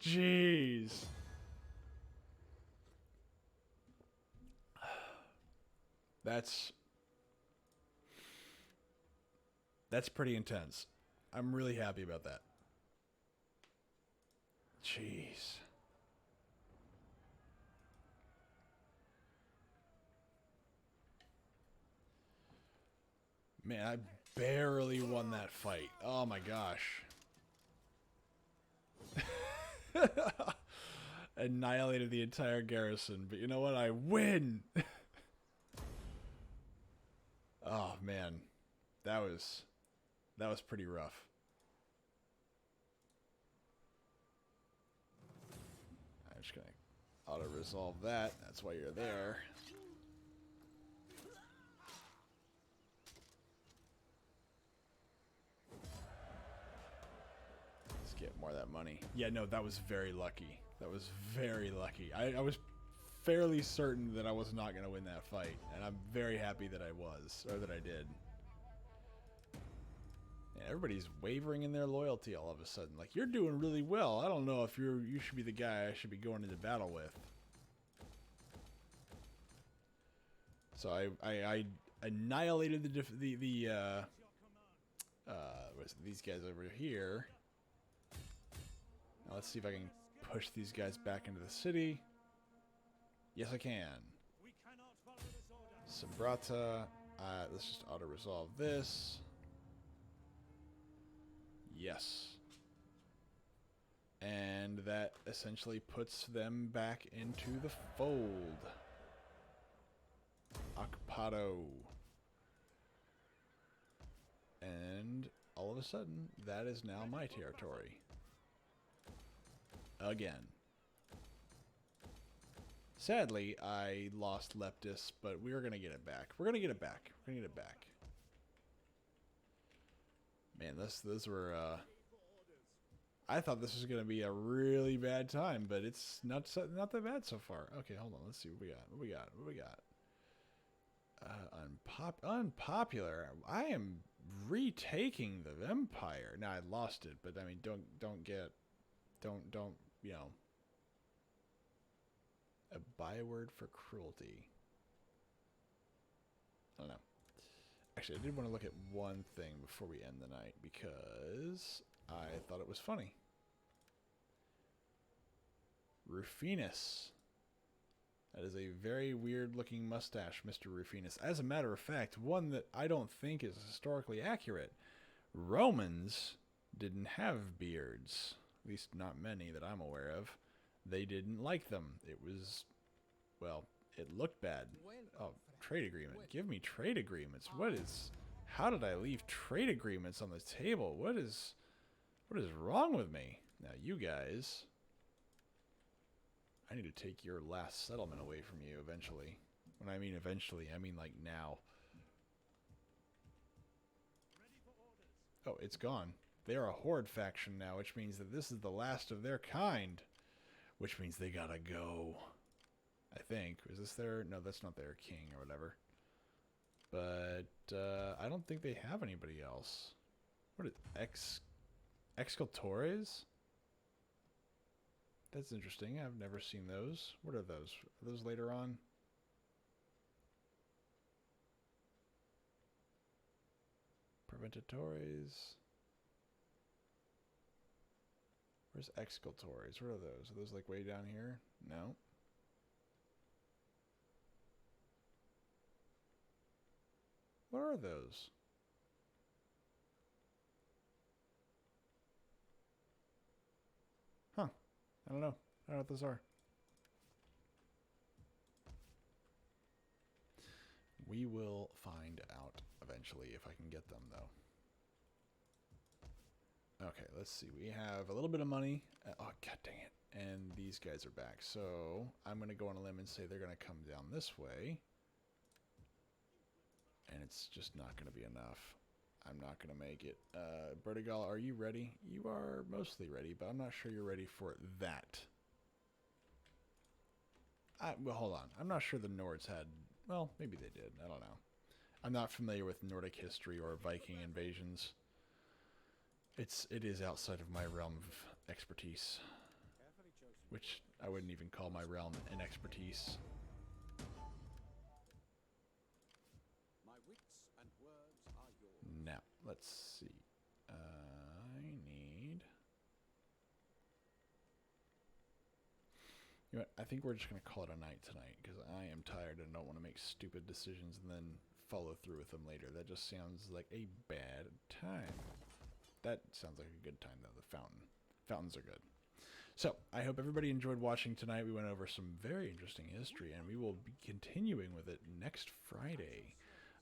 Jeez. That's pretty intense. I'm really happy about that. Jeez. Man, I barely won that fight. Oh my gosh. Annihilated the entire garrison, but you know what? I win! Oh man. That was pretty rough. I'm just gonna auto-resolve that. That's why you're there. Let's get more of that money. Yeah, no, that was very lucky. That was very lucky. I was fairly certain that I was not going to win that fight, and I'm very happy that I was, or that I did. Yeah, everybody's wavering in their loyalty all of a sudden. Like, you're doing really well. I don't know if you should be the guy I should be going into battle with. So I annihilated these guys over here. Now let's see if I can push these guys back into the city. Yes, I can. We cannot follow this order. Sombrata. Let's just auto-resolve this. Yes. And that essentially puts them back into the fold. Occupado. And all of a sudden, that is now my territory. Again. Sadly, I lost Leptis, but we're going to get it back. We're going to get it back. We're going to get it back. Man, those were, I thought this was going to be a really bad time, but it's not that bad so far. Okay, hold on. Let's see what we got. What we got? What we got? Unpopular. I am retaking the Empire. Now, I lost it, but I mean, don't, you know, a byword for cruelty. I don't know. Actually, I did want to look at one thing before we end the night because I thought it was funny. Rufinus. That is a very weird looking mustache, Mr. Rufinus. As a matter of fact, one that I don't think is historically accurate. Romans didn't have beards. At least not many that I'm aware of. They didn't like them. It was, well, it looked bad. Oh, trade agreement. Give me trade agreements. What is... How did I leave trade agreements on the table? What is wrong with me? Now, you guys... I need to take your last settlement away from you eventually. When I mean eventually, I mean like now. Oh, it's gone. They are a horde faction now, which means that this is the last of their kind. Which means they gotta go. I think. Is this their... No, that's not their king or whatever. But I don't think they have anybody else. What is... Excultores? That's interesting. I've never seen those. What are those? Are those later on? Preventatores. Where's Excultores? What are those? Are those like way down here? No. What are those? Huh. I don't know. I don't know what those are. We will find out eventually if I can get them, though. Okay, let's see. We have a little bit of money. Oh, god dang it. And these guys are back. So I'm going to go on a limb and say they're going to come down this way. And it's just not going to be enough. I'm not going to make it. Bertigal, are you ready? You are mostly ready, but I'm not sure you're ready for that. Well, hold on. I'm not sure the Nords had... Well, maybe they did. I don't know. I'm not familiar with Nordic history or Viking invasions. It is outside of my realm of expertise, which I wouldn't even call my realm an expertise. My wits and words are yours. Now, let's see. I need... You know what? I think we're just going to call it a night tonight, because I am tired and don't want to make stupid decisions and then follow through with them later. That just sounds like a bad time. That sounds like a good time, though, the fountain. Fountains are good. So, I hope everybody enjoyed watching tonight. We went over some very interesting history, and we will be continuing with it next Friday.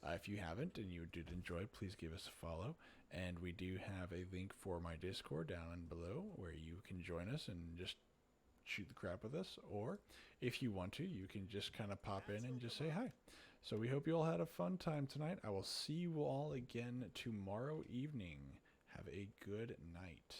If you haven't and you did enjoy, please give us a follow. And we do have a link for my Discord down below where you can join us and just shoot the crap with us. Or, if you want to, you can just kind of pop in and just say hi. So, we hope you all had a fun time tonight. I will see you all again tomorrow evening. Have a good night.